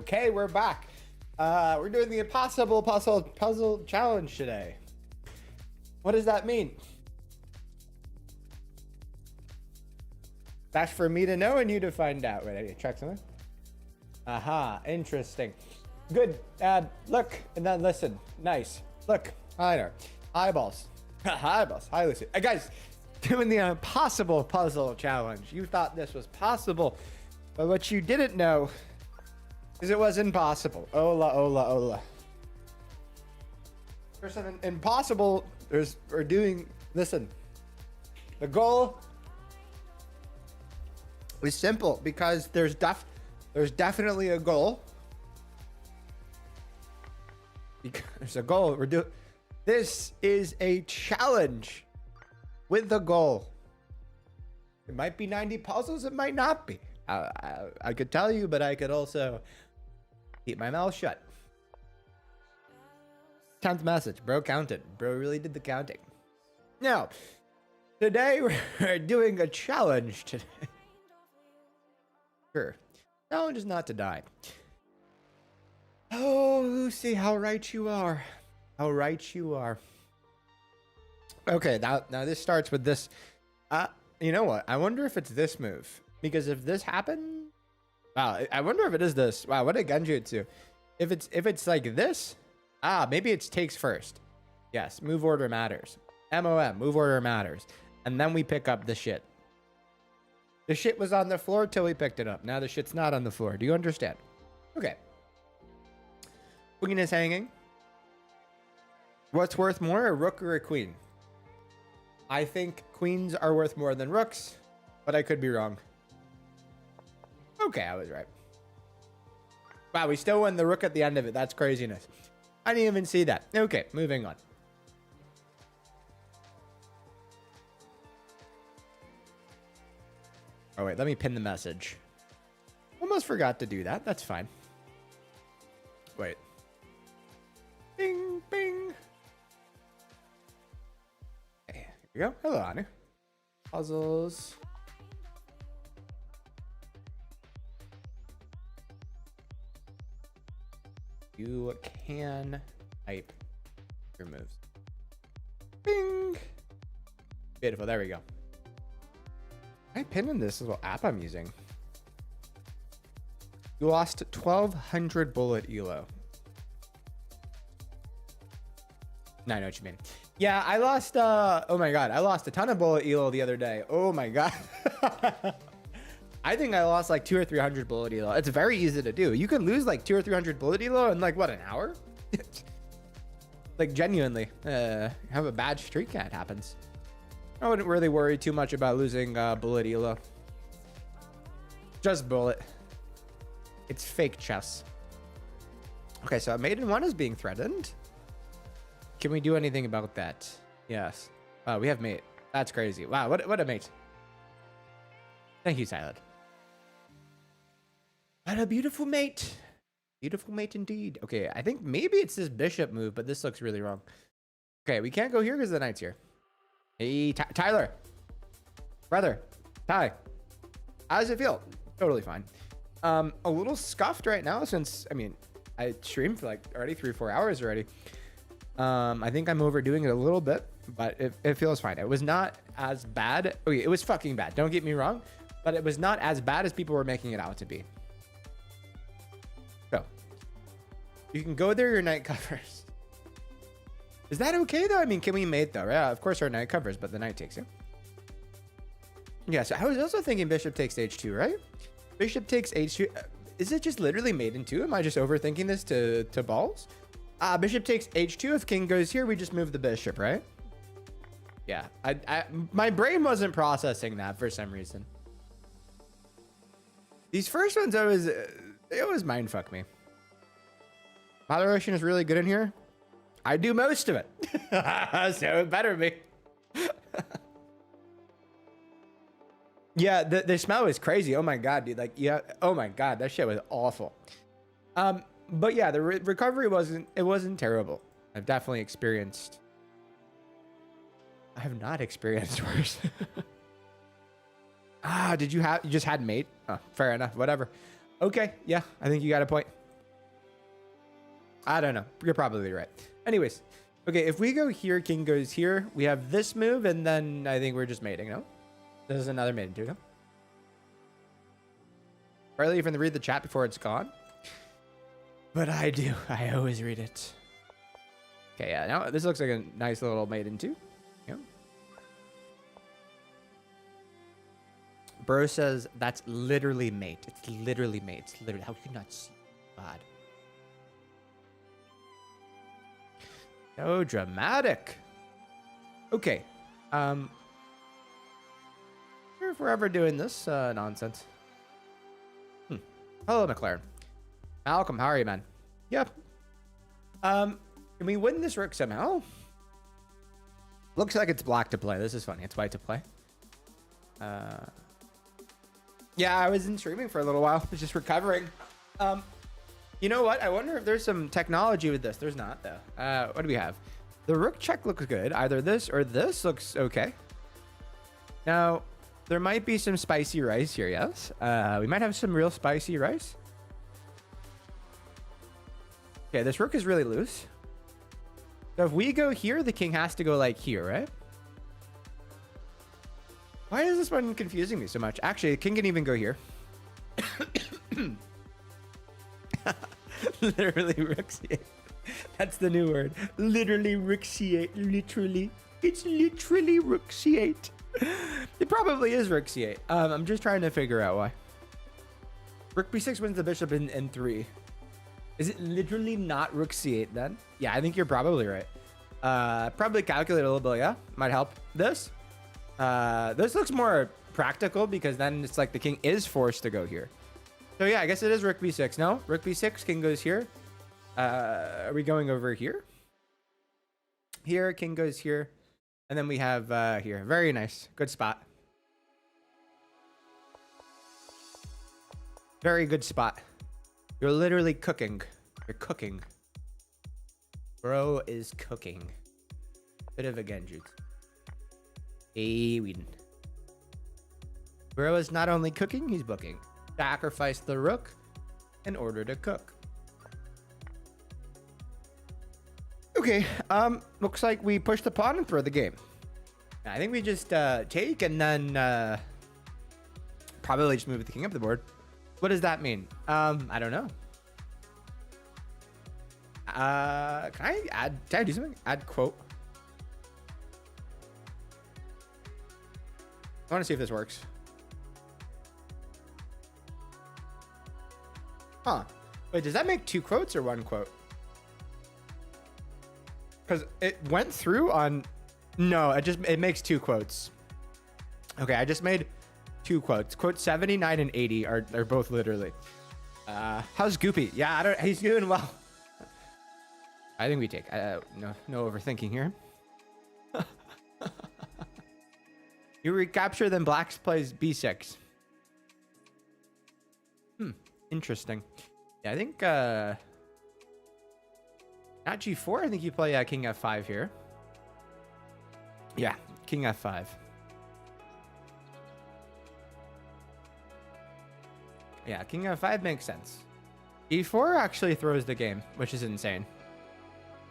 Okay, we're back. We're doing the impossible puzzle challenge today. What does that mean? That's for me to know and you to find out. Wait, I need to check something. Aha, interesting. Good. Look, and then listen. Nice. Look. Hi there. Eyeballs. Eyeballs. Hi, Lucy. Hey, guys, doing the impossible puzzle challenge. You thought this was possible, but what you didn't know is it was impossible. Hola. There's something impossible. We're doing, listen. The goal is simple because there's definitely a goal. There's a goal. This is a challenge with the goal. It might be 90 puzzles. It might not be. I could tell you, but I could also keep my mouth shut. 10th message. Bro counted. Bro really did the counting. Now, today we're doing a challenge today. Sure. Challenge is not to die. Oh, Lucy, how right you are. How right you are. Okay, now this starts with this. You know what? I wonder if it's this move. Because if this happened, wow, I wonder if it is this. Wow, what a genjutsu. If it's like this, maybe it's takes first. Yes, move order matters. MOM, move order matters. And then we pick up the shit. The shit was on the floor till we picked it up. Now the shit's not on the floor. Do you understand? Okay. Queen is hanging. What's worth more, a rook or a queen? I think queens are worth more than rooks, but I could be wrong. Okay, I was right. Wow, we still won the rook at the end of it. That's craziness. I didn't even see that. Okay, moving on. Oh, wait, let me pin the message. Almost forgot to do that. That's fine. Wait. Bing, bing. Okay, here we go. Hello, Anu. Puzzles. You can type your moves. Bing. Beautiful. There we go. I pin in this little app I'm using. You lost 1,200 bullet elo. No, I know what you mean. Yeah, I lost, oh my God, I lost a ton of bullet elo the other day. Oh my God. I think I lost like 200 or 300 bullet elo. It's very easy to do. You can lose like 200 or 300 bullet elo in like, what, an hour? Like genuinely, have a bad streak that happens. I wouldn't really worry too much about losing bullet elo. Just bullet. It's fake chess. Okay, so maiden 1 is being threatened. Can we do anything about that? Yes. Oh, we have mate. That's crazy. Wow, what a mate. Thank you, Silent. What a beautiful mate. Beautiful mate indeed. Okay, I think maybe it's this bishop move, but this looks really wrong. Okay, we can't go here because the knight's here. Hey, Tyler. Brother. Ty. How does it feel? Totally fine. A little scuffed right now since, I mean, I streamed for like already 3 or 4 hours already. I think I'm overdoing it a little bit, but it feels fine. It was not as bad. Okay, it was fucking bad. Don't get me wrong, but it was not as bad as people were making it out to be. So you can go there. Your knight covers. Is that okay though? I mean, can we mate though? Yeah, of course our knight covers, but the knight takes you. Yeah, so I was also thinking bishop takes h2, right? Bishop takes h2. Is it just literally mate in 2? Am I just overthinking this to balls? Bishop takes h2. If king goes here, we just move the bishop, right? Yeah, my brain wasn't processing that for some reason. These first ones, they always mindfuck me. Moderation is really good in here. I do most of it. So it better be. Yeah, the smell was crazy. Oh my God, dude. Like, yeah. Oh my God, that shit was awful. But yeah, the recovery wasn't terrible. I've definitely experienced. I have not experienced worse. Did you just had mate? Oh, fair enough. Whatever. Okay. Yeah, I think you got a point. I don't know. You're probably right. Anyways, okay, if we go here, king goes here. We have this move, and then I think we're just mating, no? This is another mating too, no? Barely even read the chat before it's gone. But I do. I always read it. Okay, yeah, now this looks like a nice little maiden too. Yeah. Bro says that's literally mate. It's literally mate. It's literally, how could you not see? God. So dramatic. Okay. If we're ever doing this nonsense. Hello, McLaren. Malcolm, how are you, man? Yep. Can we win this rook somehow? Looks like it's black to play. This is funny. It's white to play. Yeah, I was in streaming for a little while. I was just recovering. You know what? I wonder if there's some technology with this. There's not, though. What do we have? The rook check looks good. Either this or this looks okay. Now, there might be some spicy rice here, yes? We might have some real spicy rice. Okay, this rook is really loose. So if we go here, the king has to go like here, right? Why is this one confusing me so much? Actually, the king can even go here. Literally ruxiate. That's the new word. Literally ruxiate. Literally. It's literally ruxiate. It probably is ruxiate. I'm just trying to figure out why. Rook b6 wins the bishop in 3. Is it literally not rook c8 then? Yeah, I think you're probably right. Probably calculate a little bit, yeah? Might help. This looks more practical because then it's like the king is forced to go here. So yeah, I guess it is rook b6. No, rook b6, king goes here. Are we going over here? Here, king goes here. And then we have here. Very nice. Good spot. Very good spot. You're literally cooking. You're cooking. Bro is cooking. Bit of a genjutsu. Hey, Whedon. Bro is not only cooking, he's booking. Sacrifice the rook in order to cook. Okay, looks like we push the pawn and throw the game. I think we just take and then probably just move the king up the board. What does that mean? I don't know. Can I do something? Add quote. I want to see if this works. Huh. Wait, does that make 2 quotes or 1 quote? Because it went through on... No, it makes 2 quotes. Okay, I just made 2 quotes. Quote 79 and 80 are both literally. How's Goopy? Yeah, he's doing well. I think we take. No overthinking here. You recapture, then blacks plays b6. Interesting. Yeah, I think not g4. I think you play king f5 here. Yeah, king f5. Yeah, king f5 makes sense. e4 actually throws the game, which is insane.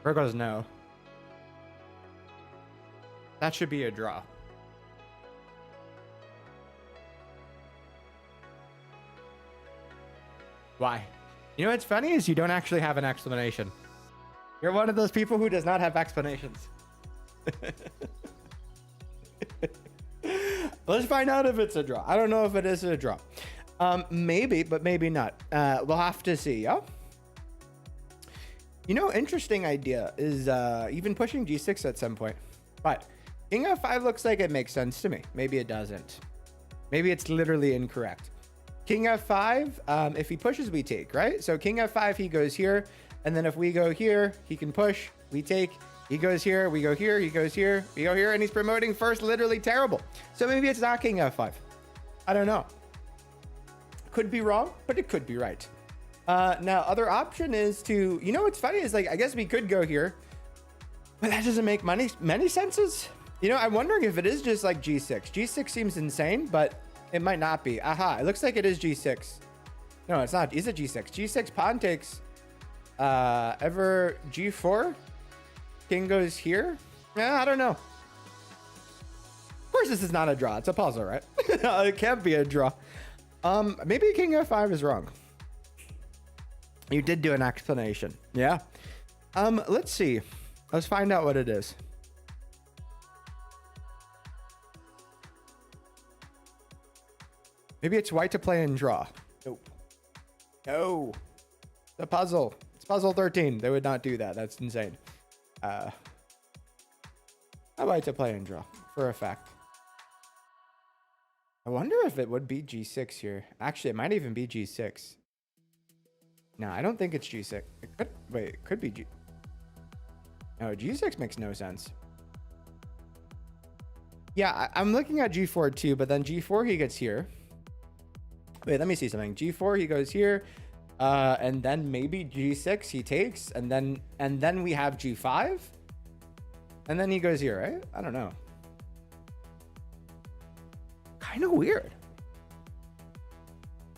Virgo's no. That should be a draw. Why? You know what's funny is you don't actually have an explanation. You're one of those people who does not have explanations. Let's find out if it's a draw. I don't know if it is a draw. Maybe, but maybe not. We'll have to see, yeah? You know, interesting idea is even pushing g6 at some point. But king f5 looks like it makes sense to me. Maybe it doesn't. Maybe it's literally incorrect. King f5, if he pushes, we take, right? So king f5, he goes here. And then if we go here, he can push, we take. He goes here, we go here, he goes here, we go here, and he's promoting first, literally terrible. So maybe it's not king f5. I don't know. Could be wrong, but it could be right. Now, other option is to, you know what's funny is like, I guess we could go here, but that doesn't make many senses. You know, I'm wondering if it is just like g6. G6 seems insane, but it might not be. Aha, it looks like it is g6. No, it's not. Is it g6? G6 pawn takes. Ever g4? King goes here? Yeah, I don't know. Of course, this is not a draw. It's a puzzle, right? It can't be a draw. Maybe king f5 is wrong. You did do an explanation. Yeah. Let's see. Let's find out what it is. Maybe it's white to play and draw. Nope. No. The puzzle. It's puzzle 13. They would not do that. That's insane. How white to play and draw for a fact. I wonder if it would be g6 here. Actually, it might even be g6. No, I don't think it's g6. It could, wait, it could be g. No, g6 makes no sense. Yeah, I'm looking at g4 too, but then g4 he gets here. Wait, let me see something. G4 he goes here, and then maybe g6 he takes, and then we have g5, and then he goes here, right? I don't know. Kind of weird.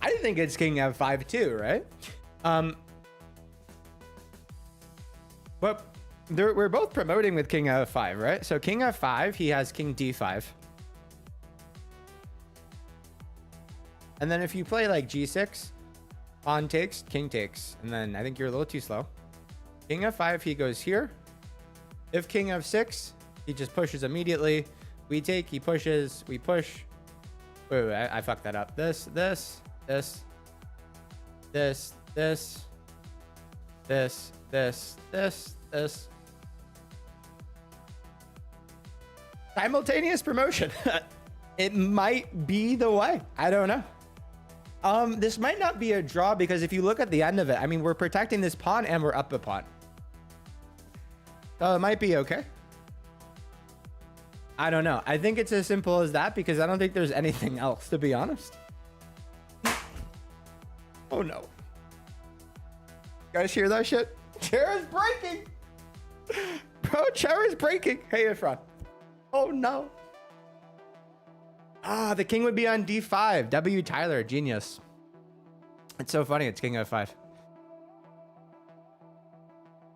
I think it's king f5 too, right? But we're both promoting with king f5, right? So king f5, he has king d5. And then if you play like g6, pawn takes, king takes. And then I think you're a little too slow. King f5, he goes here. If king f6, he just pushes immediately. We take, he pushes, we push. Wait, I fucked that up. This. Simultaneous promotion. It might be the way. I don't know. This might not be a draw because if you look at the end of it, I mean, we're protecting this pawn and we're up a pawn. So it might be okay. I don't know. I think it's as simple as that because I don't think there's anything else, to be honest. Oh no. You guys hear that shit? Chair is breaking. Bro, chair is breaking. Hey, Ifran. Oh no. Ah, the king would be on d5. W. Tyler, genius. It's so funny. It's king f5.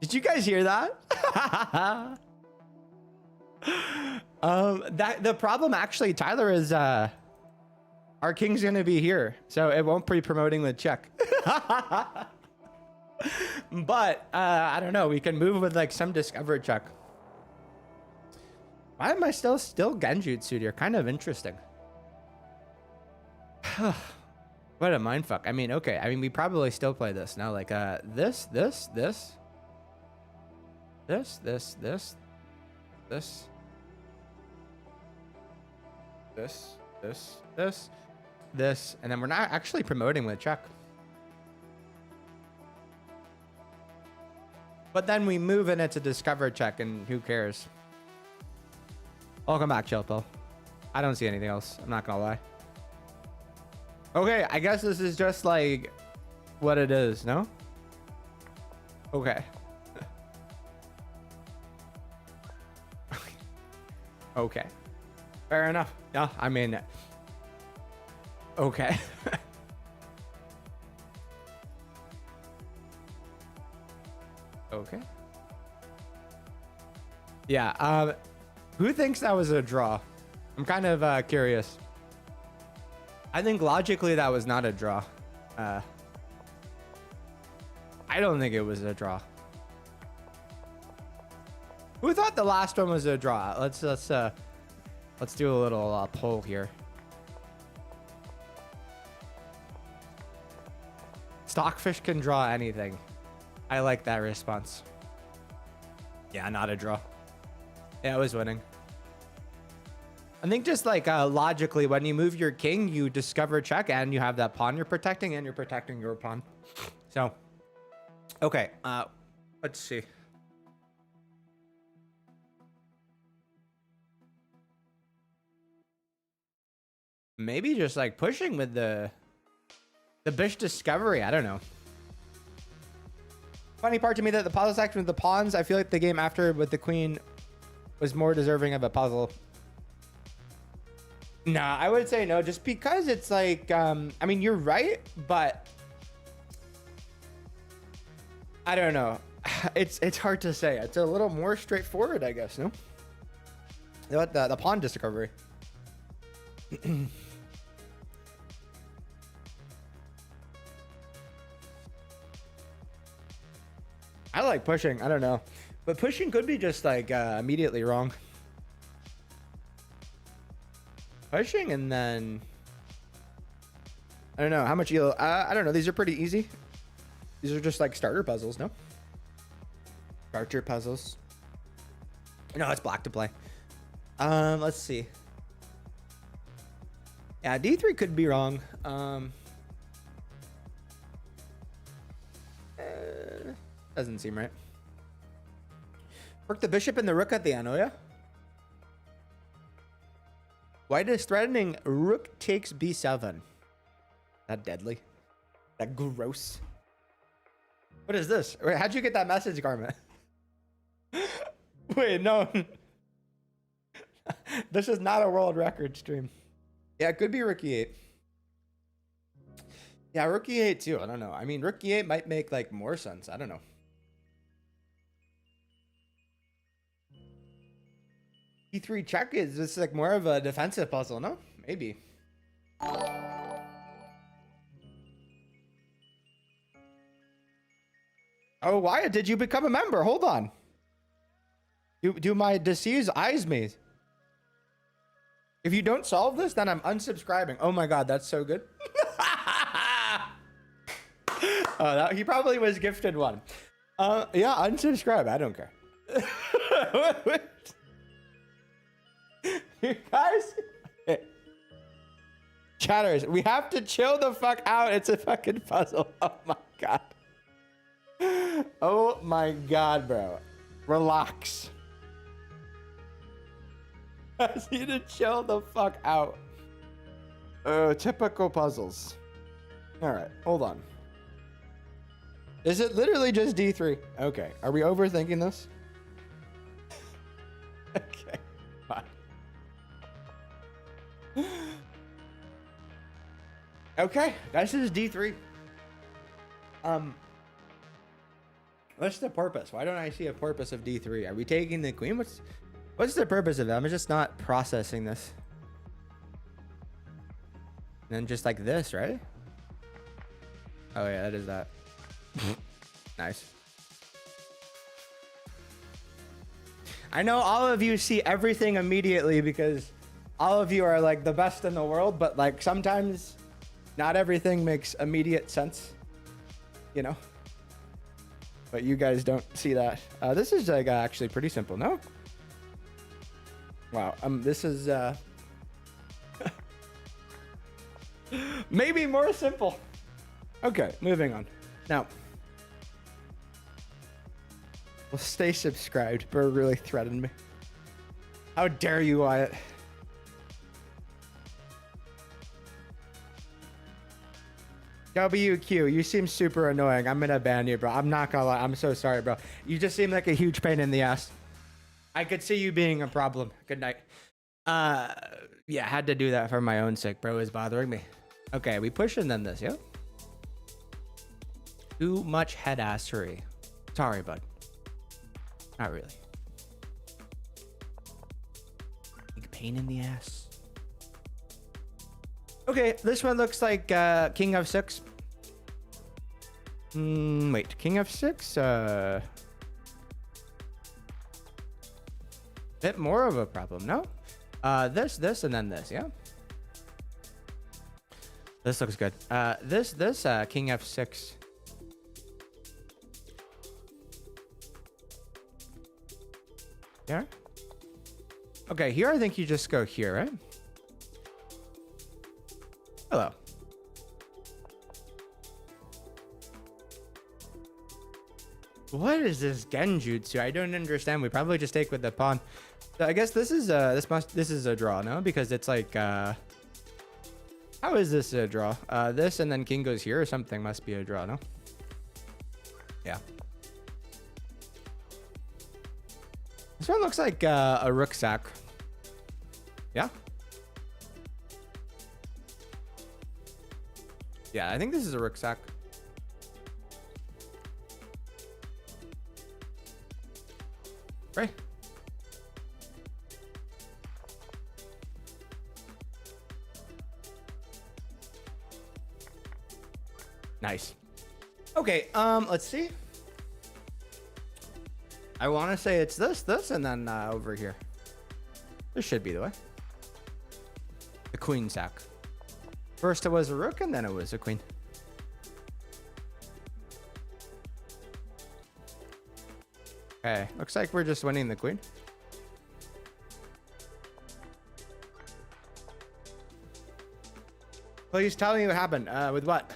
Did you guys hear that? The problem actually, Tyler, is our king's gonna be here, so it won't be promoting with check. But I don't know. We can move with like some discover check. Why am I still Genjutsu here? Kind of interesting. What a mindfuck. I mean, okay. I mean, we probably still play this now. Like this. This, and then we're not actually promoting with check. But then we move and it's a discover check, and who cares? Welcome back, Chilpo. I don't see anything else. I'm not gonna lie. Okay, I guess this is just like what it is, no? Okay. Okay. Fair enough. Yeah, I mean, okay. Okay. Yeah, who thinks that was a draw? I'm kind of curious. I think logically that was not a draw. I don't think it was a draw. Who thought the last one was a draw? Let's do a little poll here. Stockfish can draw anything. I like that response. Yeah, not a draw. Yeah, I was winning. I think just like logically, when you move your king, you discover check and you have that pawn you're protecting and you're protecting your pawn. So, okay, let's see. Maybe just like pushing with the bish discovery. I don't know. Funny part to me that the puzzle section with the pawns, I feel like the game after with the queen was more deserving of a puzzle. Nah, I would say no, just because it's like, I mean, you're right, but I don't know. It's hard to say. It's a little more straightforward, I guess. No. The pawn discovery. I like pushing. I don't know, but pushing could be just like immediately wrong. Pushing and then I don't know how much you'll. I don't know. These are pretty easy. These are just like starter puzzles, no? Starter puzzles. No, it's black to play. Let's see. Yeah, D3 could be wrong. Doesn't seem right. Work the bishop and the rook at the end, oh yeah? White is threatening rook takes b7. That deadly. That gross. What is this? Wait, how'd you get that message, Garment? Wait, no. This is not a world record stream. Yeah, it could be rook e8. Yeah, rook e8 too. I don't know. I mean, rook e8 might make like more sense. I don't know. E3 check is just like more of a defensive puzzle, no? Maybe. Oh, Wyatt, did you become a member? Hold on. Do my deceased eyes me? If you don't solve this, then I'm unsubscribing. Oh my god, that's so good. He probably was gifted one. Yeah, unsubscribe. I don't care. You guys, chatters, we have to chill the fuck out. It's a fucking puzzle. Oh my god. Oh my god, bro. Relax. I need to chill the fuck out. Typical puzzles. All right, hold on. Is it literally just D3? Okay, are we overthinking this? Okay, fine. Okay, this is D3. What's the purpose? Why don't I see a purpose of D3? Are we taking the queen? What's the purpose of it? I'm just not processing this. And then just like this, right? Oh yeah, that is that. Nice. I know all of you see everything immediately because all of you are like the best in the world, but like sometimes not everything makes immediate sense, you know? But you guys don't see that. This is like actually pretty simple, no? Wow, this is maybe more simple. Okay, moving on. Now, well, stay subscribed. Bro really threatened me. How dare you, Wyatt? WQ, you seem super annoying. I'm gonna ban you, bro. I'm not gonna lie. I'm so sorry, bro. You just seem like a huge pain in the ass. I could see you being a problem. Good night. Yeah, had to do that for my own sake, bro. It was bothering me. Okay, we push and then this, yeah? Too much head assery. Sorry, bud. Not really. Big pain in the ass. Okay, this one looks like king of 6. Wait, king of 6? Bit more of a problem, no? This, and then this, yeah? This looks good. This, king f6. Yeah? Okay, here I think you just go here, right? Hello. What is this genjutsu? I don't understand. We probably just take with the pawn. So I guess this is this is a draw, no? Because it's like how is this a draw? This and then king goes here or something must be a draw, no? Yeah. This one looks like a rucksack. Yeah. Yeah, I think this is a rucksack. Right. Nice. Okay, let's see. I want to say it's this, and then over here. This should be the way. The queen sack. First it was a rook, and then it was a queen. Okay, looks like we're just winning the queen. Please tell me what happened. With what?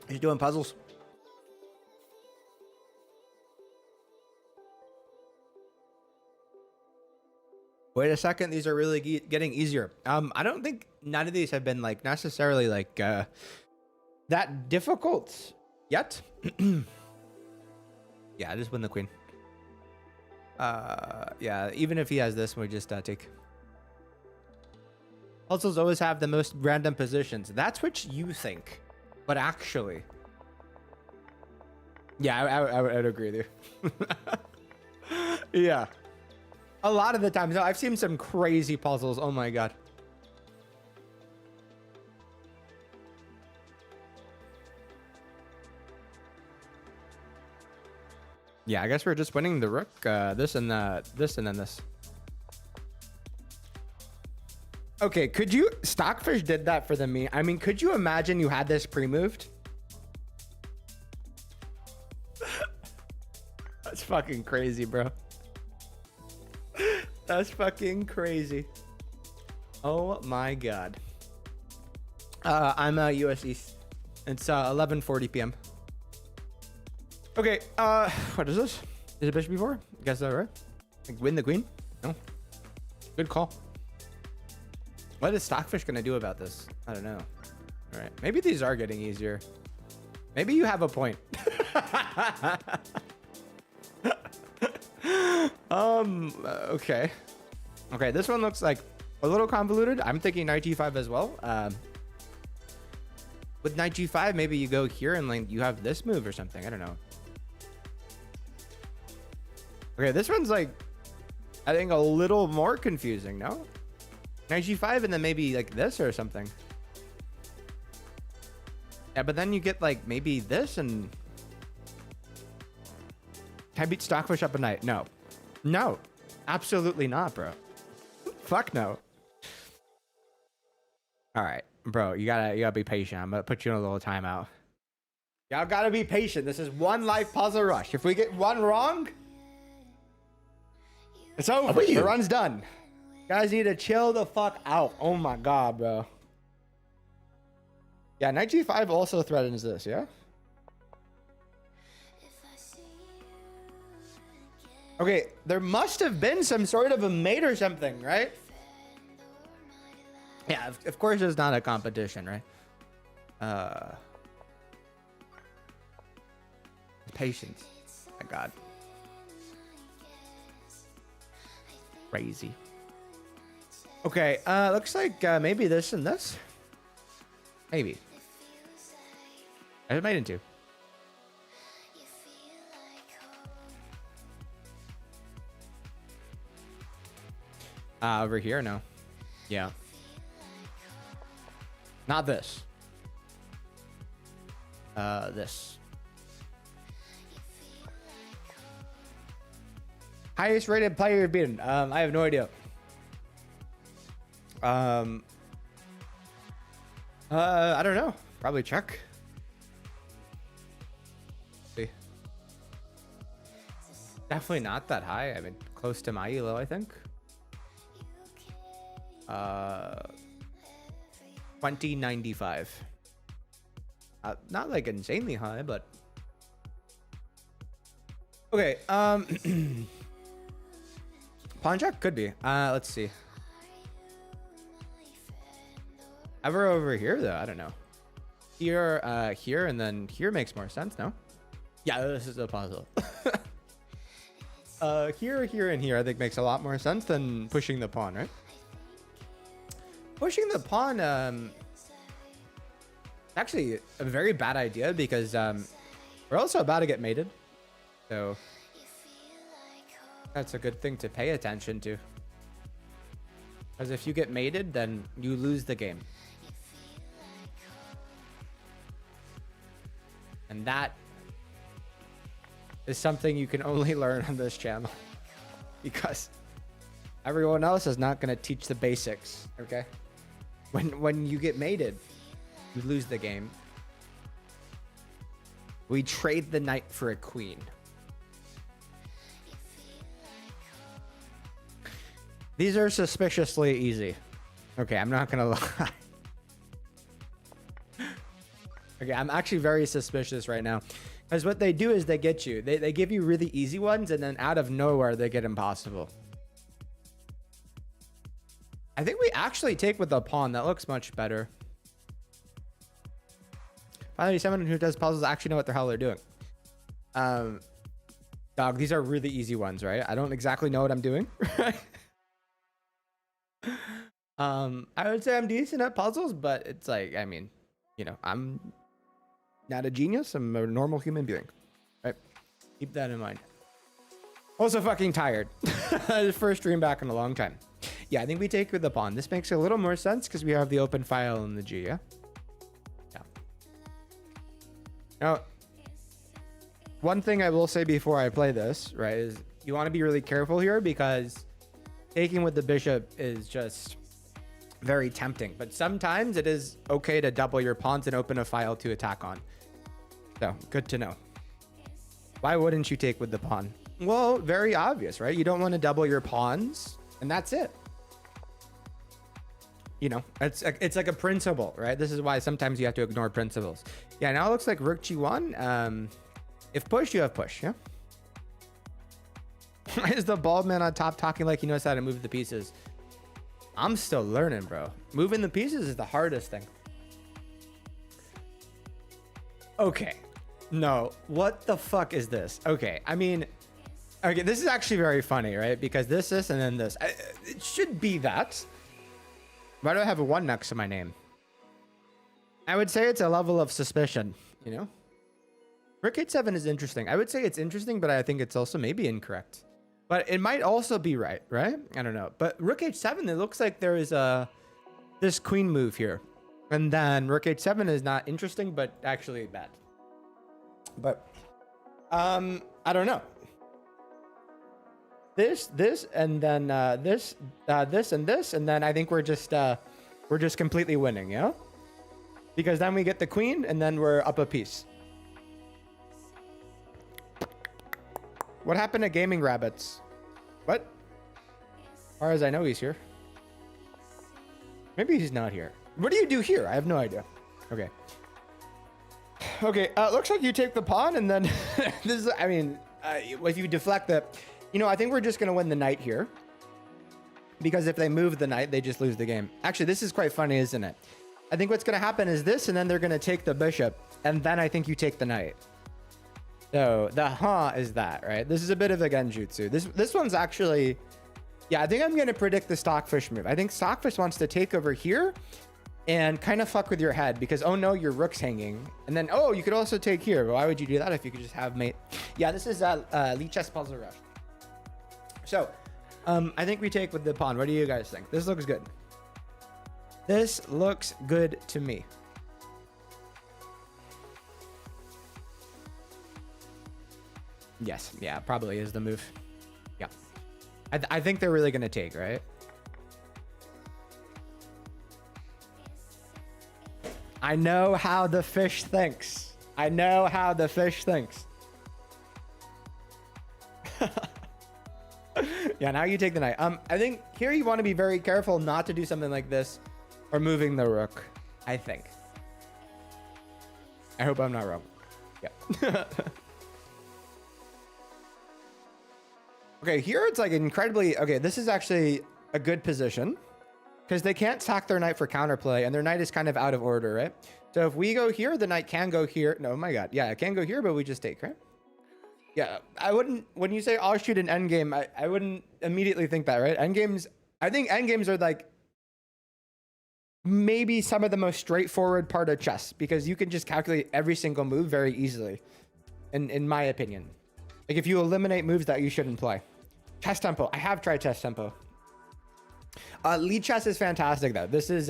He's doing puzzles. Wait a second, these are really getting easier. I don't think none of these have been like necessarily like that difficult yet. Yeah, I just win the queen. Yeah, even if he has this, we just take. Puzzles always have the most random positions. That's what you think, but actually, yeah, I would agree with you. Yeah. A lot of the times, no, I've seen some crazy puzzles. Oh my god. Yeah, I guess we're just winning the rook. This and this and then this. Okay, could you... Stockfish did that for the meme. I mean, could you imagine you had this pre-moved? That's fucking crazy, bro. That's fucking crazy. Oh my god. I'm US East. It's 11:40 p.m. Okay, what is this? Is it bishop before? Guess that right? Like win the queen? No. Good call. What is Stockfish gonna do about this? I don't know. All right, maybe these are getting easier. Maybe you have a point. Okay. Okay, this one looks like a little convoluted. I'm thinking knight g5 as well. With knight g5, maybe you go here and like you have this move or something. I don't know. Okay, this one's like, I think a little more confusing, no? Knight g5 and then maybe like this or something. Yeah, but then you get like maybe this and... Can I beat Stockfish up a knight? No. No. Absolutely not, bro. Fuck no. All right, bro, you gotta be patient. I'm gonna put you in a little timeout. Y'all gotta be patient. This is one life puzzle rush. If we get one wrong, it's over. The run's done. You guys need to chill the fuck out. Oh my god, bro. Yeah, knight g5 also threatens this, yeah? Okay, there must have been some sort of a mate or something, right? Yeah, of course it's not a competition, right? Patience. My god. Crazy. Okay, looks like maybe this and this. Maybe. I made into. Over here, no. Yeah. Not this. This. Highest rated player you've beaten. I have no idea. I don't know. Probably Chuck. See. Definitely not that high. I mean, close to my elo, I think. 2095. Not like insanely high, but okay. Pawn check could be. Let's see. Ever over here though, I don't know. Here, here, and then here makes more sense, no? Yeah, this is a puzzle. Here, here, and here I think makes a lot more sense than pushing the pawn, right? Pushing the pawn, actually a very bad idea because we're also about to get mated. So that's a good thing to pay attention to. Because if you get mated, then you lose the game. And that is something you can only learn on this channel. Because everyone else is not going to teach the basics, okay? When you get mated, you lose the game. We trade the knight for a queen. These are suspiciously easy. Okay, I'm not gonna lie. Okay, I'm actually very suspicious right now. Because what they do is they get you. They give you really easy ones, and then out of nowhere, they get impossible. I think we actually take with the pawn. That looks much better. 597 who does puzzles actually know what the hell they're doing. Dog, these are really easy ones, right? I don't exactly know what I'm doing, right? I would say I'm decent at puzzles, but it's like, I mean, you know, I'm not a genius. I'm a normal human being, right? Keep that in mind. Also fucking tired. First stream back in a long time. Yeah, I think we take with the pawn. This makes a little more sense because we have the open file in the G, yeah? Yeah. Now, one thing I will say before I play this, right, is you want to be really careful here because taking with the bishop is just very tempting. But sometimes it is okay to double your pawns and open a file to attack on. So, good to know. Why wouldn't you take with the pawn? Well, very obvious, right? You don't want to double your pawns, and that's it. You know, it's like a principle, right? This is why sometimes you have to ignore principles. Yeah, now it looks like rook g1. If push, you have push, yeah? Why is the bald man on top talking like he knows how to move the pieces? I'm still learning, bro. Moving the pieces is the hardest thing. Okay. No, what the fuck is this? Okay, I mean, okay, this is actually very funny, right? Because this, and then this. It should be that. Why do I have a 1 next to my name? I would say it's a level of suspicion, you know? Rook h7 is interesting. I would say it's interesting, but I think it's also maybe incorrect. But it might also be right? I don't know. But rook h7, it looks like there is this queen move here. And then rook h7 is not interesting, but actually bad. But I don't know. This, and then this, and this, and then I think we're just completely winning, you know? Because then we get the queen, and then we're up a piece. What happened to Gaming Rabbits? What? As far as I know, he's here. Maybe he's not here. What do you do here? I have no idea. Okay. Okay, looks like you take the pawn, and then this is, I mean, if you deflect the, you know, I think we're just going to win the knight here. Because if they move the knight, they just lose the game. Actually, this is quite funny, isn't it? I think what's going to happen is this, and then they're going to take the bishop, and then I think you take the knight. So the is that, right? This is a bit of a genjutsu. This one's actually, yeah, I think I'm going to predict the Stockfish move. I think Stockfish wants to take over here and kind of fuck with your head because, oh no, your rook's hanging. And then, oh, you could also take here. But why would you do that if you could just have mate? Yeah, this is Lee Chess Puzzle Rush. So I think we take with the pawn. What do you guys think? This looks good. This looks good to me. Yes, yeah, probably is the move. Yeah. I think they're really going to take, right? I know how the fish thinks. I know how the fish thinks. Yeah, now you take the knight. I think here you want to be very careful not to do something like this or moving the rook, I think. I hope I'm not wrong. Yeah. Okay, here it's like incredibly... Okay, this is actually a good position because they can't sack their knight for counterplay, and their knight is kind of out of order, right? So if we go here, the knight can go here. No, oh my God. Yeah, it can go here, but we just take, right? Yeah, I wouldn't... When you say I'll shoot an endgame, I wouldn't immediately think that, right? Endgames... I think endgames are like maybe some of the most straightforward part of chess because you can just calculate every single move very easily, in my opinion. Like if you eliminate moves that you shouldn't play. Chess tempo. I have tried chess tempo. Lead chess is fantastic though. This is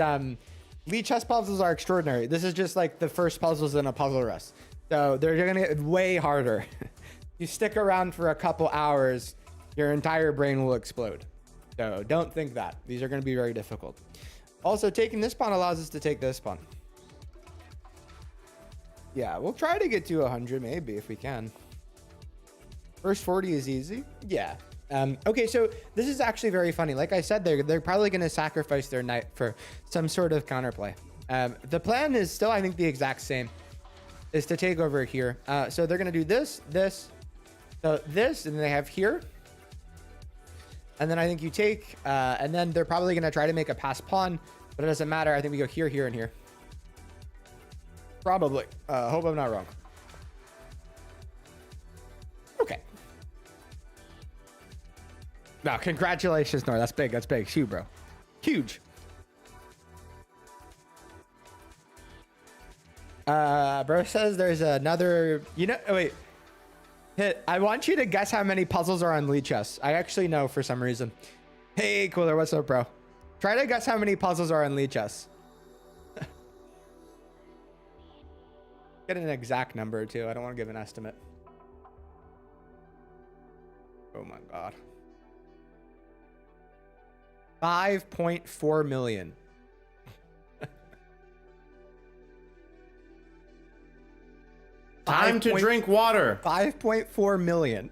lead chess puzzles are extraordinary. This is just like the first puzzles in a puzzle rest. So they're gonna get way harder. You stick around for a couple hours, your entire brain will explode. So don't think that. These are gonna be very difficult. Also, taking this pawn allows us to take this pawn. Yeah, we'll try to get to 100 maybe if we can. First 40 is easy. Yeah. Okay, so this is actually very funny. Like I said, they're probably going to sacrifice their knight for some sort of counterplay. The plan is still, I think, the exact same, is to take over here. So they're going to do this, so this, and then they have here. And then I think you take, and then they're probably going to try to make a pass pawn, but it doesn't matter. I think we go here, here, and here. Probably. Hope I'm not wrong. Okay. No, congratulations, Nor. That's big. That's big. Huge, bro. Huge. Bro says there's another. You know. Oh, wait. Hit. I want you to guess how many puzzles are on lead chess. I actually know for some reason. Hey, Cooler. What's up, bro? Try to guess how many puzzles are on lead chess. Get an exact number too. I don't want to give an estimate. Oh my god. 5.4 million. Time to drink water. 5.4 million.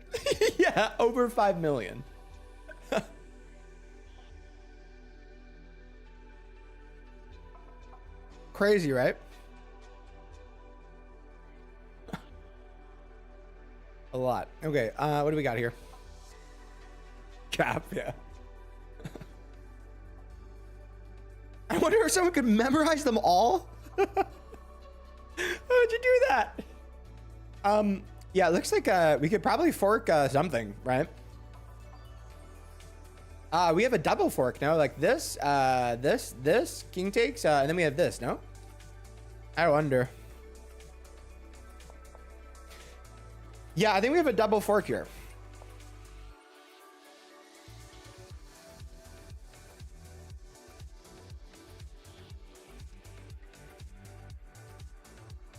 Yeah, over 5 million. Crazy, right? A lot. Okay, what do we got here? Cap, yeah. I wonder if someone could memorize them all. How would you do that? Yeah, it looks like we could probably fork something, right? We have a double fork now, like this, this, king takes, and then we have this, no? I wonder. Yeah, I think we have a double fork here.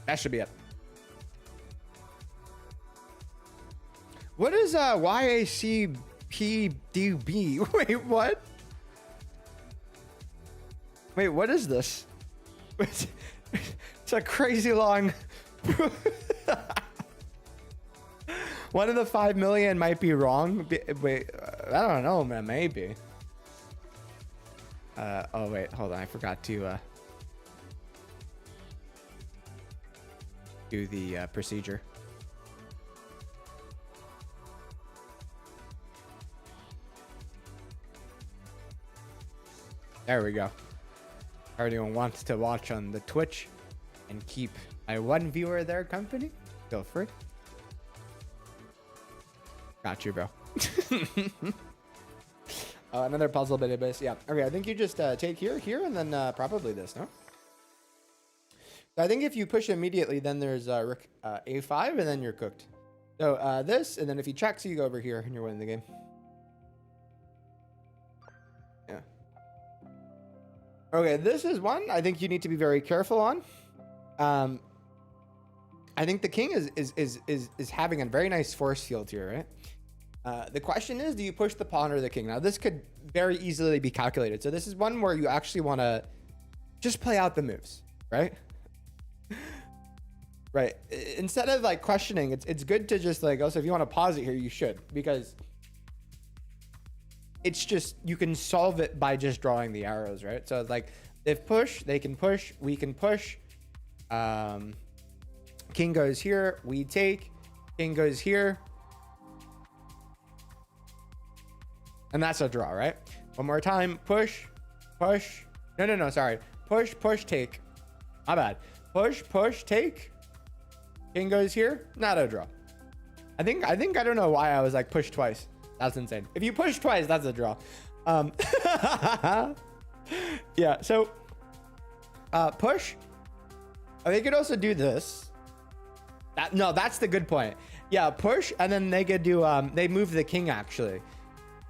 That should be it. What is YACPDB? Wait, what? Wait, what is this? It's a crazy long. One of the 5 million might be wrong. Wait, I don't know, man. Maybe. Oh wait, hold on. I forgot to do the procedure. There we go. Everyone wants to watch on the Twitch and keep my one viewer there company. Feel free. Got you, bro. Another puzzle bit of base. Yeah. Okay, I think you just take here, and then probably this, no? So I think if you push immediately, then there's rook a5, and then you're cooked. So this, and then if you check, so you go over here, and you're winning the game. Yeah. Okay, this is one I think you need to be very careful on. I think the king is having a very nice force field here, right? The question is, do you push the pawn or the king? Now, this could very easily be calculated. So this is one where you actually want to just play out the moves, right? Right. Instead of like questioning, it's good to just like, also, if you want to pause it here, you should, because it's just, you can solve it by just drawing the arrows, right? So it's like, if push, they can push, we can push. King goes here, we take, king goes here. And that's a draw, right? One more time, push, push. No, sorry. Push, push, take. My bad. Push, push, take. King goes here, not a draw. I don't know why I was like push twice. That's insane. If you push twice, that's a draw. Yeah, so push. Oh, they could also do this. No, that's the good point. Yeah, push, and then they could do, they move the king, actually.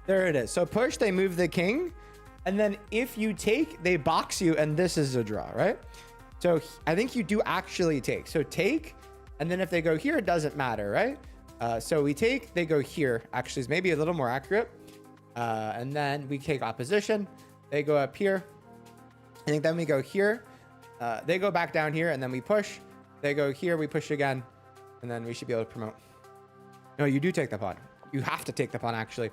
There it is. So push, they move the king, and then if you take, they box you, and this is a draw, right? So I think you do actually take. So take, and then if they go here, it doesn't matter, right? So we take, they go here. Actually, is maybe a little more accurate. And then we take opposition. They go up here. I think then we go here. They go back down here, and then we push. They go here, we push again, and then we should be able to promote. No, you do take the pawn. You have to take the pawn, actually.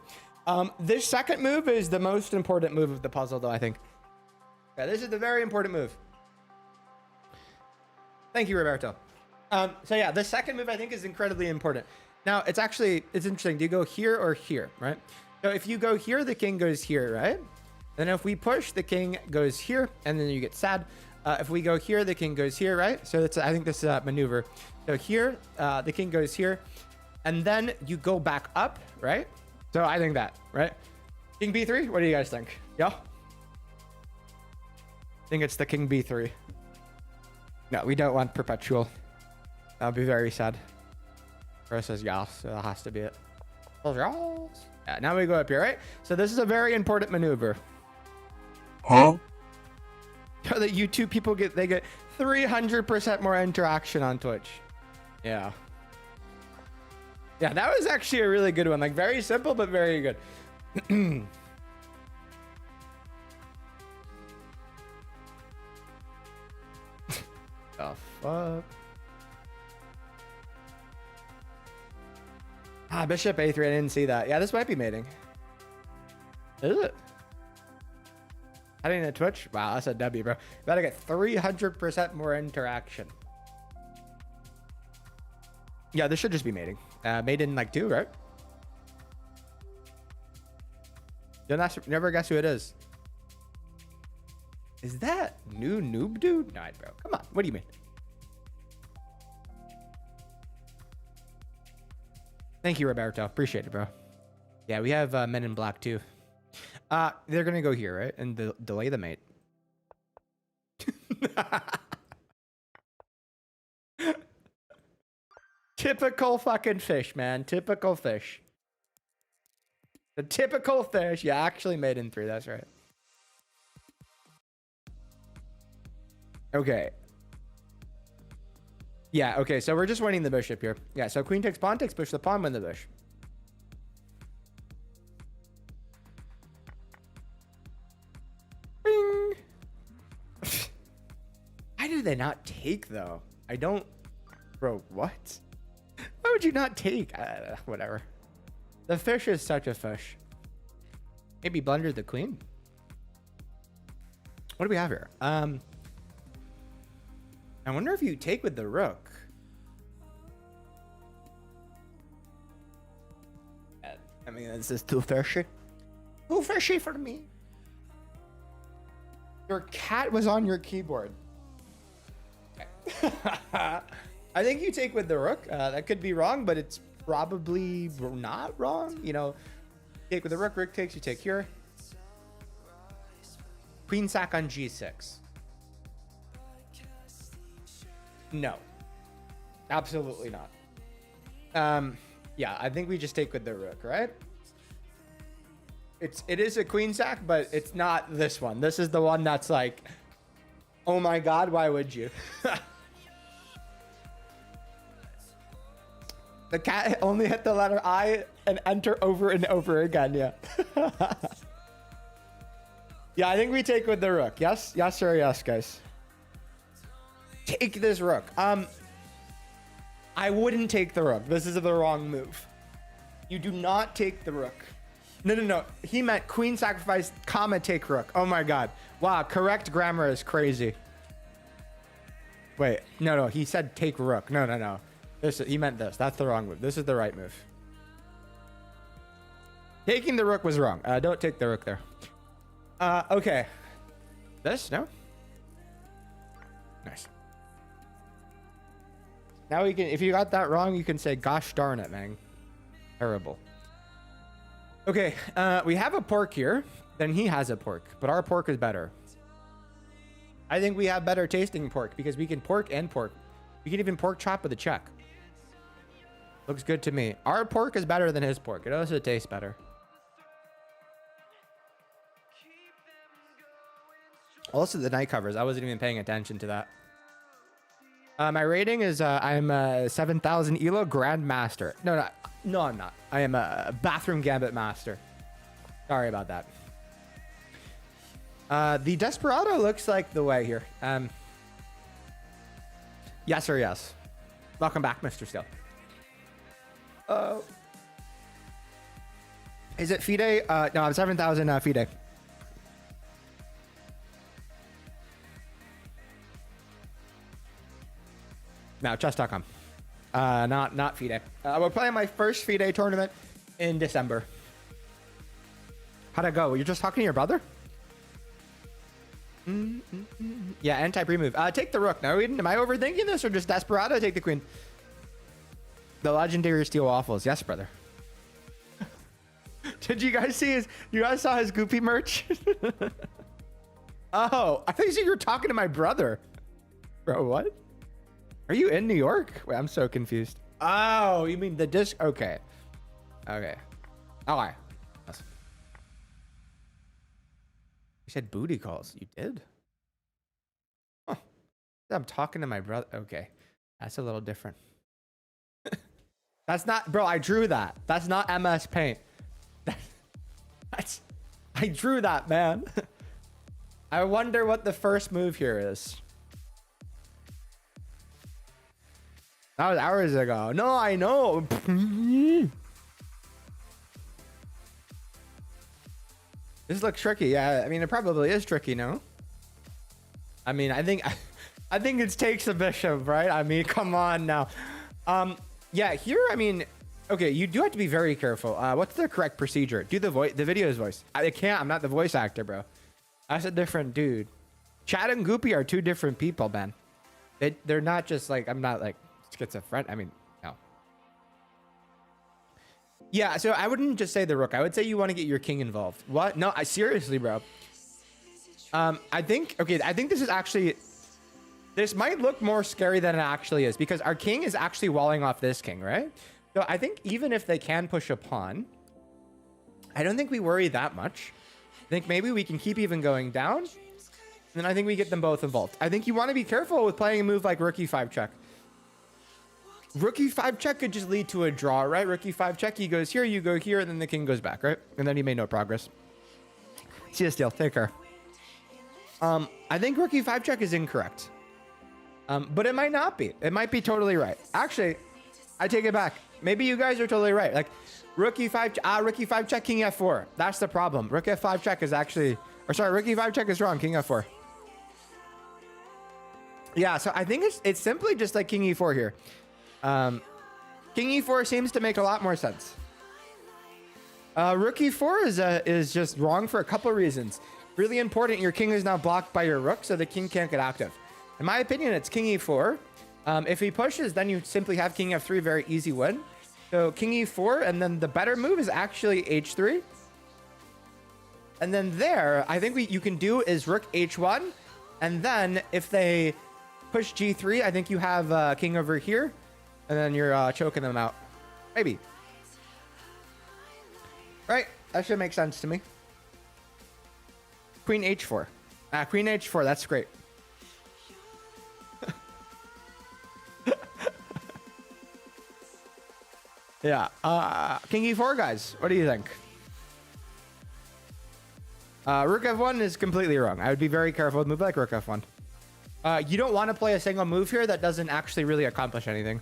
This second move is the most important move of the puzzle, though, I think. Yeah, this is the very important move. Thank you, Roberto. So yeah, the second move I think is incredibly important. Now, it's interesting. Do you go here or here, right? So if you go here, the king goes here, right? Then if we push, the king goes here, and then you get sad. If we go here, the king goes here, right? So I think this is a maneuver. So here, the king goes here, and then you go back up, right? So I think that, right? King b3, what do you guys think? Yeah? I think it's the king b3. No, we don't want perpetual. That would be very sad. Chris says yes, so that has to be it. Yeah, now we go up here, right? So this is a very important maneuver. Huh? So that YouTube people get 300% more interaction on Twitch. Yeah. Yeah, that was actually a really good one. Like, very simple, but very good. The fuck? Ah, bishop a3. I didn't see that. Yeah, this might be mating. Is it? Heading to Twitch? Wow, that's a W, bro. Gotta get 300% more interaction. Yeah, this should just be mating. Made in like 2, right? You'll never guess who it is. Is that new noob dude? Nah, bro. Come on. What do you mean? Thank you, Roberto. Appreciate it, bro. Yeah, we have Men in Black too. They're gonna go here, right? And delay the mate. Typical fucking fish, man. Typical fish. The typical fish. Yeah, actually made in 3. That's right. Okay. Yeah, okay. So we're just winning the bishop here. Yeah, so queen takes, pawn takes, push the pawn, win the bush. Bing. Why do they not take, though? I don't... Bro, what? Why would you not take? Whatever. The fish is such a fish. Maybe blundered the queen. What do we have here? I wonder if you take with the rook. I mean, this is too fishy. Too fishy for me. Your cat was on your keyboard. I think you take with the rook. That could be wrong, but it's probably not wrong. You know, take with the rook. Rook takes. You take here. Queen sack on g6. No, absolutely not. Yeah, I think we just take with the rook, right? It is a queen sack, but it's not this one. This is the one that's like, oh my god, why would you? The cat only hit the letter I and enter over and over again. Yeah. Yeah, I think we take with the rook. Yes, yes, sir, yes, guys. Take this rook. I wouldn't take the rook. This is the wrong move. You do not take the rook. No. He meant queen sacrifice, comma, take rook. Oh my god. Wow, correct grammar is crazy. Wait, no. He said take rook. No. He meant this. That's the wrong move. This is the right move. Taking the rook was wrong. Don't take the rook there. Okay. This? No? Nice. Now we can, if you got that wrong, you can say, gosh darn it, man. Terrible. Okay, we have a pork here. Then he has a pork, but our pork is better. I think we have better tasting pork because we can pork and pork. We can even pork chop with a check. Looks good to me. Our pork is better than his pork. It also tastes better. Also, the night covers. I wasn't even paying attention to that. My rating is I'm 7,000 Elo Grandmaster. No, I'm not. I am a Bathroom Gambit Master. Sorry about that. The Desperado looks like the way here. Yes or yes. Welcome back, Mr. Steel. Is it FIDE? No, I'm 7,000 FIDE. No, chess.com. Not FIDE. We're playing my first FIDE tournament in December. How'd it go? You're just talking to your brother? Yeah, anti-pre move. Take the rook. Now, am I overthinking this or just Desperado? Take the queen. The legendary steel waffles. Yes, brother. Did you guys see his? You guys saw his Goopy merch? Oh, I thought you said you were talking to my brother. Bro, what? Are you in New York? Wait, I'm so confused. Oh, you mean the disc? Okay. Okay. All right. You said booty calls. You did? Huh. I'm talking to my brother. Okay. That's a little different. That's not, bro, I drew that. That's not MS Paint. I drew that, man. I wonder what the first move here is. That was hours ago. No, I know. This looks tricky. Yeah, I mean, it probably is tricky, no? I mean, I think it takes a bishop, right? I mean, come on now. Yeah, here, I mean, okay, you do have to be very careful. What's the correct procedure? Do the video's voice. I can't. I'm not the voice actor, bro. That's a different dude. Chad and Goopy are two different people, man. They're not just like, I'm not like schizophrenic. I mean, no. Yeah, so I wouldn't just say the rook. I would say you want to get your king involved. What? No, seriously, bro. I think this is actually, this might look more scary than it actually is because our king is actually walling off this king, right? So I think even if they can push a pawn, I don't think we worry that much. I think maybe we can keep even going down. And then I think we get them both involved. I think you want to be careful with playing a move like Rookie 5 check. Rookie 5 check could just lead to a draw, right? Rookie 5 check, he goes here, you go here, and then the king goes back, right? And then he made no progress. See you still. Take care. I think Rookie 5 check is incorrect. But it might not be. It might be totally right. Actually, I take it back. Maybe you guys are totally right. Like Rookie 5 check, King F4. That's the problem. Rook F5 check is actually, or sorry, Rookie 5 check is wrong. King F4. Yeah, so I think it's simply just like King E4 here. King E4 seems to make a lot more sense. Rook E4 is just wrong for a couple of reasons. Really important, your king is now blocked by your rook, so the king can't get active. In my opinion, it's King E4. If he pushes, then you simply have King F3, very easy win. So King E4, and then the better move is actually H3. And then there, I think you can do is Rook H1, and then if they push G3, I think you have King over here, and then you're choking them out. Maybe. Right? That should make sense to me. Queen H4. Queen H4, that's great. Yeah. King E4, guys. What do you think? Rook F1 is completely wrong. I would be very careful with a move like Rook F1. You don't want to play a single move here that doesn't actually really accomplish anything.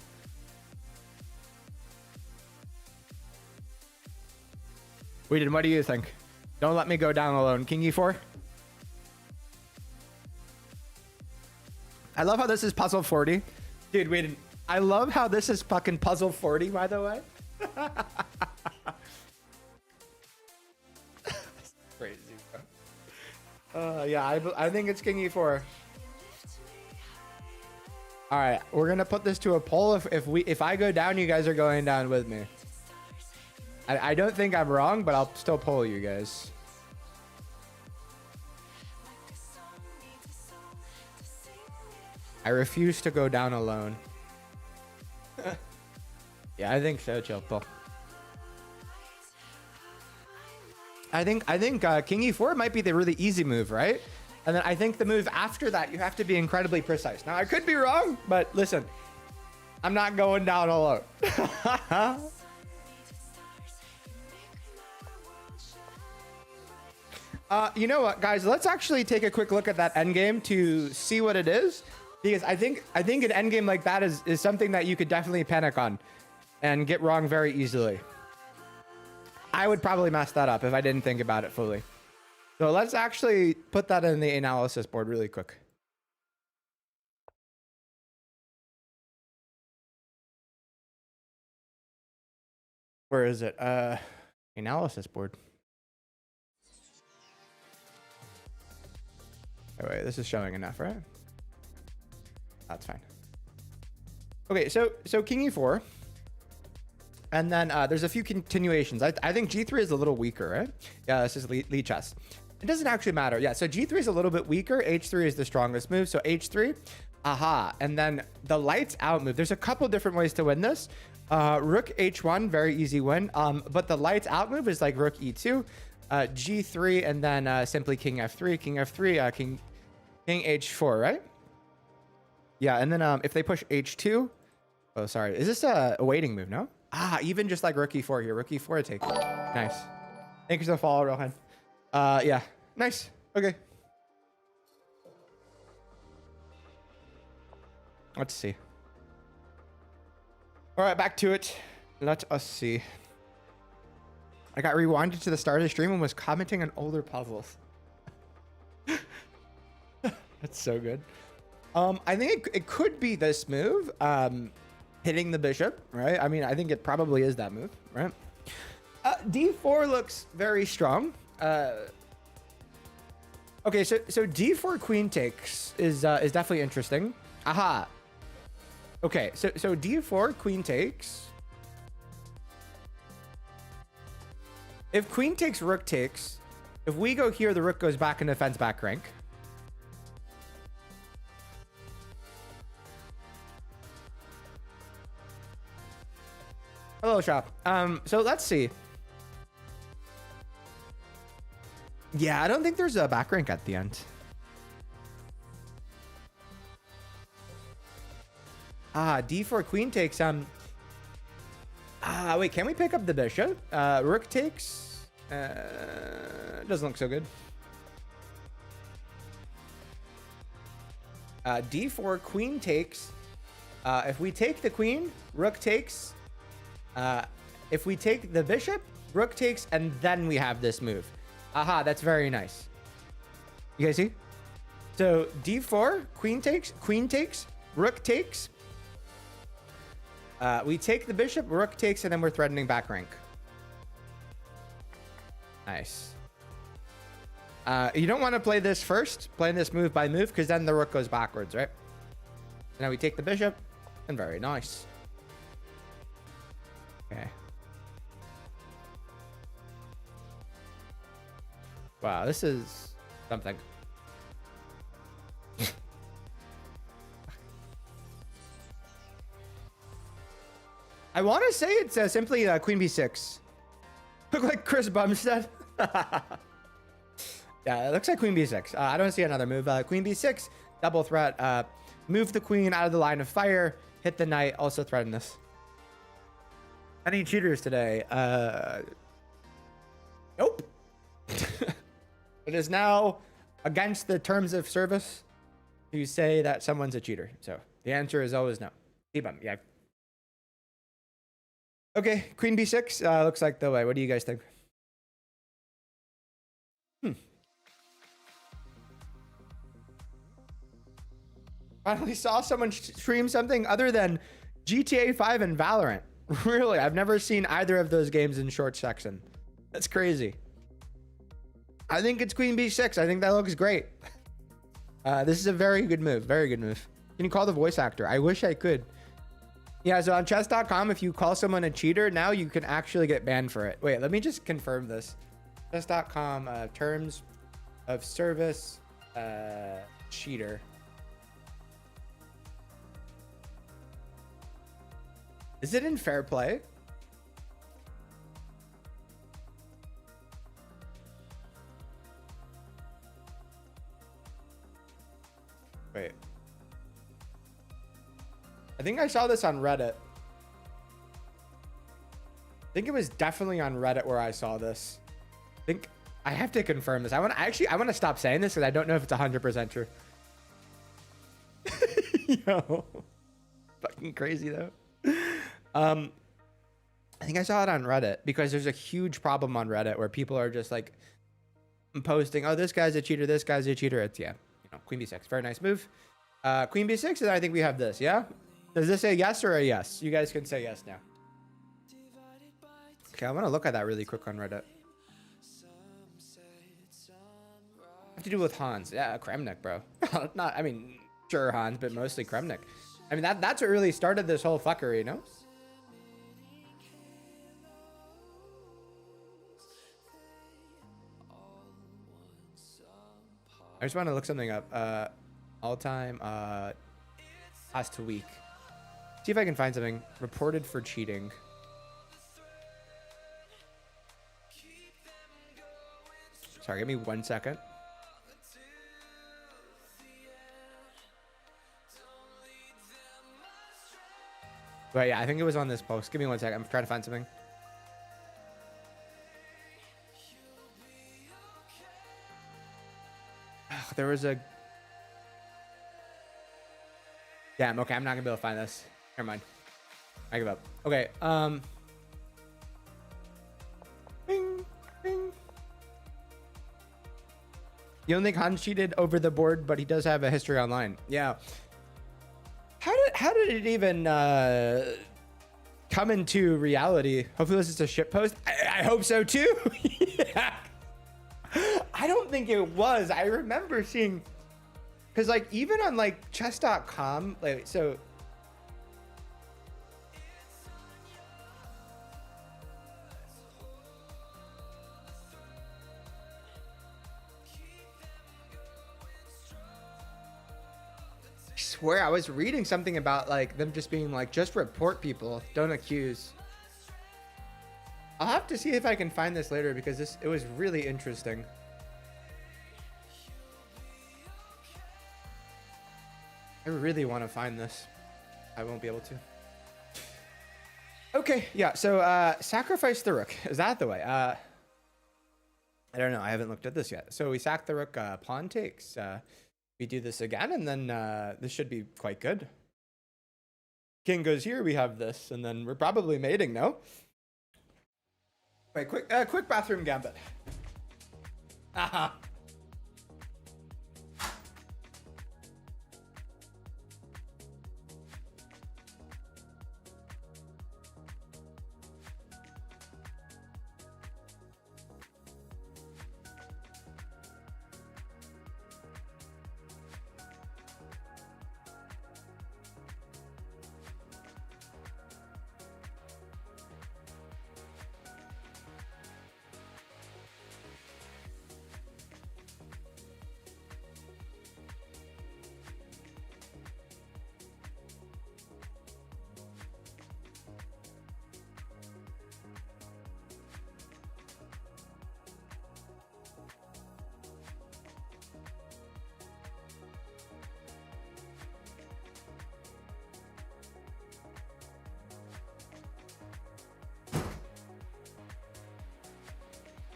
Whedon, what do you think? Don't let me go down alone. King E4? I love how this is puzzle 40. Dude, Whedon, I love how this is fucking puzzle 40, by the way. Crazy, bro. Yeah, I think it's King E4. All right, we're gonna put this to a poll. If I go down, you guys are going down with me. I don't think I'm wrong, but I'll still poll you guys. I refuse to go down alone. Yeah, I think so, Chilpel. I think King E4 might be the really easy move, right? And then I think the move after that, you have to be incredibly precise. Now, I could be wrong, but listen, I'm not going down alone. You know what, guys? Let's actually take a quick look at that endgame to see what it is, because I think an endgame like that is something that you could definitely panic on and get wrong very easily. I would probably mess that up if I didn't think about it fully. So let's actually put that in the analysis board really quick. Where is it? Analysis board. Oh, wait, this is showing enough, right? That's fine. Okay, so King E4. And then there's a few continuations. I think G3 is a little weaker, right? Yeah, this is lead chess. It doesn't actually matter. Yeah, so G3 is a little bit weaker. H3 is the strongest move. So H3, aha. And then the lights out move. There's a couple different ways to win this. Rook H1, very easy win. But the lights out move is like Rook E2, G3, and then simply King F3, King F3, King H4, right? Yeah, and then if they push H2, oh, sorry. Is this a waiting move, no? Ah, even just like Rook E4 here. Rook E4 take. Nice. Thank you for the follow, Rohan. Yeah. Nice. Okay. Let's see. All right, back to it. Let us see. I got rewinded to the start of the stream and was commenting on older puzzles. That's so good. I think it could be this move. Hitting the bishop, right? I mean, I think it probably is that move, right? D4 looks very strong. Okay, so D4 queen takes is definitely interesting. Aha. Okay, so D4 queen takes. If queen takes, rook takes. If we go here, the rook goes back in defense back rank. Hello, shop. So let's see. Yeah, I don't think there's a back rank at the end. D4 queen takes. Wait, can we pick up the bishop? Rook takes. Doesn't look so good. D4 queen takes. If we take the queen, rook takes. If we take the bishop, rook takes, and then we have this move. Aha, that's very nice. You guys see? So D4, queen takes, rook takes. We take the bishop, rook takes, and then we're threatening back rank. Nice. You don't want to play this first, playing this move by move, because then the rook goes backwards, right? So now we take the bishop, and very nice. Okay. Wow, this is something. I want to say it's simply Queen B6. Look like Chris Bumstead. Yeah, it looks like Queen B6. I don't see another move. Queen B6, double threat. Move the queen out of the line of fire. Hit the knight. Also threaten this. Any cheaters today? Nope. It is now against the terms of service to say that someone's a cheater. So the answer is always no. Yeah. Okay, Queen B6 looks like the way. What do you guys think? Finally saw someone stream something other than GTA 5 and Valorant. Really, I've never seen either of those games in short section. That's crazy. I think it's Queen B6. I think that looks great. This is a very good move. Very good move. Can you call the voice actor? I wish I could. Yeah, so on chess.com, if you call someone a cheater, now you can actually get banned for it. Wait, let me just confirm this. Chess.com, terms of service, cheater. Is it in fair play? Wait. I think I saw this on Reddit. I think it was definitely on Reddit where I saw this. I think I have to confirm this. I want to stop saying this because I don't know if it's 100% true. Yo, fucking crazy though. I think I saw it on Reddit because there's a huge problem on Reddit where people are just like posting, oh, this guy's a cheater, this guy's a cheater. It's, yeah, you know, queen b6, very nice move. Queen b6, and I think we have this. Yeah, does this say yes or a yes? You guys can say yes now. Okay, I want to look at that really quick on Reddit. Have to do with Hans. Yeah, Kremnik, bro. Not, I mean, sure Hans, but mostly Kremnik. I mean, that's what really started this whole fuckery, you know? I just want to look something up. All time, last week. See if I can find something reported for cheating. Sorry, give me 1 second. But yeah, I think it was on this post. Give me 1 second. I'm trying to find something. There was a... Damn, okay, I'm not gonna be able to find this. Never mind. I give up. Okay, Bing, bing. You don't think Hans cheated over the board, but he does have a history online. Yeah. How did it even come into reality? Hopefully this is a shit post. I hope so too. Yeah. I don't think it was. I remember seeing, because like even on like chess.com, like so. I swear I was reading something about like them just being like, just report people, don't accuse. I'll have to see if I can find this later because it was really interesting. I really want to find this. I won't be able to. Okay, yeah, so sacrifice the rook. Is that the way? I don't know. I haven't looked at this yet. So we sack the rook, pawn takes. We do this again, and then this should be quite good. King goes here, we have this, and then we're probably mating, no? Wait, quick bathroom gambit. Aha.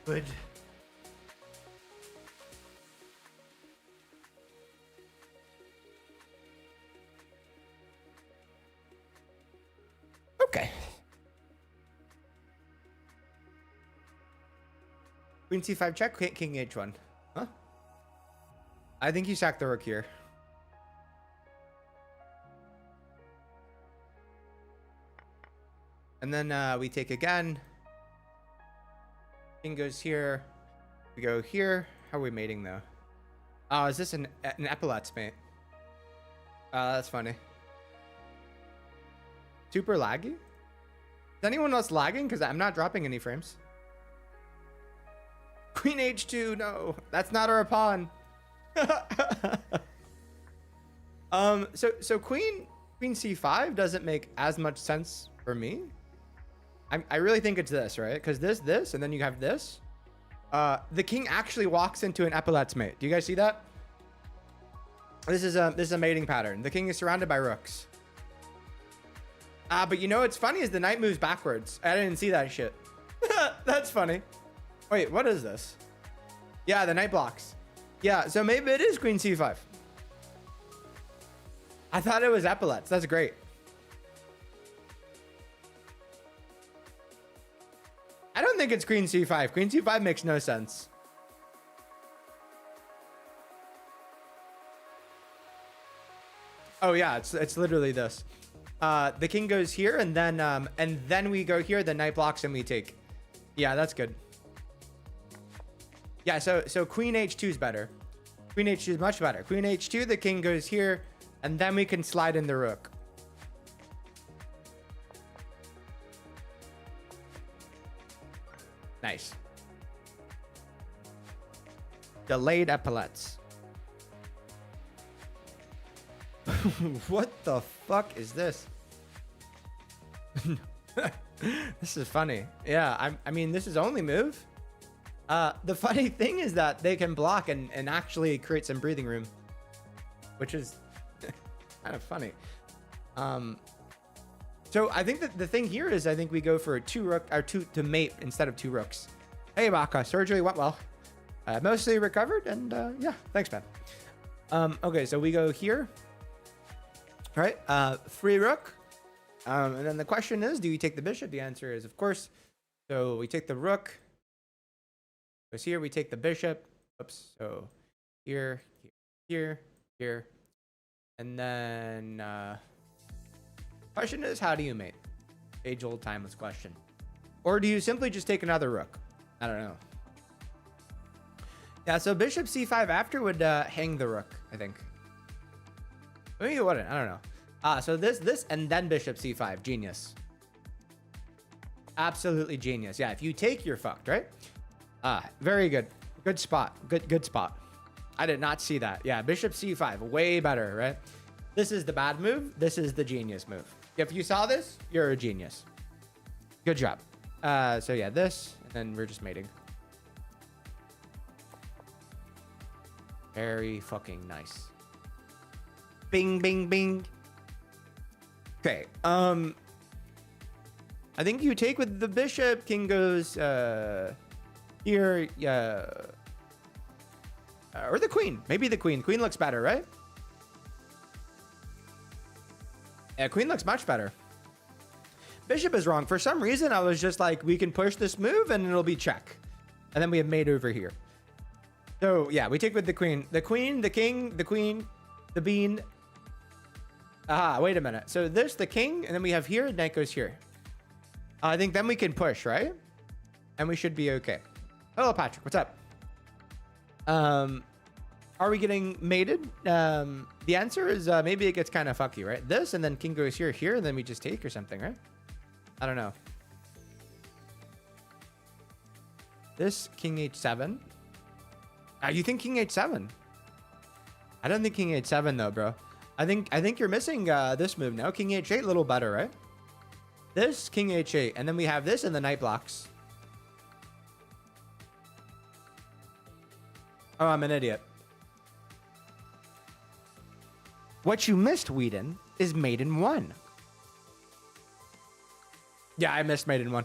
Good. Okay. Queen c5 check, king h1. Huh? I think you sack the rook here. And then we take again. King goes here. We go here. How are we mating though? Oh, is this an epaulets mate? That's funny. Super laggy? Is anyone else lagging? Because I'm not dropping any frames. Queen h2, no, that's not our pawn. So queen c5 doesn't make as much sense for me. I really think it's this, right? Because this, and then you have this. The king actually walks into an epaulette's mate. Do you guys see that? This is a mating pattern. The king is surrounded by rooks. But you know what's funny is the knight moves backwards. I didn't see that shit. That's funny. Wait, what is this? Yeah, the knight blocks. Yeah, so maybe it is queen c5. I thought it was epaulettes. That's great. I don't think it's queen c5. Queen c5 makes no sense. Oh yeah, it's literally this. The king goes here, and then we go here. The knight blocks, and we take. Yeah, that's good. Yeah, so queen h2 is better. Queen h2 is much better. Queen h2, the king goes here, and then we can slide in the rook. Nice. Delayed epaulettes. What the fuck is this? This is funny. Yeah, I mean, this is only move. The funny thing is that they can block and actually create some breathing room, which is kind of funny. So I think that the thing here is I think we go for a two rook or two to mate instead of two rooks. Hey, Baka, surgery went well. Mostly recovered, and yeah, thanks, man. Okay, so we go here. All right, free rook. And then the question is, do you take the bishop? The answer is, of course. So we take the rook. Because here we take the bishop. Oops. So here, here, here. And then question is, how do you mate? Age-old timeless question. Or do you simply just take another rook? I don't know. Yeah, so bishop c5 after would hang the rook, I think. Maybe it wouldn't. I don't know. So this, and then bishop c5. Genius. Absolutely genius. Yeah, if you take, you're fucked, right? Very good. Good spot. Good spot. I did not see that. Yeah, bishop c5. Way better, right? This is the bad move. This is the genius move. If you saw this, you're a genius. Good job. So yeah, this, and then we're just mating. Very fucking nice. Bing, bing, bing. Okay. I think you take with the bishop. King goes here. Yeah. Or the queen. Maybe the queen. Queen looks better, right? Yeah, queen looks much better. Bishop is wrong. For some reason, I was just like, we can push this move and it'll be check. And then we have mate over here. So yeah, we take with the queen. The queen, the king, the queen, the bean. Aha, wait a minute. So this, the king, and then we have here, knight goes here. I think then we can push, right? And we should be okay. Hello, Patrick. What's up? Are we getting mated? The answer is maybe it gets kind of fucky, right? This, and then king goes here, here, and then we just take or something, right? I don't know. This, king h7. You think king h7? I don't think king h7 though, bro. I think you're missing this move now. King h8, a little better, right? This, king h8, and then we have this and the knight blocks. Oh, I'm an idiot. What you missed, Whedon, is maiden 1. Yeah, I missed maiden 1.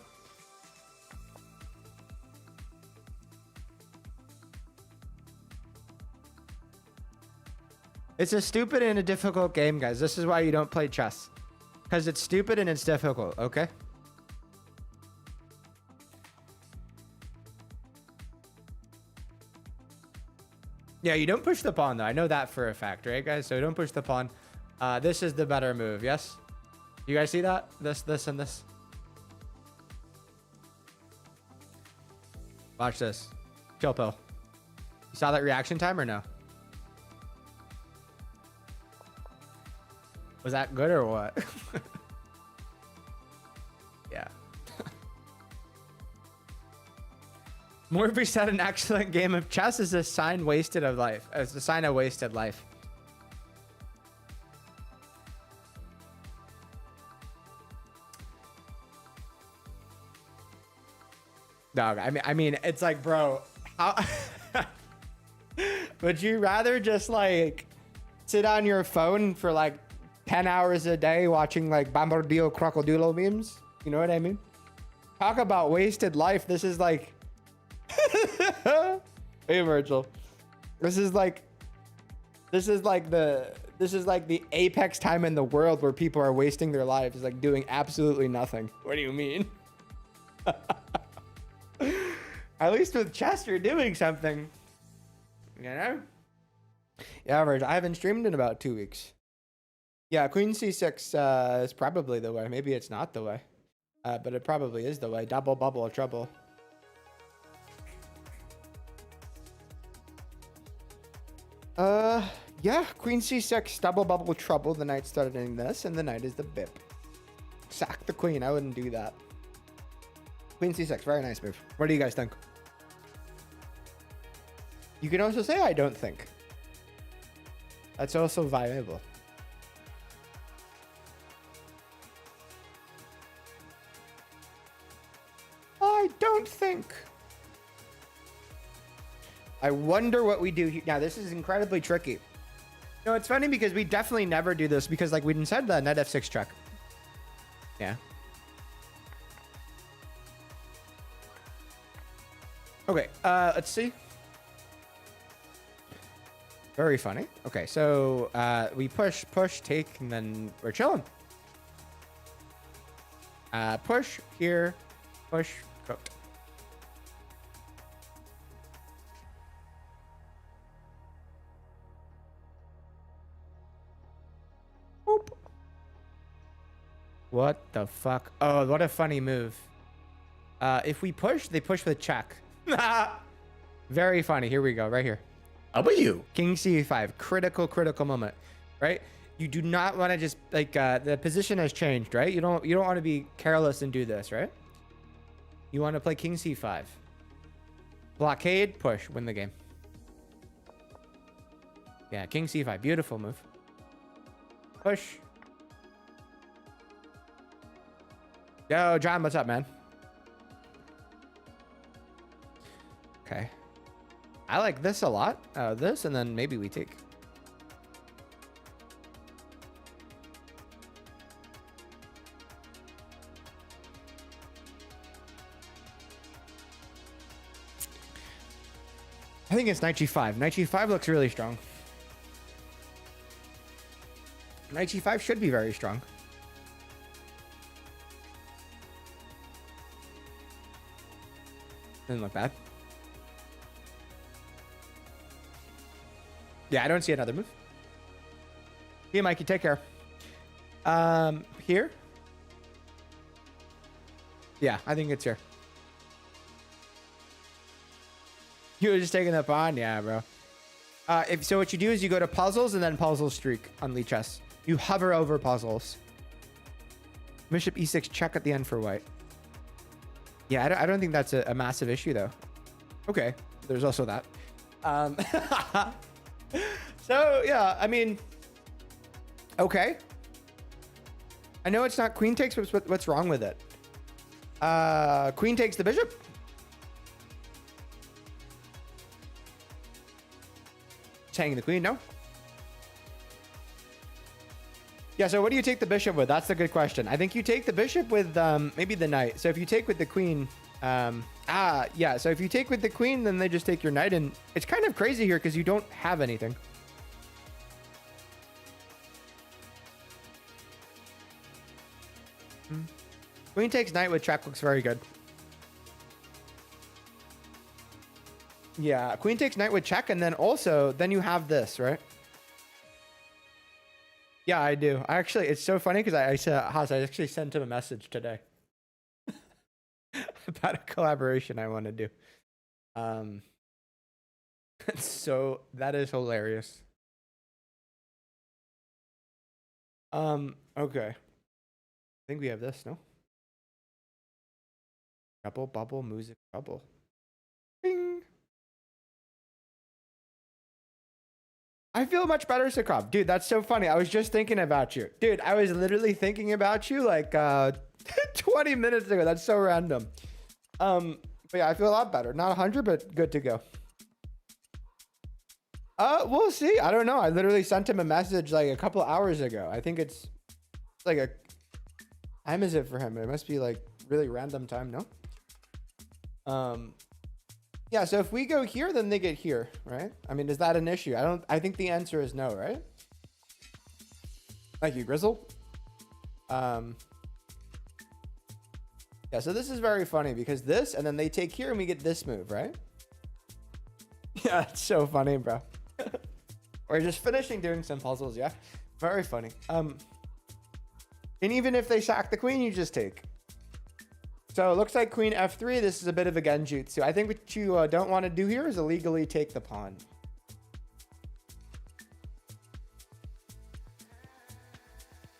It's a stupid and a difficult game, guys. This is why you don't play chess. Because it's stupid and it's difficult, okay? Yeah, you don't push the pawn, though. I know that for a fact, right, guys? So don't push the pawn. This is the better move, yes? You guys see that? This, and this. Watch this. Kill pill. You saw that reaction time or no? Was that good or what? Yeah. Morphy said an excellent game of chess is a sign wasted of life. It's a sign of wasted life. Dog, I mean, it's like, bro, how would you rather just like sit on your phone for like 10 hours a day watching like Bombardillo Crocodilo memes? You know what I mean? Talk about wasted life. This is like, hey, Virgil, this is like the apex time in the world where people are wasting their lives, like doing absolutely nothing. What do you mean? At least with chess, you're doing something. You know? Yeah, Virgil, I haven't streamed in about 2 weeks. Yeah, Queen C6 is probably the way. Maybe it's not the way. But it probably is the way. Double bubble trouble. Yeah, Queen C6, double bubble trouble. The knight starting this, and the knight is the bip. Sack the queen. I wouldn't do that. Queen C6, very nice move. What do you guys think? You can also say I don't think. That's also viable. I don't think. I wonder what we do here. Now, this is incredibly tricky. No, it's funny because we definitely never do this because, like, we said the knight f6 check. Yeah. Okay, let's see. Very funny. Okay, so we push, take, and then we're chilling. Push here, push, cooked. Boop. What the fuck? Oh, what a funny move. If we push, they push with a check. Very funny. Here we go, right here. How about you? King c5, critical moment, right? You do not want to just like the position has changed, right? You don't want to be careless and do this, right? You want to play king c5, blockade, push, win the game. Yeah, king c5, beautiful move. Push. Yo, John, what's up, man? Okay. I like this a lot. This, and then maybe we take. I think it's knight g5. Knight g5 looks really strong. Knight g5 should be very strong. Doesn't look bad. Yeah, I don't see another move. Yeah, Mikey, take care. Here? Yeah, I think it's here. You were just taking the pawn? Yeah, bro. If so, what you do is you go to puzzles and then puzzle streak on Lee Chess. You hover over puzzles. Bishop e6 check at the end for white. Yeah, I don't think that's a massive issue, though. Okay, there's also that. So, yeah, I mean, okay. I know it's not queen takes, but what's wrong with it? Queen takes the bishop. Hanging the queen, no? Yeah, so what do you take the bishop with? That's the good question. I think you take the bishop with maybe the knight. So if you take with the queen, yeah, so if you take with the queen, then they just take your knight, and it's kind of crazy here because you don't have anything. Queen takes knight with check looks very good. Yeah, queen takes knight with check, and then also, then you have this, right? Yeah, I do. I actually, it's so funny because I said, Haas, I actually sent him a message today about a collaboration I want to do. So that is hilarious. Okay. I think we have this, no? Couple, bubble, music, bubble. Bing. I feel much better, Sakov. Dude, that's so funny. I was just thinking about you. Dude, I was literally thinking about you like 20 minutes ago. That's so random. But yeah, I feel a lot better. Not 100, but good to go. We'll see. I don't know. I literally sent him a message like a couple hours ago. I think it's like a time is it for him? It must be like really random time, no? Yeah, so if we go here, then they get here, right? I mean, is that an issue? I think the answer is no, right? Thank you, Grizzle. Yeah, so this is very funny because this, and then they take here and we get this move, right? Yeah, it's so funny, bro. We're just finishing doing some puzzles, yeah? Very funny. And even if they sack the queen, you just take. So it looks like queen f3. This is a bit of a genjutsu. I think what you don't want to do here is illegally take the pawn.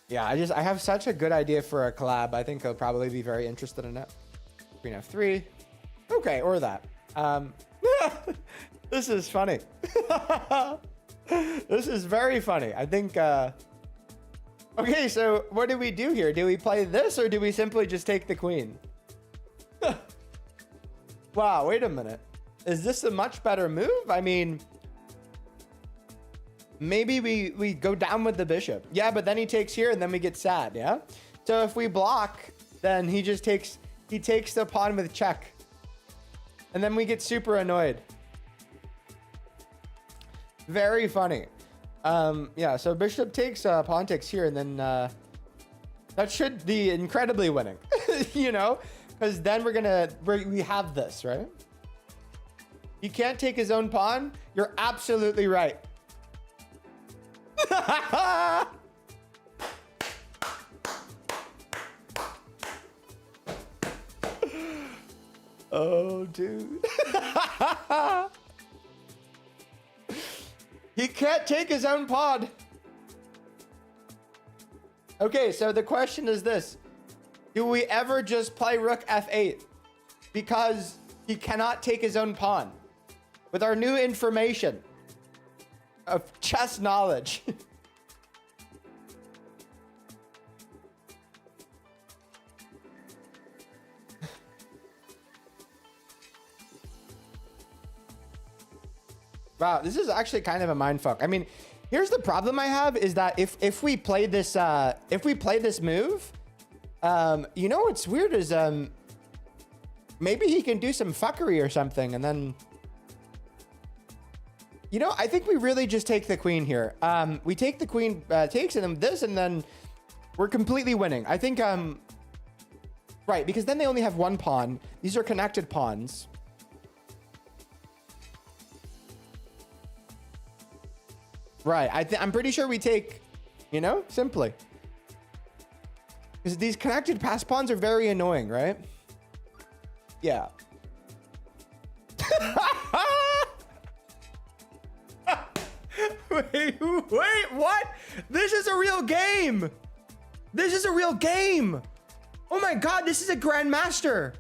Yeah, I have such a good idea for a collab. I think he'll probably be very interested in it. Queen f3. Okay, or that. This is funny. This is very funny. I think... Okay, so what do we do here? Do we play this or do we simply just take the queen? Wow, wait a minute. Is this a much better move? I mean, maybe we go down with the bishop. Yeah, but then he takes here and then we get sad, yeah? So if we block, then he takes the pawn with check. And then we get super annoyed. Very funny. Yeah, so bishop takes, pawn takes here, and then that should be incredibly winning, you know? Because then we have this, right? He can't take his own pawn. You're absolutely right. Oh, dude. He can't take his own pawn. Okay, so the question is this. Do we ever just play rook f8? Because he cannot take his own pawn. With our new information of chess knowledge. Wow, this is actually kind of a mindfuck. I mean, here's the problem I have is that if we play this move, you know what's weird is maybe he can do some fuckery or something, and then you know, I think we really just take the queen here. We take the queen takes and then this, and then we're completely winning. I think right, because then they only have one pawn. These are connected pawns. Right, I'm pretty sure we take, you know, simply. Because these connected pass pawns are very annoying, right? Yeah. Wait, what? This is a real game. This is a real game. Oh my God, this is a grandmaster.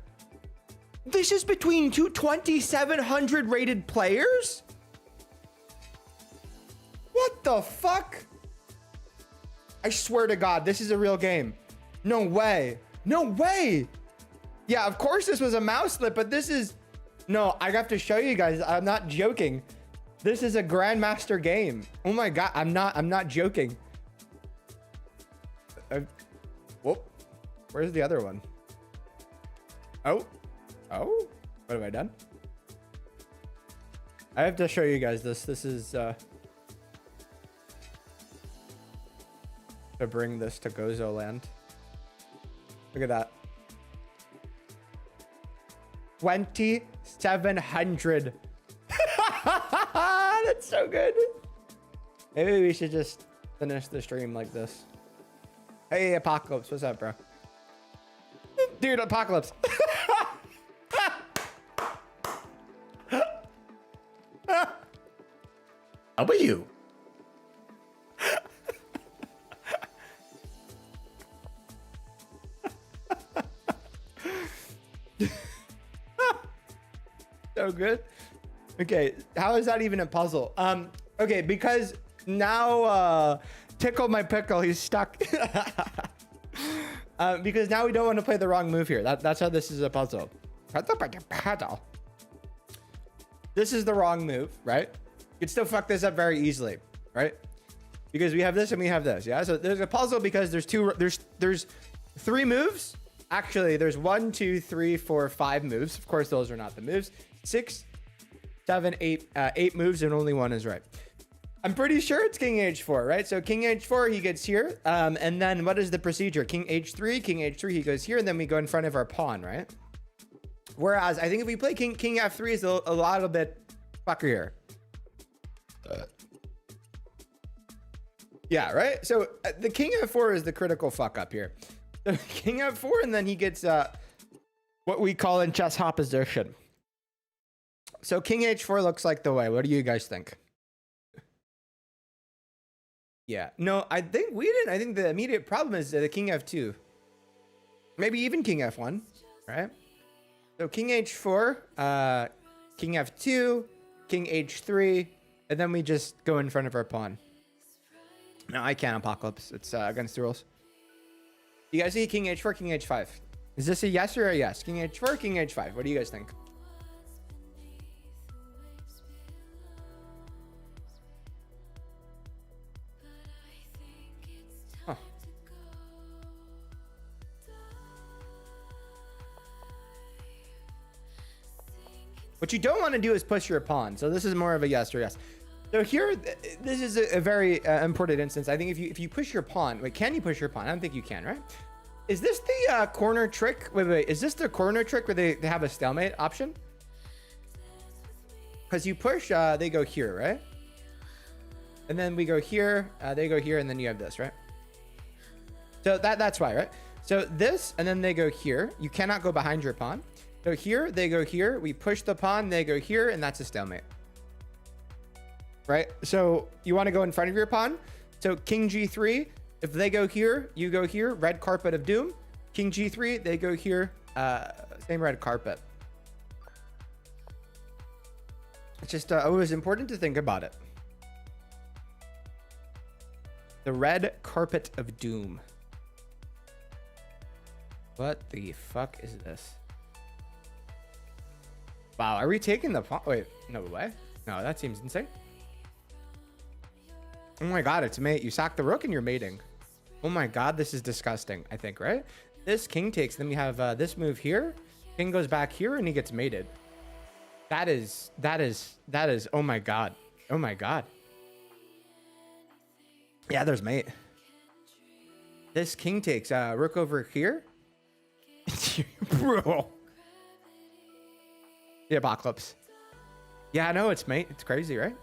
This is between two 2,700 rated players? What the fuck? I swear to God, this is a real game. No way. No way. Yeah, of course this was a mouse slip, but this is... No, I have to show you guys. I'm not joking. This is a grandmaster game. Oh my God, I'm not joking. Whoop. Where's the other one? Oh. Oh. What have I done? I have to show you guys this. This is... to bring this to Gozo land. Look at that. 2,700. That's so good. Maybe we should just finish the stream like this. Hey, Apocalypse, what's up, bro? Dude, Apocalypse. How about you? So good. Okay, how is that even a puzzle? Okay, because now tickle my pickle, he's stuck. Because now we don't want to play the wrong move here. That's how this is a puzzle. This is the wrong move, right? You could still fuck this up very easily, right? Because we have this and we have this, yeah? So there's a puzzle because there's three moves. Actually, there's 1, 2, 3, 4, 5 moves. Of course, those are not the moves. 6, 7, 8, 8 moves and only one is right. I'm pretty sure it's king h4, right? So king h4, he gets here. And then what is the procedure? King h3, he goes here, and then we go in front of our pawn, right? Whereas I think if we play king f3 is a little bit fuckier. Yeah, right? So the king f4 is the critical fuck up here. So king f4, and then he gets what we call in chess opposition. So king h4 looks like the way. What do you guys think? Yeah, no, I think we didn't. I think the immediate problem is the king f2. Maybe even king f1, right? So king h4, king f2, king h3, and then we just go in front of our pawn. No, I can't Apocalypse. It's against the rules. You guys see king h4, king h5. Is this a yes or a yes? King h4, king h5. What do you guys think? Huh. What you don't want to do is push your pawn. So this is more of a yes or yes. So here, this is a very important instance. I think if you push your pawn, wait, can you push your pawn? I don't think you can, right? Is this the corner trick? Wait, is this the corner trick where they have a stalemate option? Because you push, they go here, right? And then we go here, they go here, and then you have this, right? So that's why, right? So this, and then they go here. You cannot go behind your pawn. So here, they go here. We push the pawn, they go here, and that's a stalemate. Right? So you want to go in front of your pawn. So king g3, if they go here, you go here, red carpet of doom. King g3, they go here, same red carpet. It's just always important to think about it. The red carpet of doom. What the fuck is this? Wow, are we taking the pawn? Wait, no way. No, that seems insane. Oh my god, it's mate. You sack the rook and you're mating. Oh my god, this is disgusting, I think, right? This king takes, then we have this move here. King goes back here and he gets mated. That is, oh my god. Oh my god. Yeah, there's mate. This king takes rook over here. Bro. The Apocalypse. Yeah, I know it's mate. It's crazy, right?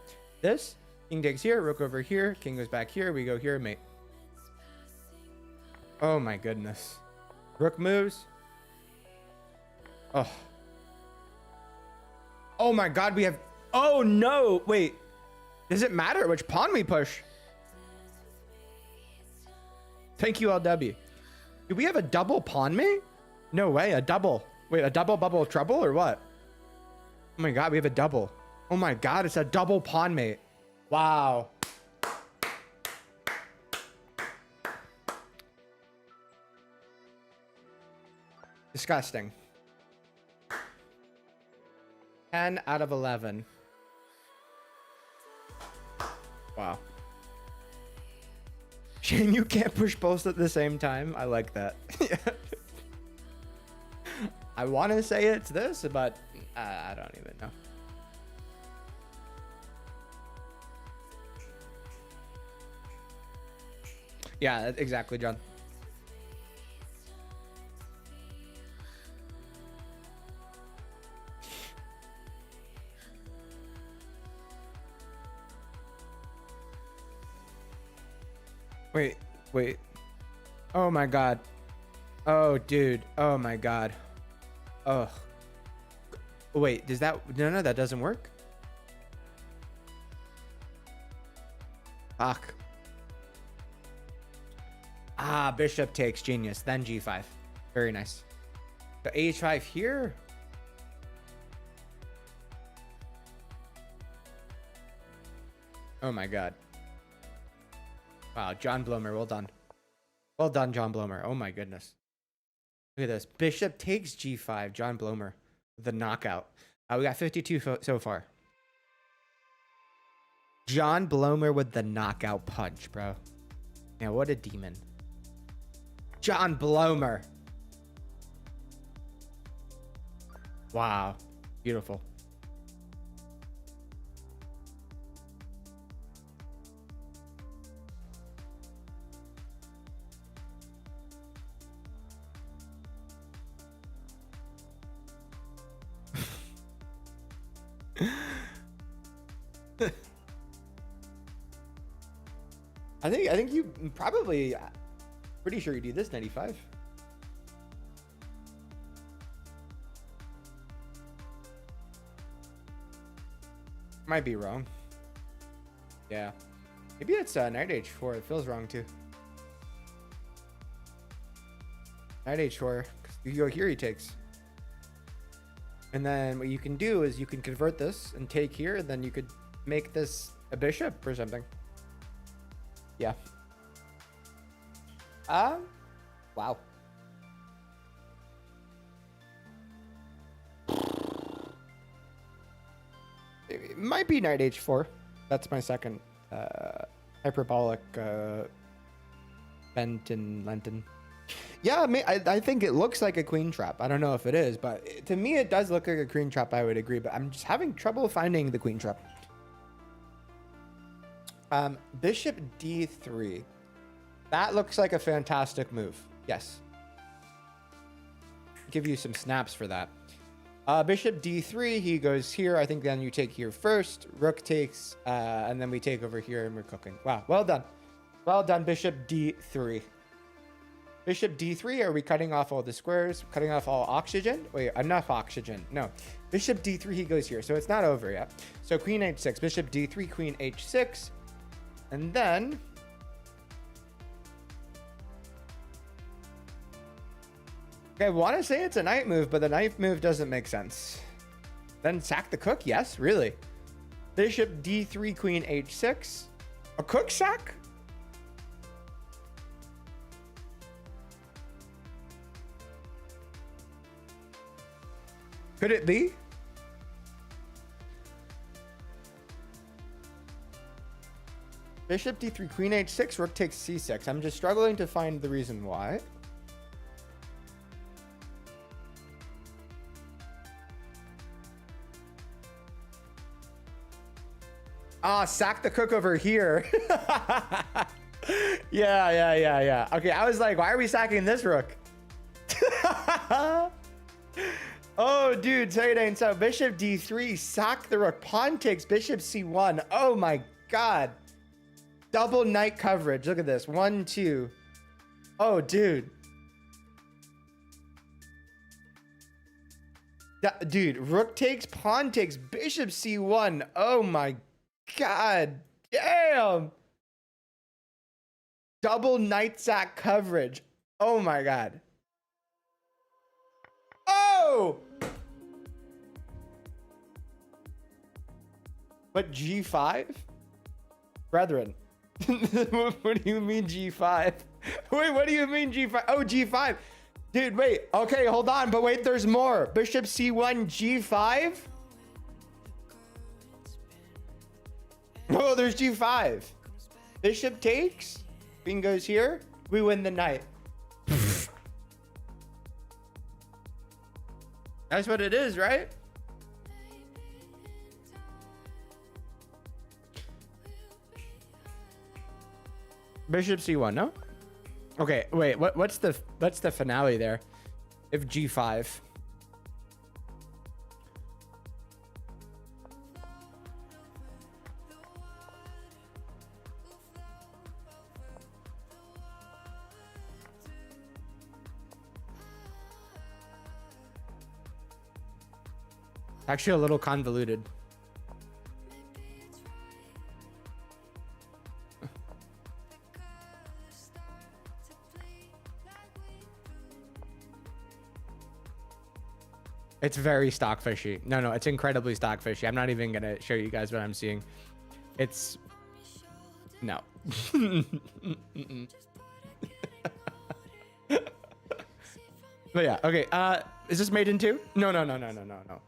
This. King takes here, rook over here, king goes back here, we go here, mate. Oh my goodness. Rook moves. Oh. Oh my god, we have... Oh no, wait. Does it matter which pawn we push? Thank you, LW. Do we have a double pawn mate? No way, a double. Wait, a double bubble trouble or what? Oh my god, we have a double. Oh my god, it's a double pawn mate. Wow. Disgusting. 10 out of 11. Wow. Shane, you can't push both at the same time. I like that. I want to say it's this, but I don't even know. Yeah, exactly, John. Wait. Oh my god. Oh, dude. Oh my god. Oh. Wait, does that... No, that doesn't work. Fuck. Ah, bishop takes, genius. Then g5. Very nice. So h5 here. Oh my god. Wow, John Blomer, well done. Well done, John Blomer. Oh my goodness. Look at this. Bishop takes g5, John Blomer. The knockout. We got 52 so far. John Blomer with the knockout punch, bro. Man, what a demon. John Blomer. Wow. Beautiful. I think you probably pretty sure you do this 95. Might be wrong. Yeah. Maybe it's Night Age 4. It feels wrong too. Night Age 4. Because you go here, he takes. And then what you can do is you can convert this and take here, and then you could make this a bishop or something. Yeah. Wow. It might be Knight H4. That's my second hyperbolic bent and Lenten. Yeah, I think it looks like a queen trap. I don't know if it is, but to me it does look like a queen trap. I would agree, but I'm just having trouble finding the queen trap. Bishop D3. That looks like a fantastic move. Yes. Give you some snaps for that. Bishop D3, he goes here. I think then you take here first. Rook takes, and then we take over here and we're cooking. Wow, well done. Well done, Bishop D3. Bishop D3, are we cutting off all the squares? Cutting off all oxygen? Wait, enough oxygen. No. Bishop D3, he goes here. So it's not over yet. So Queen H6, Bishop D3, Queen H6. And then... Okay, I want to say it's a knight move, but the knight move doesn't make sense. Then sack the cook? Yes, really. Bishop D3, Queen H6. A cook sack? Could it be? Bishop D3, Queen H6, Rook takes C6. I'm just struggling to find the reason why. Ah, sack the cook over here. Yeah. Okay, I was like, why are we sacking this rook? Oh, dude, Sayadain. So Bishop D3, sack the rook. Pawn takes Bishop C1. Oh my God. Double knight coverage. Look at this. 1, 2. Oh, dude. Dude, rook takes, pawn takes, Bishop C1. Oh my God damn. Double knight sack coverage. Oh my God. Oh! But G5? Brethren. What do you mean G5? Wait, what do you mean G5? Oh, G5. Dude, wait. Okay, hold on. But wait, there's more. Bishop C1, G5? Oh, there's G5. Bishop takes. Queen goes here. We win the knight. That's what it is, right? Bishop C1, no? Okay, wait, what's the finale there? If G5. Actually a little convoluted. It's very stockfishy. No, it's incredibly stockfishy. I'm not even gonna show you guys what I'm seeing. It's no. But yeah, okay. Is this made in two? No, no, no, no, no, no, no.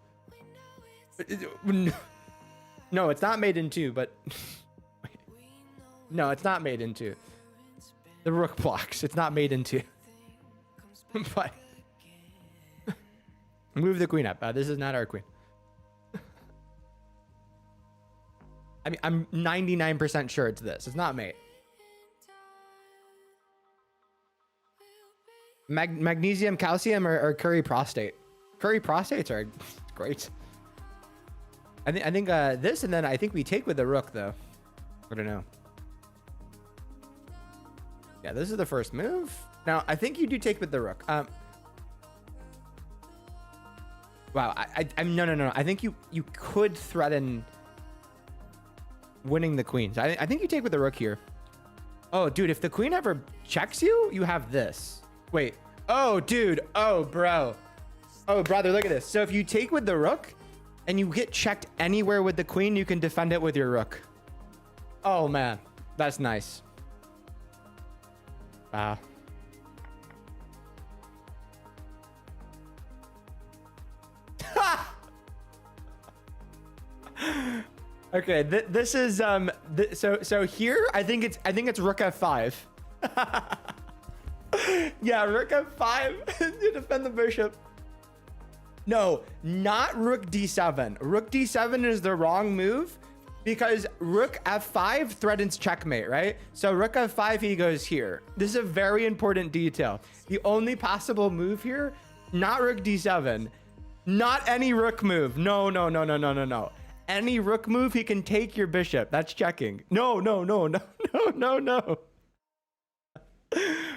No, it's not made in two, but no, it's not made in two. The rook blocks. It's not made in two. But move the queen up. This is not our queen. I mean, I'm 99% sure it's this. It's not mate. Magnesium, calcium, or curry prostate. Curry prostates are great. I think this, and then I think we take with the rook though. I don't know. Yeah, this is the first move. Now I think you do take with the rook. Wow, I'm no. I think you could threaten winning the queens. I think you take with the rook here. Oh, dude, if the queen ever checks you, you have this. Wait. Oh, dude. Oh, bro. Oh, brother, look at this. So if you take with the rook and you get checked anywhere with the queen, you can defend it with your rook. Oh, man. That's nice. Wow. Okay, this is so here I think it's rook f5. Yeah, rook f5 to defend the bishop. No, not rook d7. Rook d7 is the wrong move because rook f5 threatens checkmate, right? So rook f5, he goes here. This is a very important detail. The only possible move here, not rook d7, not any rook move. No. Any rook move, he can take your bishop. That's checking. No.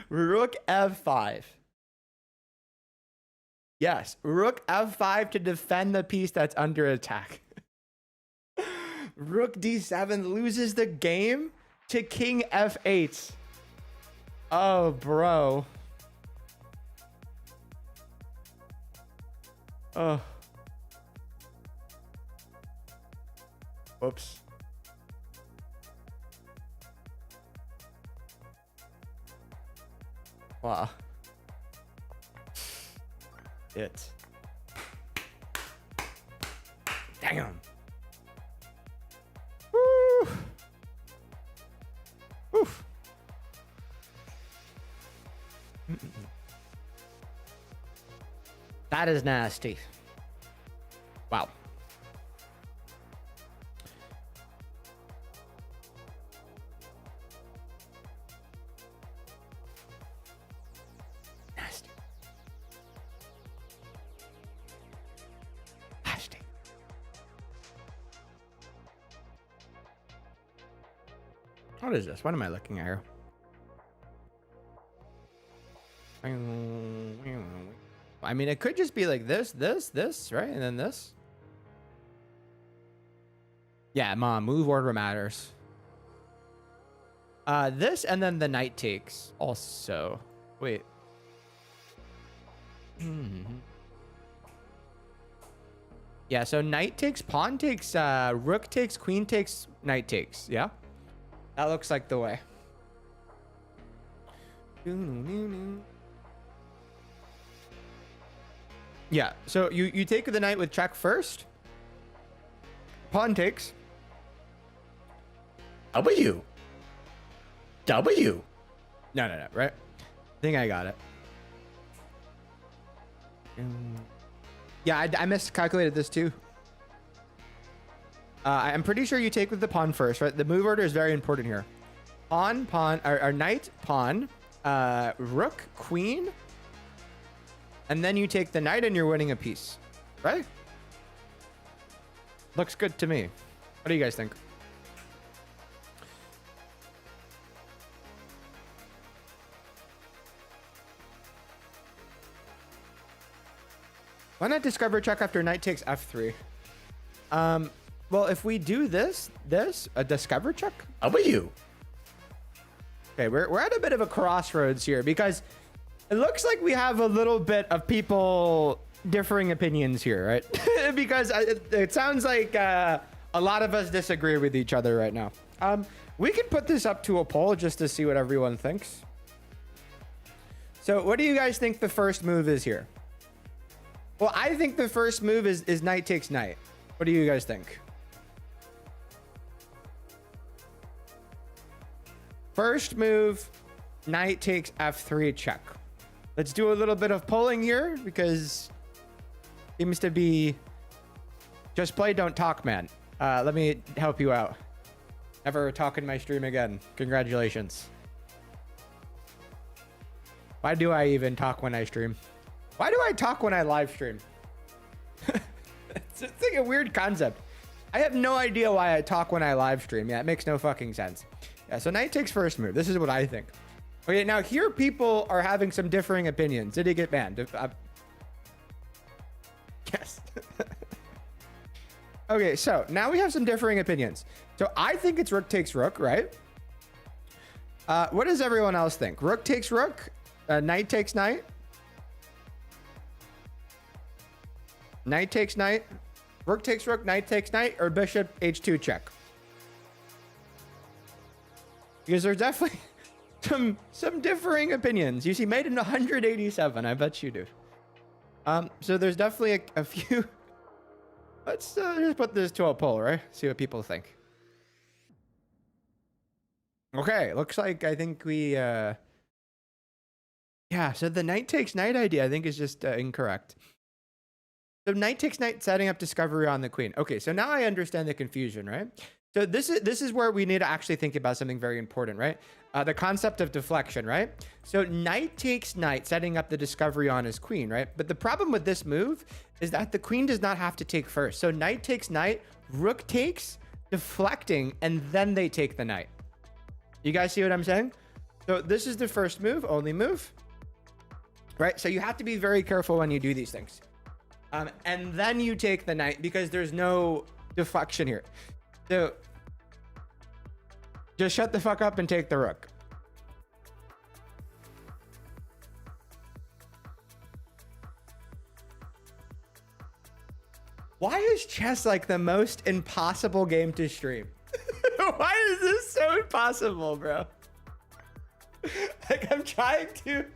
Rook f5. Yes, rook f5 to defend the piece that's under attack. Rook d7 loses the game to king f8. Oh, bro. Oh. Whoops. Wow. It. Damn. Woo. Oof. That is nasty. Wow. Nasty. Nasty. What is this? What am I looking at here? I mean, it could just be like this, right? And then this. Yeah, mom, move order matters. This and then the knight takes also. Wait. Yeah, so knight takes, pawn takes, rook takes, queen takes, knight takes. Yeah, that looks like the way. Yeah, so you take the knight with check first. Pawn takes. W. No, right? I think I got it. Yeah, I miscalculated this too. I'm pretty sure you take with the pawn first, right? The move order is very important here. Pawn, or knight, pawn, rook, queen, and then you take the knight and you're winning a piece, right? Looks good to me. What do you guys think? Why not discover check after knight takes f3? Well, if we do this, a discover check? W. Okay, we're at a bit of a crossroads here because it looks like we have a little bit of people differing opinions here, right? Because it sounds like a lot of us disagree with each other right now. We can put this up to a poll just to see what everyone thinks. So what do you guys think the first move is here? Well, I think the first move is knight takes knight. What do you guys think? First move, knight takes f3 check. Let's do a little bit of polling here because seems to be just play, don't talk, man. Let me help you out. Never talk in my stream again. Congratulations. Why do I even talk when I stream? Why do I talk when I live stream? It's like a weird concept. I have no idea why I talk when I live stream. Yeah, it makes no fucking sense. Yeah, so knight takes first move. This is what I think. Okay, now here people are having some differing opinions. Did he get banned? Yes. Okay, so now we have some differing opinions. So I think it's rook takes rook, right? What does everyone else think? Rook takes rook, knight takes knight. Knight takes knight, rook takes rook, knight takes knight, or bishop h2 check. Because there's definitely some differing opinions. You see, made in 187. I bet you do. So there's definitely a few. Let's just put this to a poll, right? See what people think. Okay, looks like I think we. Yeah, so the knight takes knight idea I think is just incorrect. So knight takes knight, setting up discovery on the queen. Okay, so now I understand the confusion, right? So this is where we need to actually think about something very important, right? The concept of deflection, right? So knight takes knight, setting up the discovery on his queen, right? But the problem with this move is that the queen does not have to take first. So knight takes knight, rook takes, deflecting, and then they take the knight. You guys see what I'm saying? So this is the first move, only move, right? So you have to be very careful when you do these things. And then you take the knight because there's no deflection here. So just shut the fuck up and take the rook. Why is chess like the most impossible game to stream? Why is this so impossible, bro? Like I'm trying to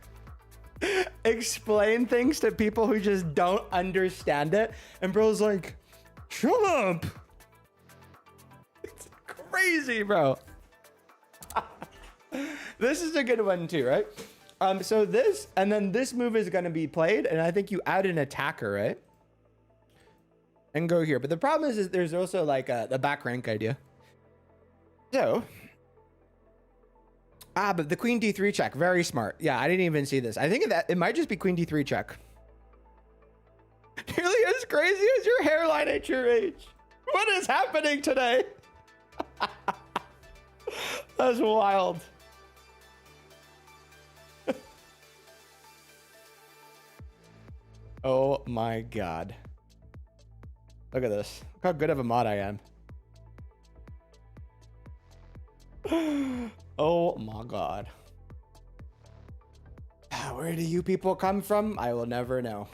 explain things to people who just don't understand it, and bro's like, shut up. It's crazy, bro. This is a good one too, right? So this and then this move is going to be played, and I think you add an attacker, right? And go here. But the problem is there's also like the back rank idea. So but the queen d3 check, very smart. Yeah, I didn't even see this. I think that it might just be queen d3 check. Nearly as crazy as your hairline at your age. What is happening today? That's wild. Oh my god. Look at this. Look how good of a mod I am. Oh my god. Where do you people come from? I will never know.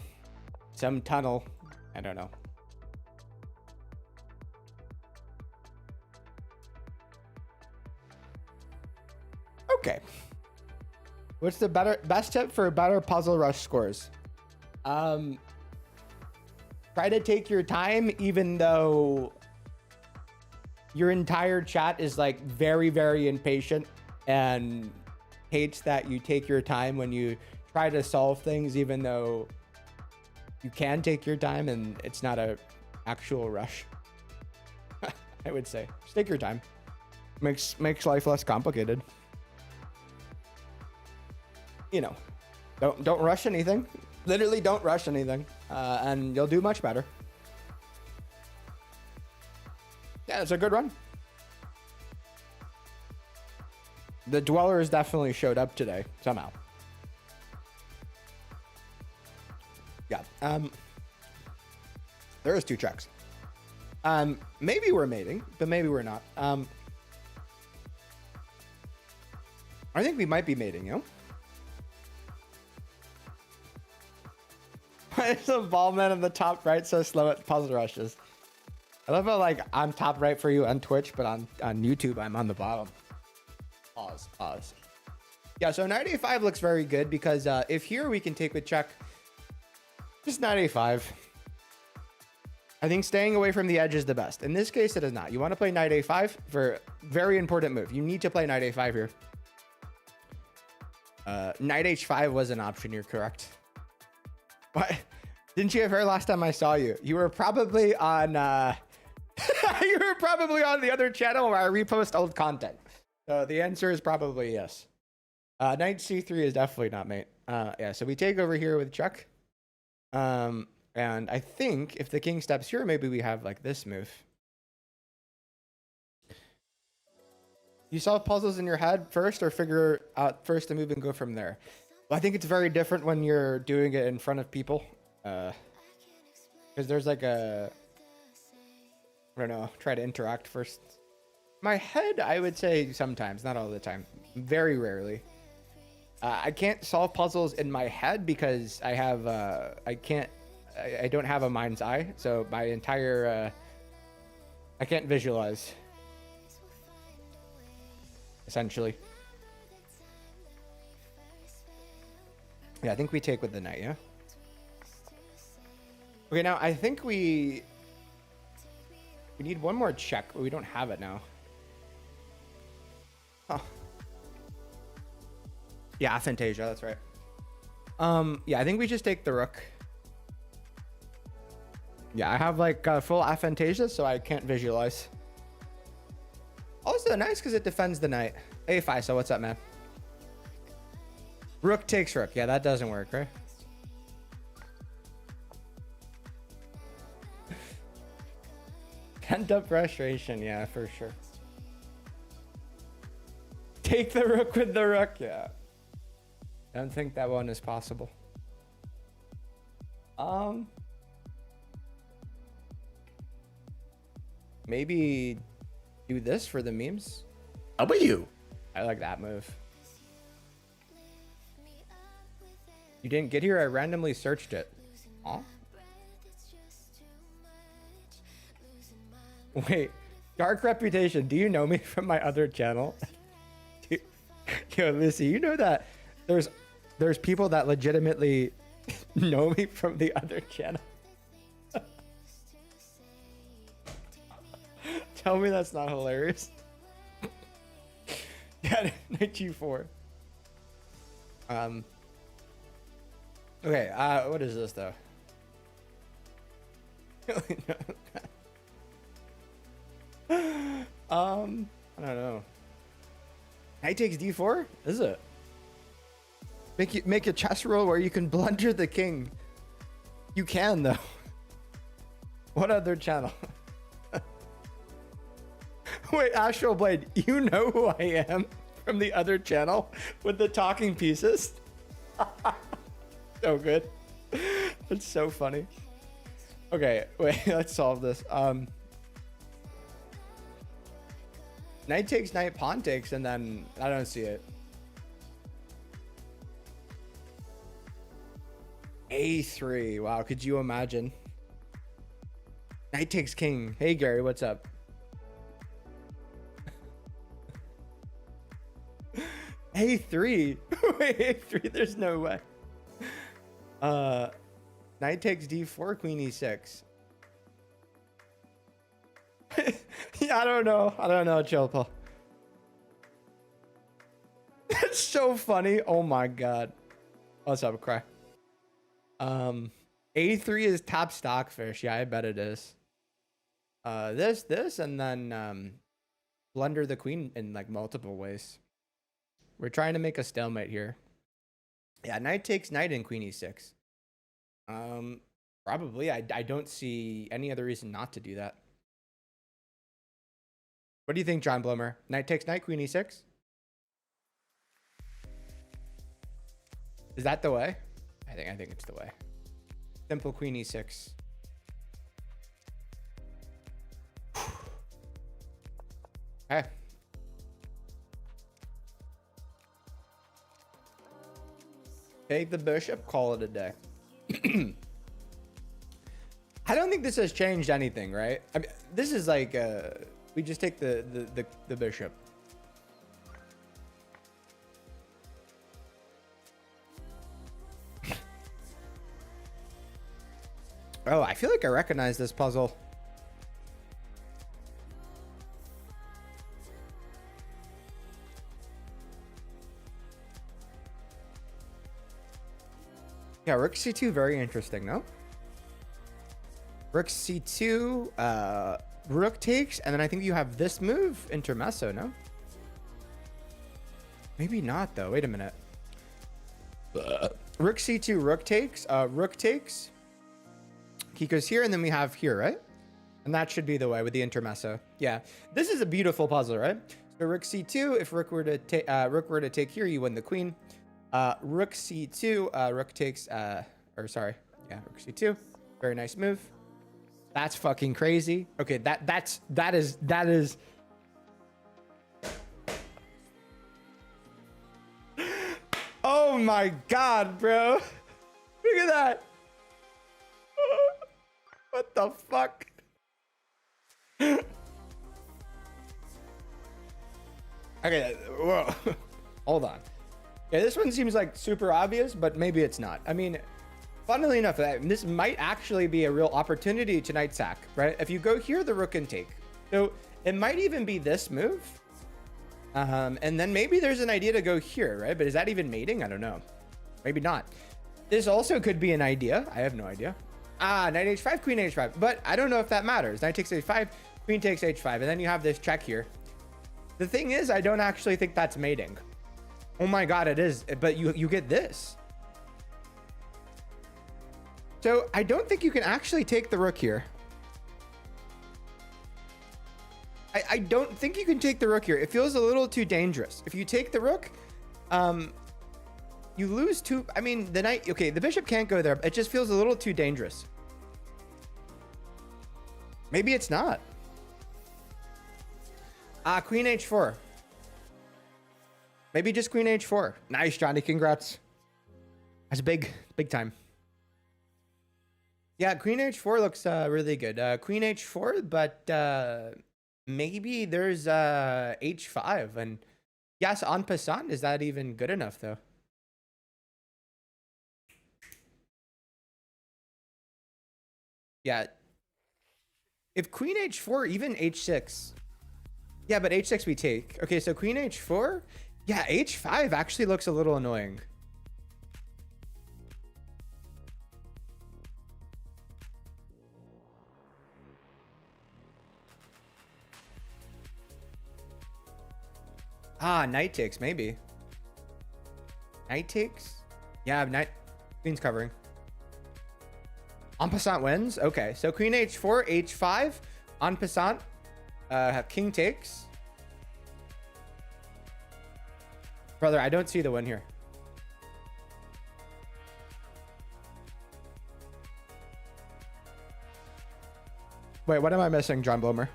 Some tunnel. I don't know. Okay. What's the best tip for better puzzle rush scores? Try to take your time, even though your entire chat is like very, very impatient and hates that you take your time when you try to solve things, even though you can take your time and it's not a actual rush. I would say just take your time. Makes life less complicated. You know, don't rush anything. Literally don't rush anything, and you'll do much better. Yeah, it's a good run. The dwellers definitely showed up today somehow. Yeah. There is 2 checks. Maybe we're mating, but maybe we're not. I think we might be mating, you know? Why is the ball man in the top right so slow at puzzle rushes? I love how like I'm top right for you on Twitch, but on YouTube I'm on the bottom. Pause. Yeah, so knight a5 looks very good because if here we can take with check, Just knight a5. I think staying away from the edge is the best. In this case, it is not. You want to play knight a5 for very important move. You need to play knight a5 here. Knight h5 was an option. You're correct. What? Didn't you have hair last time I saw you? You were probably on you were probably on the other channel where I repost old content. So the answer is probably yes. Knight c3 is definitely not mate. Yeah, so we take over here with Chuck. And I think if the king steps here, maybe we have like this move. You solve puzzles in your head first or figure out first the move and go from there? Well, I think it's very different when you're doing it in front of people. Because there's like a, I don't know, try to interact first. My head, I would say sometimes, not all the time, very rarely. I can't solve puzzles in my head because I have, I don't have a mind's eye. So my entire, I can't visualize. Essentially. Yeah, I think we take with the knight, yeah? Okay, now I think we need one more check, but we don't have it now. Huh. Yeah, aphantasia, that's right. Yeah, I think we just take the rook. Yeah, I have like full aphantasia, so I can't visualize. Also nice because it defends the knight. A5, so what's up, man? Rook takes rook. Yeah, that doesn't work, right? Pent up frustration, yeah, for sure. Take the rook with the rook, yeah. I don't think that one is possible. Maybe do this for the memes. How about you? I like that move. You didn't get here? I randomly searched it. Huh? Wait, Dark Reputation, do you know me from my other channel? Yo, Lissy, you know that there's people that legitimately know me from the other channel? Tell me that's not hilarious. Yeah, knight g4. Okay, what is this though? I don't know. Knight takes d4? Is it? Make a chess roll where you can blunder the king. You can though. What other channel? Wait, Astral Blade, you know who I am from the other channel with the talking pieces? So good. That's so funny. Okay, wait, let's solve this. Knight takes knight, pawn takes, and then I don't see it. A3. Wow, could you imagine? Knight takes king. Hey Gary, what's up? A3. Wait, A3. There's no way. Knight takes d4, queen e6. Yeah, I don't know, Chilpa. That's so funny. Oh my god. What's up, Cry? A3 is top stockfish. Yeah, I bet it is. This, and then blunder the queen in like multiple ways. We're trying to make a stalemate here. Yeah, knight takes knight and queen e6. Probably. I don't see any other reason not to do that. What do you think, John Blummer? Knight takes knight, queen e6? Is that the way? I think it's the way. Simple queen e6. Okay. Take the bishop, call it a day. I don't think this has changed anything, right? I mean, this is like we just take the bishop. Oh, I feel like I recognize this puzzle. Yeah, rook c2, very interesting, no? Rook c2, rook takes, and then I think you have this move, intermesso, no? Maybe not, though. Wait a minute. Rook c2, rook takes. He goes here, and then we have here, right? And that should be the way with the intermesso. Yeah, this is a beautiful puzzle, right? So rook c2, if rook were to take here, you win the queen. Rook c2, rook takes, rook c2. Very nice move. That's fucking crazy. Okay, that is. Oh my god, bro. Look at that. What the fuck? Okay, whoa. Hold on. Yeah, this one seems like super obvious, but maybe it's not. I mean, funnily enough, this might actually be a real opportunity to knight sack, right? If you go here, the rook can take. So it might even be this move. And then maybe there's an idea to go here, right? But is that even mating? I don't know. Maybe not. This also could be an idea. I have no idea. Knight h5, queen h5. But I don't know if that matters. Knight takes h5, queen takes h5. And then you have this check here. The thing is, I don't actually think that's mating. Oh my god, it is. But you get this. So I don't think you can actually take the rook here. I don't think you can take the rook here. It feels a little too dangerous. If you take the rook, you lose two. I mean, the knight, okay, the bishop can't go there. It just feels a little too dangerous. Maybe it's not. Queen h4. Maybe just queen h4. Nice, Johnny. Congrats. That's big time. Yeah, queen h4 looks really good. Queen h4, but maybe there's h5. And yes, en passant, is that even good enough, though? Yeah. If queen h4, even h6. Yeah, but h6 we take. Okay, so queen h4. Yeah, h5 actually looks a little annoying. Knight takes, maybe. Knight takes? Yeah, knight. Queen's covering. En passant wins. Okay, so queen h4, h5. En passant. King takes. Brother, I don't see the win here. Wait, what am I missing, John Blomer?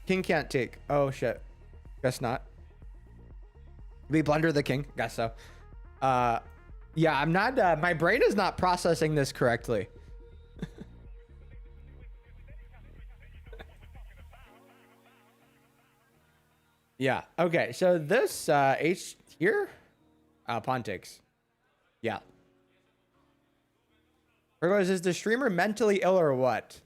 King can't take. Oh, shit. Guess not. We blunder the king. Guess so. Yeah, I'm not... my brain is not processing this correctly. Yeah. Okay. So this H here, pawn takes. Yeah. Regardless, is the streamer mentally ill or what?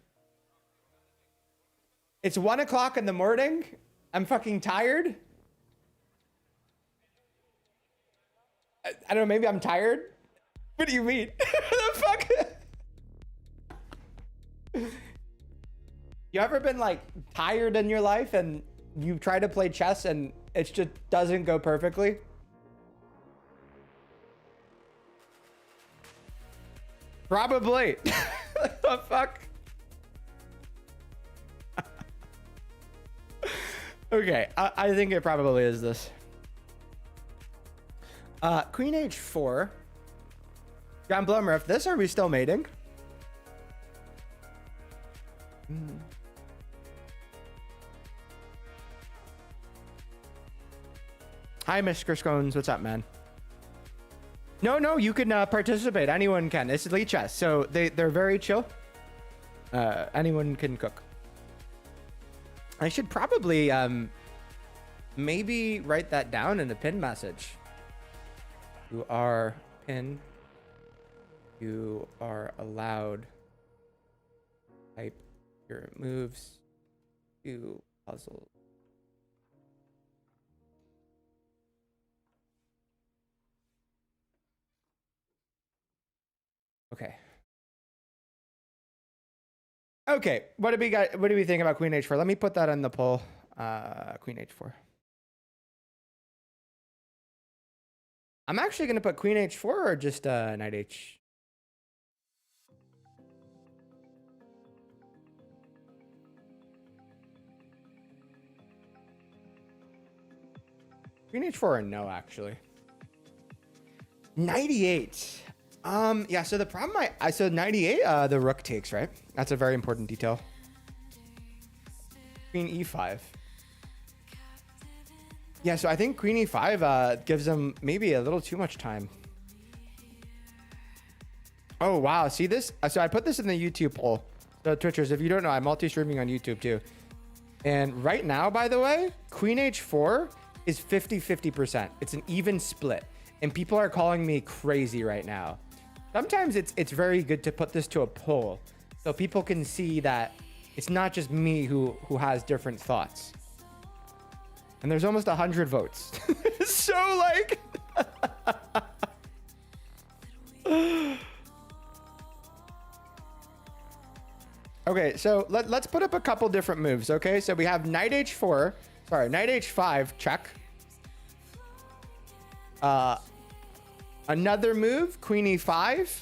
It's 1 o'clock in the morning. I'm fucking tired. I don't know. Maybe I'm tired. What do you mean? The fuck? You ever been like tired in your life and you try to play chess and it just doesn't go perfectly? Probably. What the fuck? Okay, I think it probably is this. Queen h4. John Blummer, if this, are we still mating? Hi, Mr. Scones. What's up, man? No, you can participate. Anyone can. It's elite chess, so they're very chill. Anyone can cook. I should probably maybe write that down in a pin message. You are pin. You are allowed type your moves to puzzles. Okay. Okay. What do we got? What do we think about Queen H4? Let me put that on the poll. Queen H4. I'm actually going to put Queen H4 or just Knight H. Queen H4 or no, actually. 98. Yeah, so the problem so 98, the rook takes, right? That's a very important detail. Queen E5. Yeah, so I think Queen E5 gives them maybe a little too much time. Oh, wow. See this? So I put this in the YouTube poll. So Twitchers, if you don't know, I'm multi-streaming on YouTube too. And right now, by the way, Queen H4 is 50-50%. It's an even split. And people are calling me crazy right now. Sometimes it's very good to put this to a poll so people can see that it's not just me who has different thoughts. And there's almost 100 votes. So like okay, so let's put up a couple different moves. Okay, so we have Knight H4, sorry, Knight H5 check. Another move, Queen E5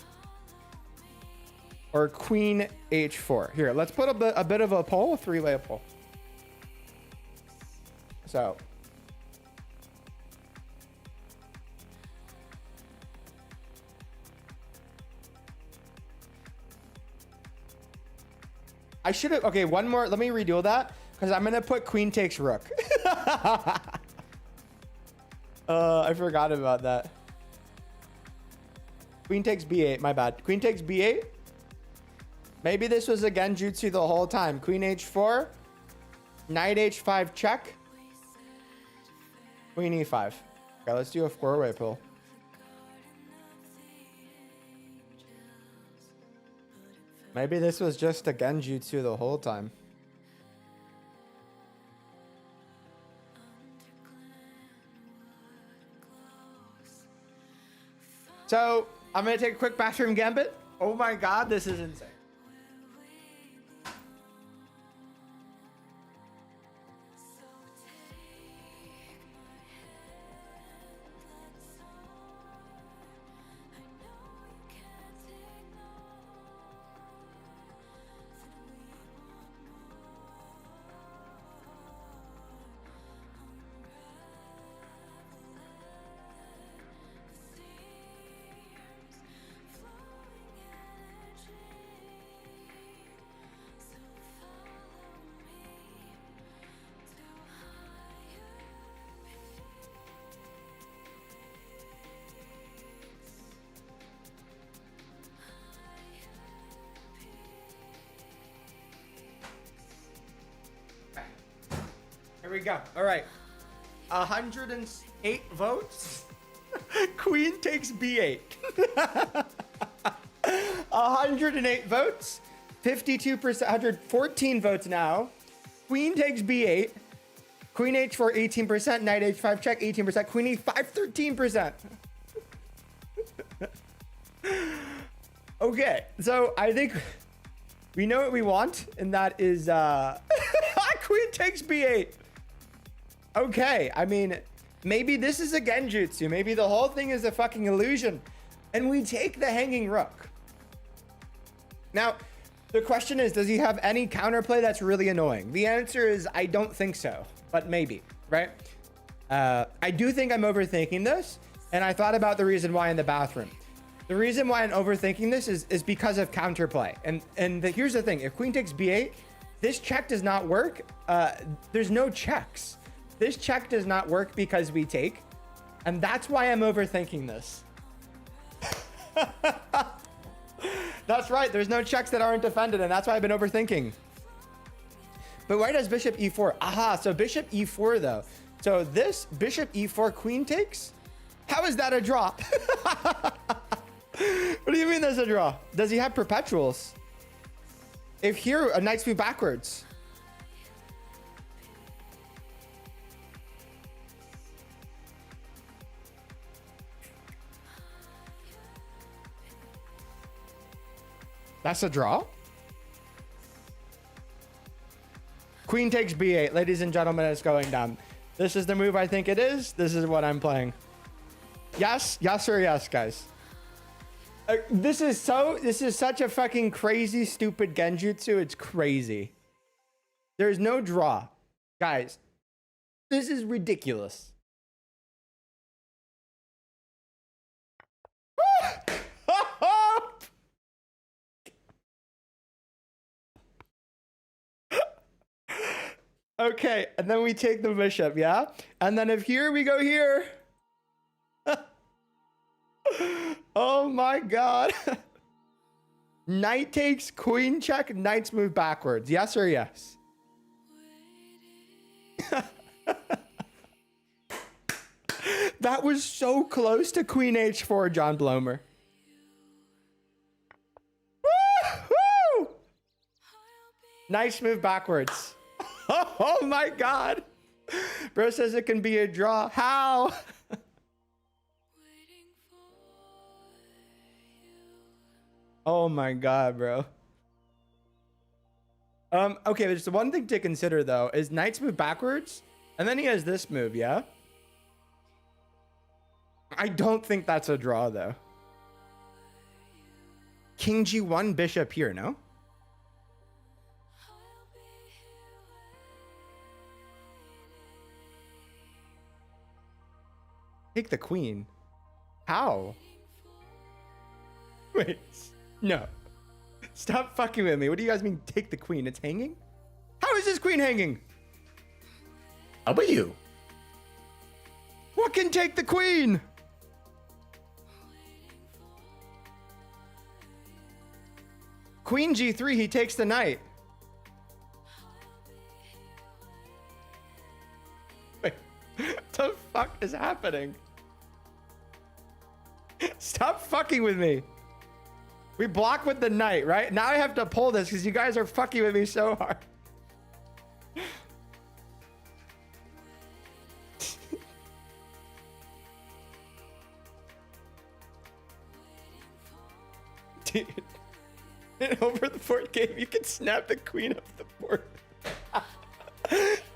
or Queen H4. Here, let's put a bit of a poll, a three-way poll. So I should have, okay, one more, let me redo that because I'm gonna put Queen takes Rook. I forgot about that. Queen takes B8, my bad. Queen takes B8. Maybe this was a Genjutsu the whole time. Queen H4, Knight H5 check, Queen E5. Okay, let's do a four-way pull. Maybe this was just a Genjutsu the whole time. So, I'm going to take a quick bathroom gambit. Oh my god, this is insane. Here we go. All right. 108 votes. Queen takes B8. 108 votes. 52%, 114 votes now. Queen takes B8. Queen H4, 18%. Knight H5 check, 18%. Queen E5, 13%. Okay, so I think we know what we want, and that is Queen takes B8. Okay, I mean, maybe this is a Genjutsu. Maybe the whole thing is a fucking illusion. And we take the hanging rook. Now, the question is, does he have any counterplay that's really annoying? The answer is, I don't think so, but maybe, right? I do think I'm overthinking this, and I thought about the reason why in the bathroom. The reason why I'm overthinking this is because of counterplay. And here's the thing, if Queen takes B8, this check does not work. There's no checks. This check does not work because we take, and that's why I'm overthinking this. That's right, there's no checks that aren't defended, and that's why I've been overthinking. But why does Bishop E4? Aha, so Bishop E4 though. So this Bishop E4 Queen takes? How is that a drop? What do you mean there's a draw? Does he have perpetuals? If here, a knight's move backwards. That's a draw? Queen takes b8. Ladies and gentlemen, it's going down. This is the move I think it is. This is what I'm playing. Yes? Yes or yes, guys? This is such a fucking crazy, stupid genjutsu. It's crazy. There's no draw. Guys, this is ridiculous. Okay, and then we take the bishop, yeah? And then if here we go here. Oh my god. Knight takes, queen check, knights move backwards. Yes or yes? That was so close to queen h4, John Blomer. Woo! Knights move backwards. Oh my god. Bro says it can be a draw. How? Oh my god, bro. Okay, there's one thing to consider though, is knights move backwards, and then he has this move, yeah? I don't think that's a draw though. King g1, bishop here, no? Take the queen. How? Wait, no. Stop fucking with me. What do you guys mean take the queen? It's hanging? How is this queen hanging? How about you? What can take the queen? Queen g3, he takes the knight. Wait, what the fuck is happening? Stop fucking with me. We block with the knight, right? Now I have to pull this because you guys are fucking with me so hard. Dude. Over the board game, you can snap the queen off the board.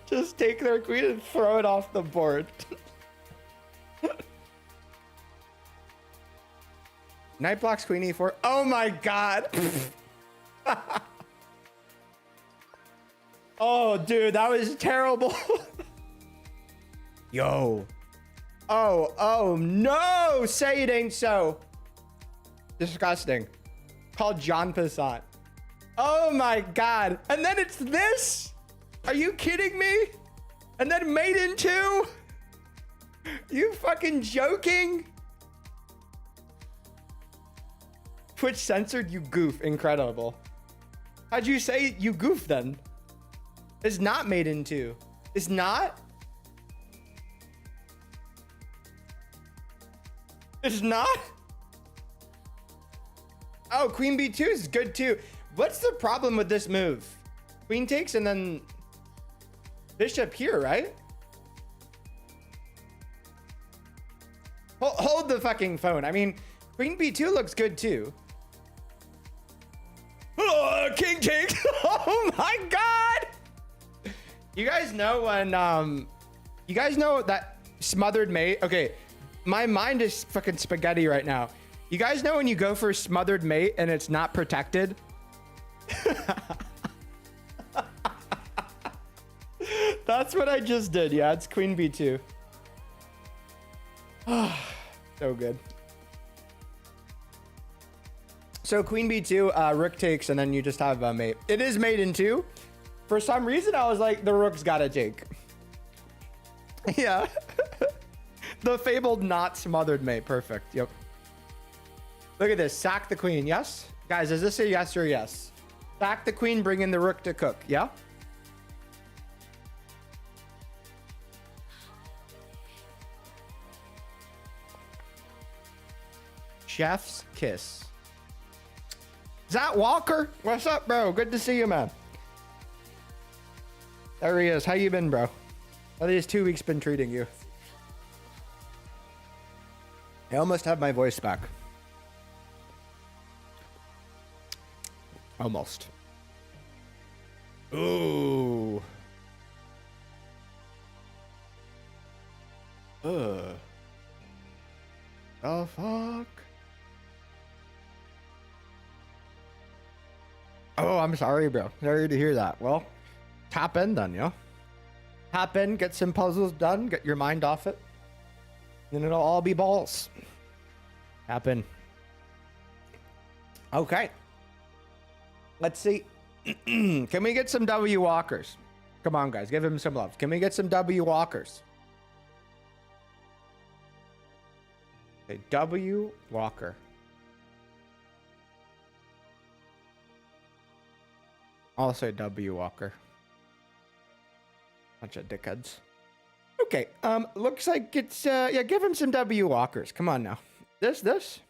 Just take their queen and throw it off the board. Knight blocks queen e4. Oh my god. Oh, dude, that was terrible. Yo. Oh, no. Say it ain't so. Disgusting. Called John Passant. Oh my god. And then it's this? Are you kidding me? And then maiden 2? You fucking joking? Twitch censored, you goof. Incredible. How'd you say you goof then? It's not maiden 2. It's not? It's not? Oh, queen b2 is good too. What's the problem with this move? Queen takes and then bishop here, right? Hold the fucking phone. I mean, queen b2 looks good too. Oh, king takes. Oh my god. You guys know when you guys know that smothered mate? Okay, my mind is fucking spaghetti right now. You guys know when you go for smothered mate and it's not protected? That's what I just did. Yeah, it's queen b2. So good. So queen b2, rook takes, and then you just have a mate. It is maiden 2. For some reason, I was like, the rook's gotta take. Yeah. The fabled not smothered mate. Perfect. Yep. Look at this. Sack the queen. Yes? Guys, is this a yes or yes? Sack the queen, bring in the rook to cook. Yeah? Chef's kiss. Is that Walker? What's up, bro? Good to see you, man. There he is. How you been, bro? How these 2 weeks been treating you? I almost have my voice back. Almost. Ooh. The fuck? Oh, I'm sorry, bro. Sorry to hear that. Well, tap in then, yo. Tap in, get some puzzles done, get your mind off it. Then it'll all be balls. Tap in. Okay. Let's see. Can we get some W Walkers? Come on, guys. Give him some love. Can we get some W Walkers? Okay, W Walker. I'll say W Walker. Bunch of dickheads. Okay, looks like it's, yeah, give him some W Walkers. Come on now. This. This.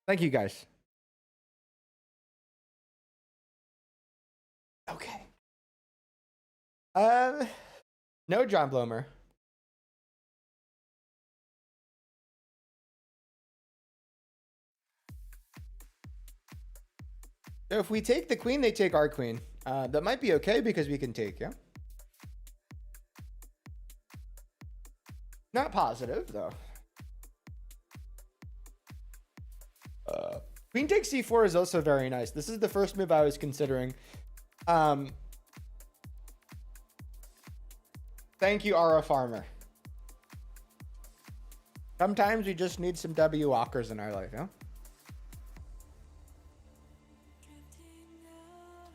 Thank you, guys. Okay. No John Blomer. So if we take the queen, they take our queen. That might be okay because we can take, yeah? Not positive, though. Queen takes c4 is also very nice. This is the first move I was considering. Thank you, Ara Farmer. Sometimes we just need some W Walkers in our life, yeah?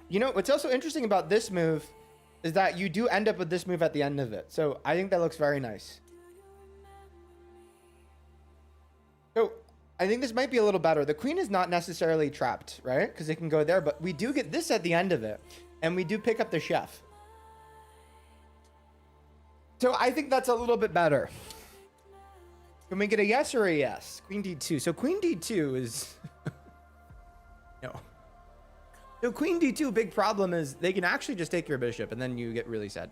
You know, what's also interesting about this move is that you do end up with this move at the end of it. So I think that looks very nice. So I think this might be a little better. The queen is not necessarily trapped, right? Because it can go there, but we do get this at the end of it. And we do pick up the chef. So I think that's a little bit better. Can we get a yes or a yes? Queen D2. So Queen D2 is... no. So Queen D2, big problem is they can actually just take your bishop and then you get really sad.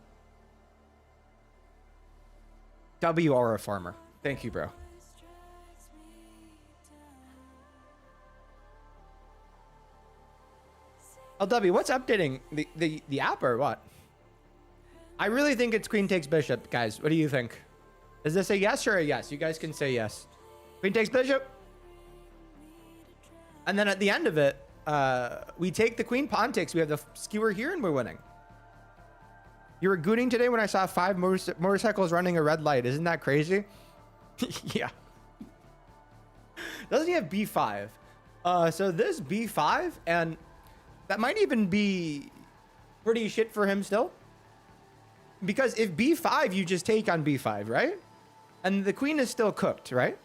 WR Farmer. Thank you, bro. LW, what's updating? The app or what? I really think it's queen takes bishop, guys. What do you think? Is this a yes or a yes? You guys can say yes. Queen takes bishop. And then at the end of it, we take the queen, pawn takes. We have the skewer here and we're winning. You were gooning today when I saw 5 motorcycles running a red light. Isn't that crazy? Yeah. Doesn't he have B5? So this B5, and that might even be pretty shit for him still. Because if B5, you just take on B5, right? And the queen is still cooked, right?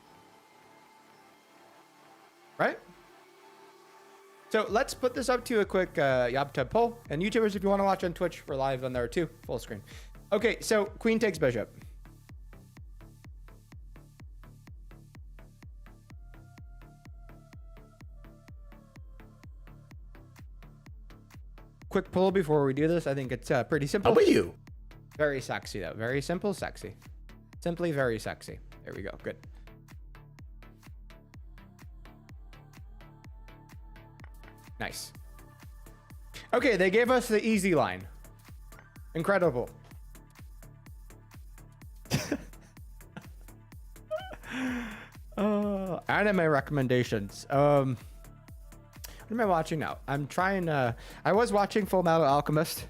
Right? So let's put this up to a quick YabTub poll. And YouTubers, if you want to watch on Twitch, we're live on there too. Full screen. Okay, so queen takes bishop. Quick poll before we do this. I think it's pretty simple. How about you? Very sexy, though. Very simple, sexy. Simply very sexy. There we go. Good. Nice. Okay, they gave us the easy line. Incredible. Anime recommendations. What am I watching now? I'm trying. I was watching Full Metal Alchemist.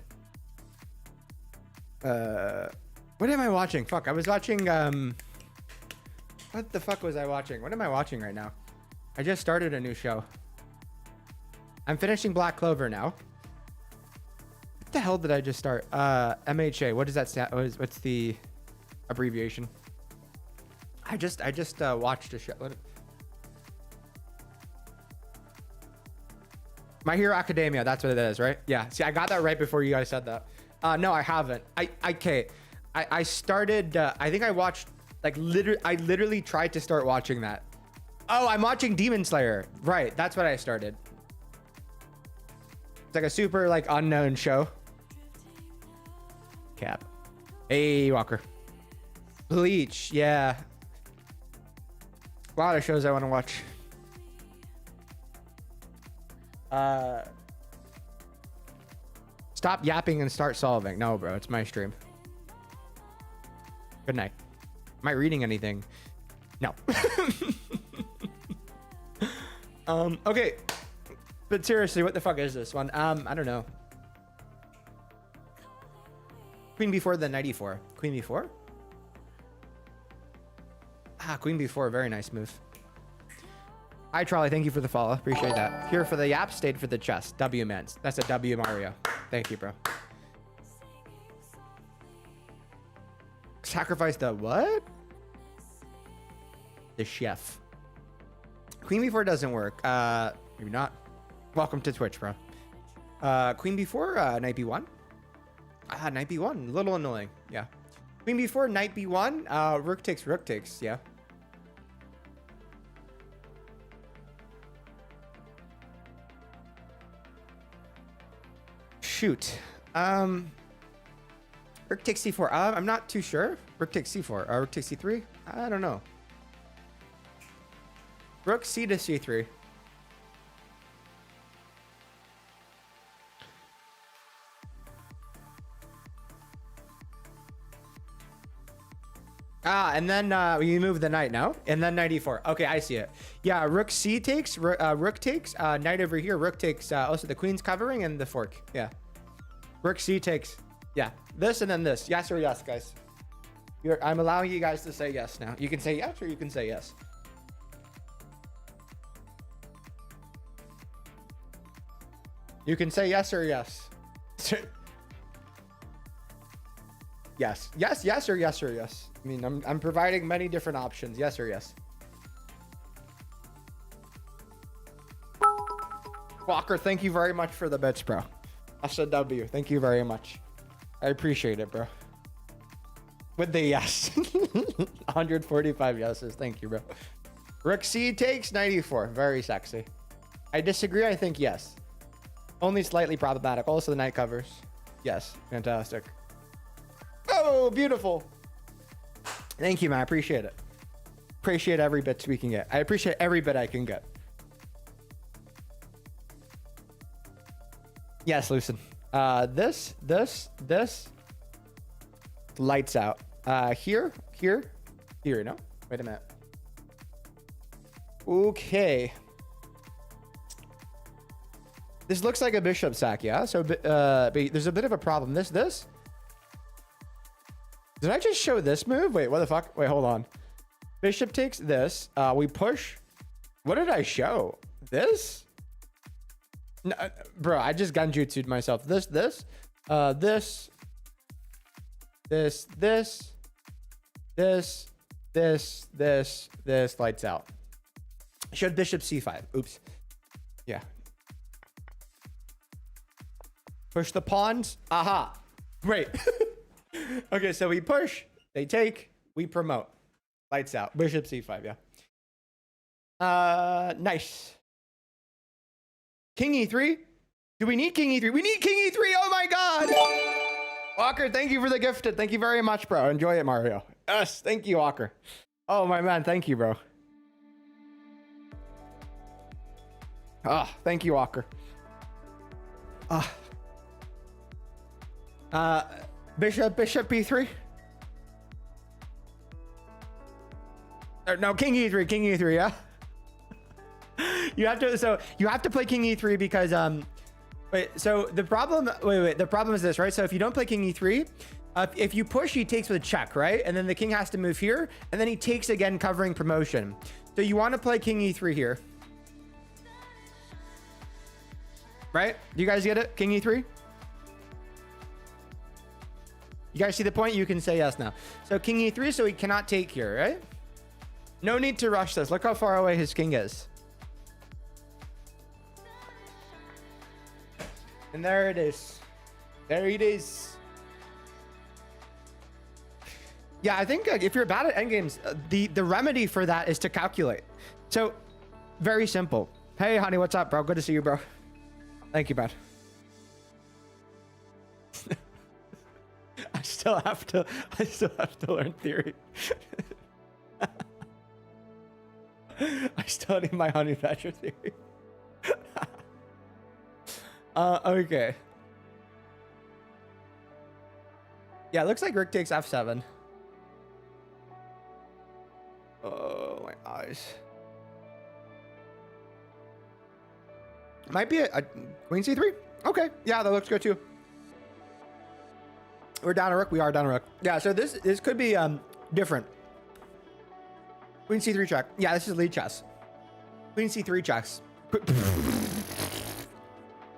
What am I watching? Fuck, I was watching. What the fuck was I watching? What am I watching right now? I just started a new show. I'm finishing Black Clover now. What the hell did I just start? MHA. What does that stand? What's the abbreviation? I just watched a show. My Hero Academia. That's what it is, right? Yeah. See, I got that right before you guys said that. No, I haven't. I started. I think I watched Like I literally tried to start watching that. Oh, I'm watching Demon Slayer. Right, that's what I started. It's like a super like unknown show. Cap. Hey, Walker. Bleach, yeah. A lot of shows I want to watch. Stop yapping and start solving. No, bro, it's my stream. Good night. Am I reading anything? No. Okay. But seriously, what the fuck is this one? I don't know. Queen before the 94. Queen before? Ah, Queen before. Very nice move. Hi, Trolley. Thank you for the follow. Appreciate that. Here for the yap, stayed for the chest. W, man. That's a W, Mario. Thank you, bro. Sacrifice the what? The chef. Queen before doesn't work. Maybe not. Welcome to Twitch, bro. Queen before, knight b1. Knight b1. A little annoying. Yeah. Queen before, knight b1. Rook takes, rook takes. Yeah. Shoot. Rook takes c4. I'm not too sure. Rook takes c4. Rook takes c3. I don't know. Rook c to c3. And then you move the knight now, and then knight e4. Okay, I see it. Yeah, rook c takes, rook takes, knight over here. Rook takes. Also, the queen's covering and the fork. Yeah, rook c takes. Yeah, this and then this. Yes or yes, guys. I'm allowing you guys to say yes now. You can say yes or you can say yes. You can say yes or yes. Yes, yes, yes, or yes, or yes. I mean, I'm providing many different options. Yes or yes. Walker, thank you very much for the bits, bro. That's a W. Thank you very much. I appreciate it, bro. With the yes. 145 yeses. Thank you, bro. Rook C takes 94. Very sexy. I disagree. I think yes. Only slightly problematic. Also, the knight covers. Yes. Fantastic. Oh, beautiful. Thank you, man. I appreciate it. Appreciate every bit we can get. I appreciate every bit I can get. Yes, Lucen. This. Lights out. Here. No, wait a minute. Okay. This looks like a bishop sack, yeah? So, there's a bit of a problem. This. Did I just show this move? Wait, what the fuck? Wait, hold on. Bishop takes this. We push. What did I show? This? No, bro, I just ganjutsu'd myself. This. This. Lights out. Showed bishop c5. Oops. Yeah. Push the pawns. Aha. Great. Okay, so we push, they take, we promote. Lights out. Bishop c5, yeah. Nice. King e3? Do we need king e3? We need king e3. Oh my god. Walker, thank you for the gifted. Thank you very much, bro. Enjoy it, Mario. Yes, thank you, Walker. Oh my man, thank you, bro. Thank you, Walker. Bishop b3. No, king e3, yeah. You have to play king e3 because the problem is this, right? So if you don't play king e3, if you push, he takes with a check, right? And then the king has to move here, and then he takes again, covering promotion. So you want to play king e3 here, right? Do you guys get it? King e3. You guys see the point? You can say yes now. So king e3, so he cannot take here, right? No need to rush this. Look how far away his king is. And there it is. There it is. Yeah, I think if you're bad at endgames, the remedy for that is to calculate. So, very simple. Hey, honey, what's up, bro? Good to see you, bro. Thank you, bud. I still have to learn theory. I still need my honey badger theory. Okay. Yeah, it looks like Rick takes F7. Oh, my eyes. Might be a queen c3. Okay, yeah, that looks good too. We're down a rook. We are down a rook. Yeah, so this could be different. Queen c3 check. Yeah, this is lead chess. Queen c3 checks.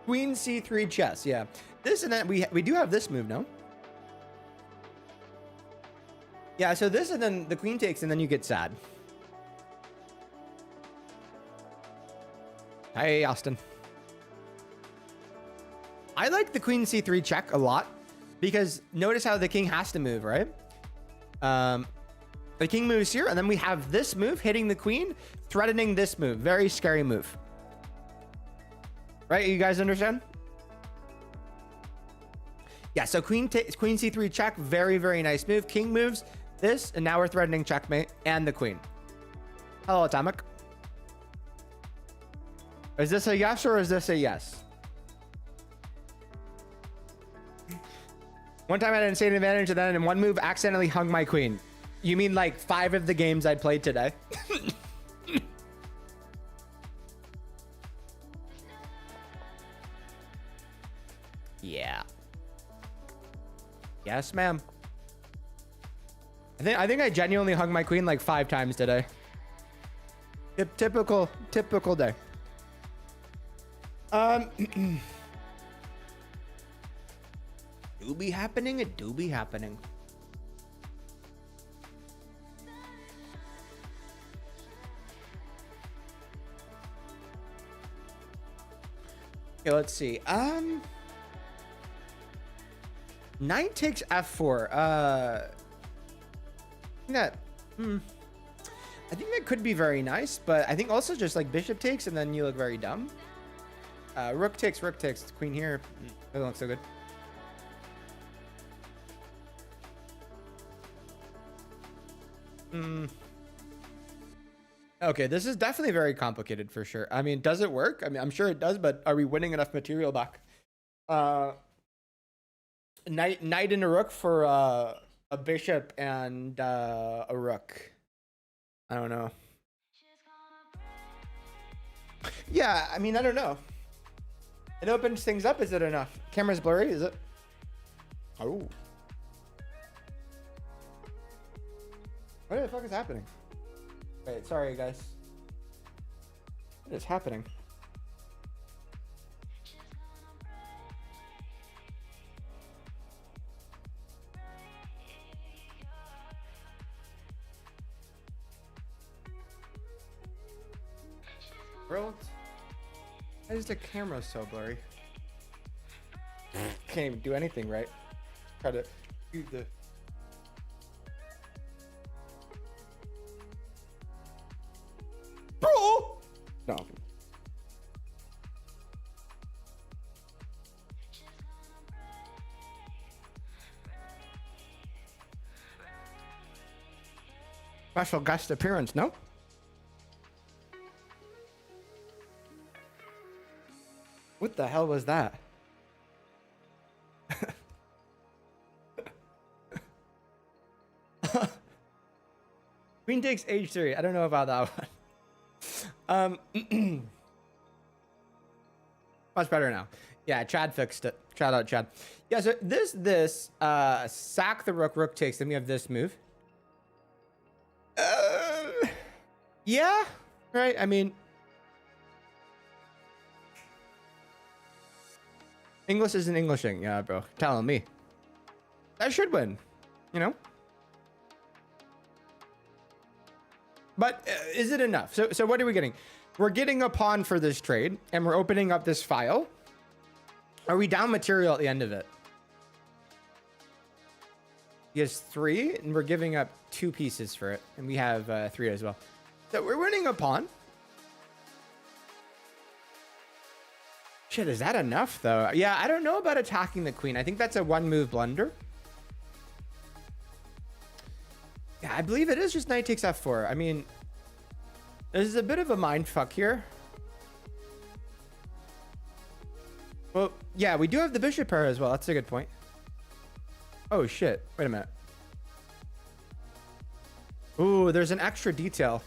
Queen c3 chess. Yeah, this, and then we do have this move, no? Yeah, so this, and then the queen takes, and then you get sad. Hey, Austin. I like the queen c3 check a lot because notice how the king has to move, right? The king moves here, and then we have this move hitting the queen, threatening this move. Very scary move. Right? You guys understand? Yeah, so queen c3 check, very, very nice move. King moves this, and now we're threatening checkmate and the queen. Hello, Atomic. Is this a yes or is this a yes? One time I had an insane advantage, and then in one move accidentally hung my queen. You mean like 5 of the games I played today? Yeah. Yes, ma'am. I think I genuinely hung my queen like 5 times today. Typical day. Do be happening. It do be happening. Okay, let's see. Knight takes f4. I think that could be very nice, but I think also just like bishop takes, and then you look very dumb. Rook takes, queen here. Doesn't look so good. Okay, this is definitely very complicated for sure. I mean, does it work? I mean, I'm sure it does, but are we winning enough material back? Knight and a rook for a bishop and a rook. I don't know. Yeah, I mean, I don't know. It opens things up. Is it enough? Camera's blurry, is it? Oh. What the fuck is happening? Wait, sorry, guys. What is happening? Bro, why is the camera so blurry? Can't even do anything right. Try to do the... Bro! No. Special guest appearance, no? What the hell was that? Queen takes h3. I don't know about that one. Much better now. Yeah, Chad fixed it. Shout out, Chad. Yeah, so this sack the rook takes, then we have this move. Yeah, right. I mean, English isn't Englishing. Yeah, bro. Telling me. I should win, you know? But is it enough? So what are we getting? We're getting a pawn for this trade, and we're opening up this file. Are we down material at the end of it? He has 3, and we're giving up 2 pieces for it. And we have 3 as well. So we're winning a pawn. Shit, is that enough, though? Yeah, I don't know about attacking the queen. I think that's a 1-move blunder. Yeah, I believe it is just knight takes f4. I mean, this is a bit of a mind fuck here. Well, yeah, we do have the bishop pair as well. That's a good point. Oh, shit. Wait a minute. Ooh, there's an extra detail.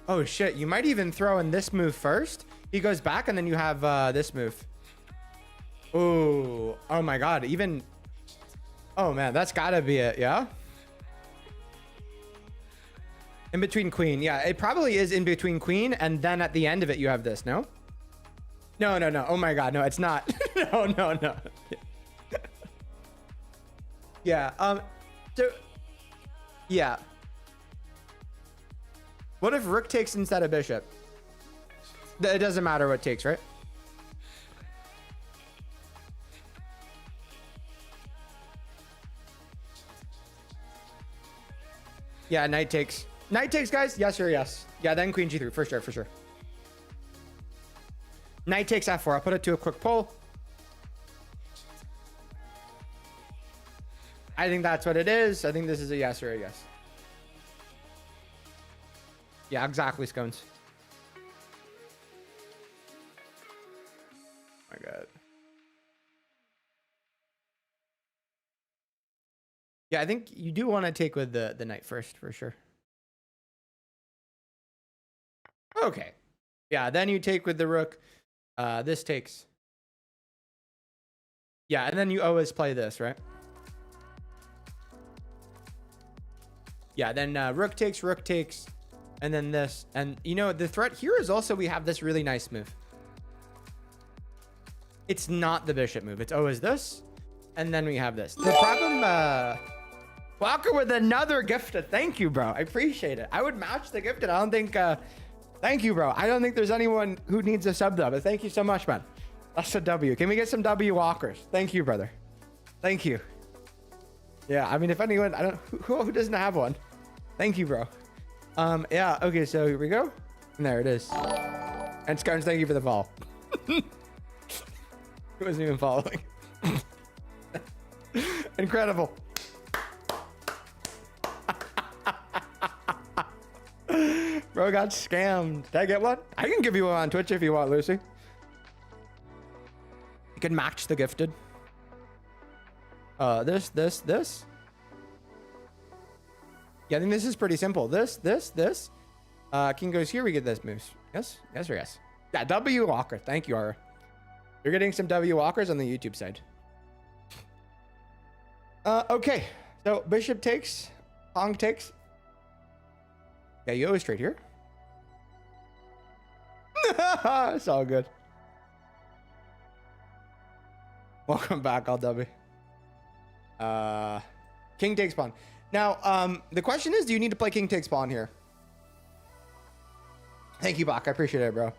Oh, shit. You might even throw in this move first. He goes back, and then you have this move. Ooh. Oh, my God. Even... Oh, man. That's got to be it. Yeah? In between queen. Yeah, it probably is in between queen, and then at the end of it, you have this. No? No, no, no. Oh, my God. No, it's not. No, no, no. Yeah. So... Yeah. What if rook takes instead of bishop? It doesn't matter what takes, right? Yeah, knight takes. Knight takes, guys. Yes or yes. Yeah, then queen g3 for sure, for sure. Knight takes f4. I'll put it to a quick poll. I think that's what it is. I think this is a yes or a yes. Yeah, exactly, Scones. My God. Yeah, I think you do want to take with the knight first, for sure. Okay. Yeah, then you take with the rook. This takes. Yeah, and then you always play this, right? Yeah, then rook takes, and then this. And, you know, the threat here is also we have this really nice move. It's not the bishop move. It's always this. And then we have this. The problem... Walker with another gifted. Thank you, bro. I appreciate it. I would match the gifted. I don't think... Thank you, bro. I don't think there's anyone who needs a sub dub, but thank you so much, man. That's a W. Can we get some W walkers? Thank you, brother. Thank you. Yeah, I mean, if anyone... I don't... Who doesn't have one? Thank you, bro. Yeah, okay, so here we go. And there it is. And Scarns, thank you for the follow. He wasn't even following. Incredible. Bro got scammed. Did I get one? I can give you one on Twitch if you want, Lucy. You can match the gifted. This. Yeah, I think this is pretty simple. This. King goes here, we get this moves. Yes? Yes or yes? Yeah, W Walker. Thank you, Ara. You're getting some W Walkers on the YouTube side. Okay. So, bishop takes. Pong takes. Yeah, you always trade here. It's all good. Welcome back, LW. King takes pawn. Now, the question is, do you need to play king takes pawn here? Thank you, Bach. I appreciate it, bro.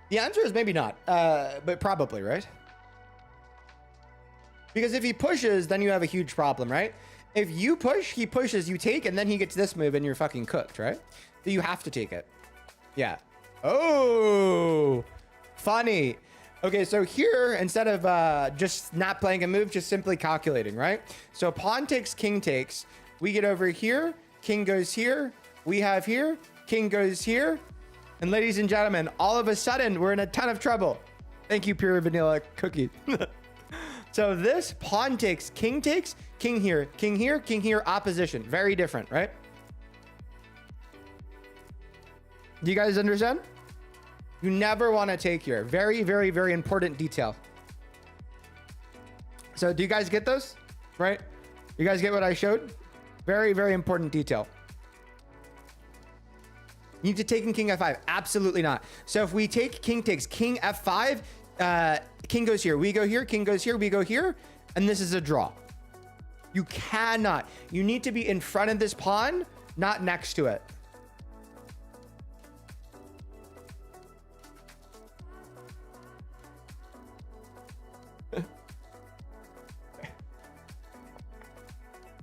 The answer is maybe not, but probably, right? Because if he pushes, then you have a huge problem, right? If you push, he pushes, you take, and then he gets this move, and you're fucking cooked, right? So you have to take it. Yeah. Oh, funny. Okay, so here, instead of just not playing a move, just simply calculating, right? So pawn takes, king takes. We get over here. King goes here. We have here. King goes here. And ladies and gentlemen, all of a sudden, we're in a ton of trouble. Thank you, Pure Vanilla Cookie. So this pawn takes, king here, king here, opposition. Very different, right? Do you guys understand? You never want to take here. Very, very, very important detail. So do you guys get those? Right? You guys get what I showed? Very, very important detail. You need to take in king f5. Absolutely not. So if we take king takes, king f5, king goes here, we go here, king goes here, we go here, and this is a draw. You cannot. You need to be in front of this pawn, not next to it.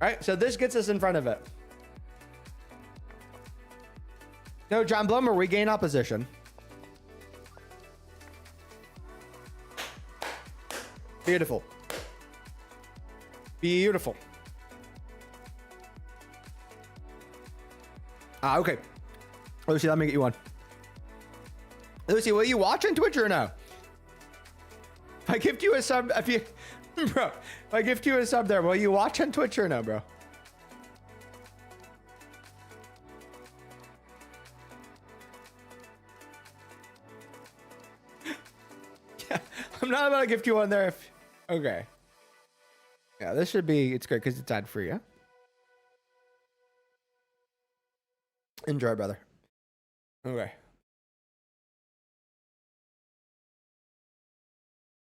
All right, so this gets us in front of it. No, John Blummer, we gain opposition. Beautiful. Beautiful. Okay. Lucy, let me get you one. Lucy, will you watch on Twitch or no? If I gift you a sub, bro, if I gift you a sub there, will you watch on Twitch or no, bro? Yeah, I'm not about to gift you one there. Okay. Yeah, this should be, it's great because it's ad free, yeah? Enjoy, brother. Okay.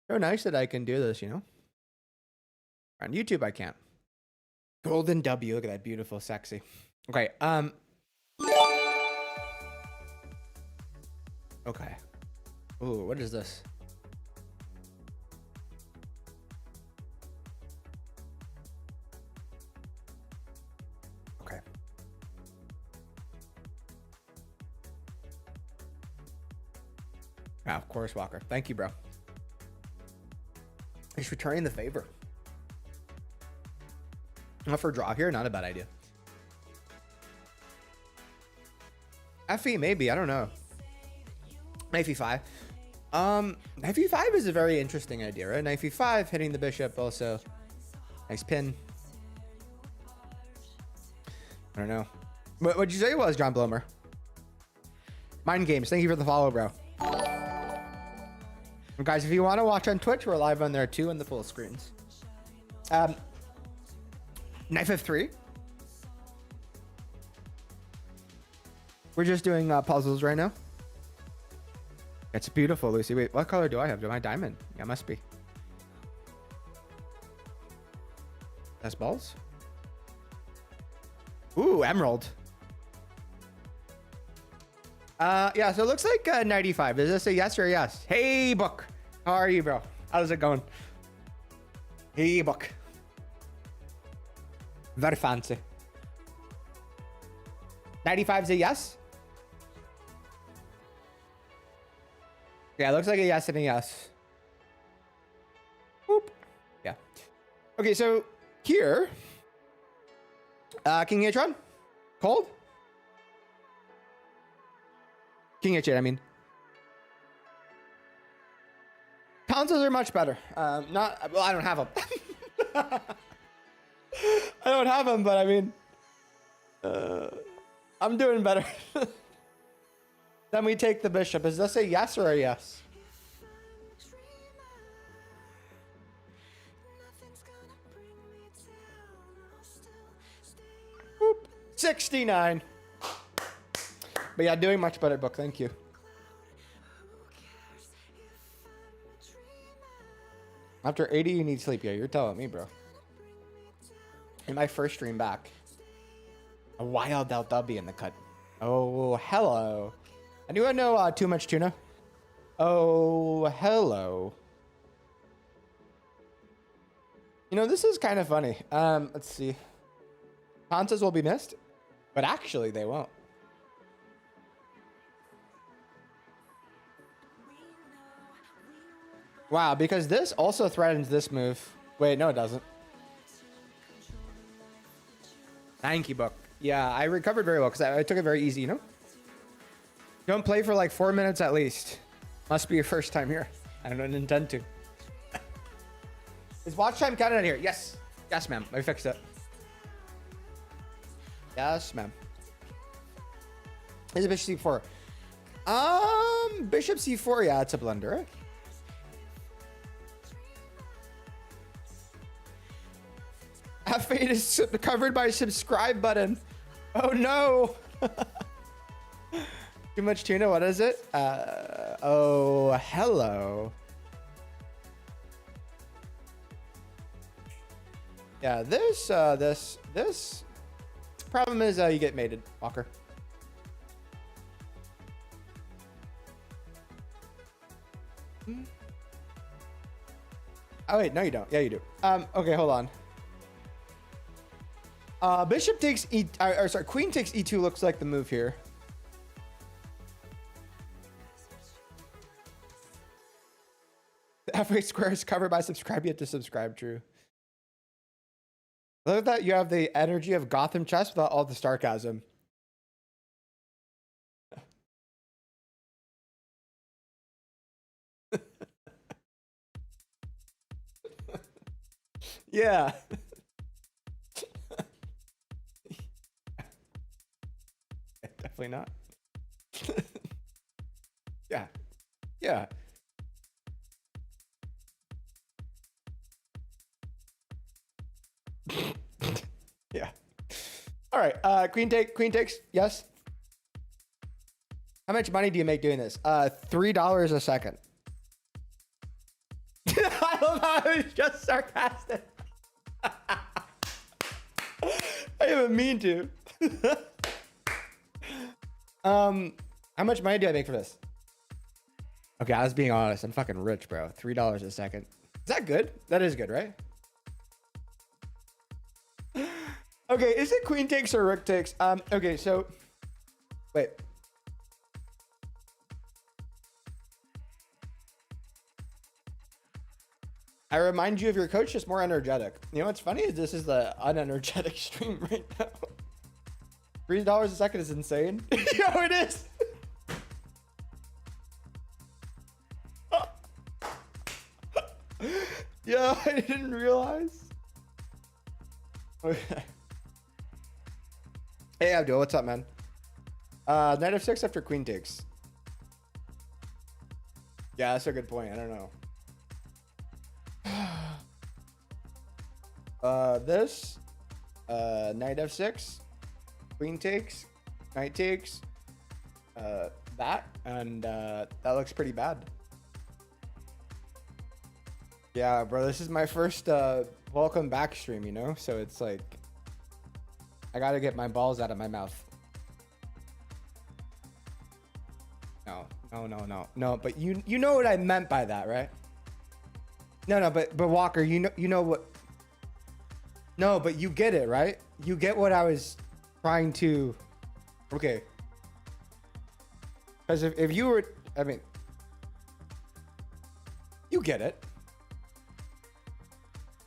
So nice that I can do this, you know? On YouTube, I can't. Golden W. Look at that. Beautiful, sexy. Okay. Okay. Ooh, what is this? Okay. Ah, of course, Walker. Thank you, bro. He's returning the favor. Not for a draw here, not a bad idea. FE maybe, I don't know. Knife E5. Knife E5 is a very interesting idea, right? Knife E5 hitting the bishop also. Nice pin. I don't know. What'd you say it was, John Blomer? Mind Games, thank you for the follow, bro. And guys, if you want to watch on Twitch, we're live on there too in the full screens. Knife F3. We're just doing puzzles right now. It's beautiful, Lucy. Wait, what color do I have? Do I diamond? Yeah, must be. That's balls. Ooh, emerald. Yeah, so it looks like 95. Is this a yes or a yes? Hey, Book. How are you, bro? How's it going? Hey, Book. Very fancy. 95 is a yes? Yeah, it looks like a yes and a yes. Boop. Yeah. Okay, so here. King Atron? Cold? King H8, I mean. Tonsils are much better. Not, well, I don't have them. I don't have them, but I mean, I'm doing better. Then we take the bishop. Is this a yes or a yes? Boop. 69. But yeah, doing much better, Book. Thank you. After 80, you need sleep. Yeah, you're telling me, bro. In my first stream back, a wild LW in the cut. Oh, hello. Anyone know Too Much Tuna? Oh, hello. You know, this is kind of funny. Let's see. Tonsils will be missed, but actually they won't. Wow, because this also threatens this move. Wait, no, it doesn't. Thank you, Book. Yeah, I recovered very well because I took it very easy, you know? Don't play for like 4 minutes at least. Must be your first time here. I don't intend to. Is watch time counted on here? Yes. Yes, ma'am. I fixed it. Yes, ma'am. Is it Bishop C4? Bishop C4, yeah, it's a blunder. F8 is covered by a subscribe button. Oh no. Too much tuna, what is it? Oh, hello. Yeah, this problem is you get mated, Walker. Oh wait, no you don't. Yeah, you do. Okay, hold on. Bishop takes E, or sorry, queen takes E2 looks like the move here. The F8 square is covered by subscribe yet to subscribe, true. I love that you have the energy of Gotham chess without all the sarcasm. Yeah. Definitely not. Yeah. Yeah. Yeah. All right. Queen takes. Yes. How much money do you make doing this? $3 a second. I love how it was just sarcastic. I didn't mean to. How much money do I make for this? Okay, I was being honest. I'm fucking rich, bro. $3 a second. Is that good? That is good, right? Okay, is it queen takes or rook takes? Okay, so wait. I remind you of your coach, just more energetic. You know what's funny is this is the unenergetic stream right now. $3 a second is insane. Yo, it is. Yo, I didn't realize. Okay. Hey Abdul, what's up, man? Knight f6 after queen takes. Yeah, that's a good point. I don't know. This knight f6, queen takes, knight takes, that, and that looks pretty bad. Yeah, bro, this is my first welcome back stream, you know, so it's like I gotta get my balls out of my mouth. No, but you know what I meant by that, right? No, but Walker, you know what? No, but you get it, right? You get what I was trying to. Okay. Because if you were, I mean, you get it.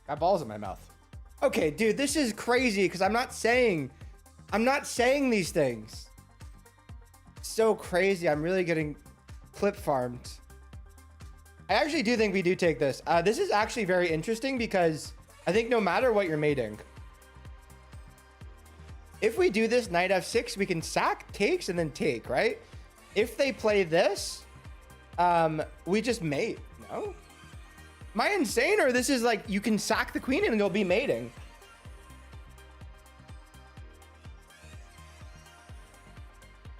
Got balls in my mouth. Okay, dude, this is crazy because I'm not saying these things. So crazy. I'm really getting clip farmed. I actually do think we do take this. This is actually very interesting because I think no matter what you're mating, if we do this knight f6, we can sack, takes, and then take, right? If they play this, we just mate. No? Am I insane? Or this is like, you can sack the queen and they'll be mating.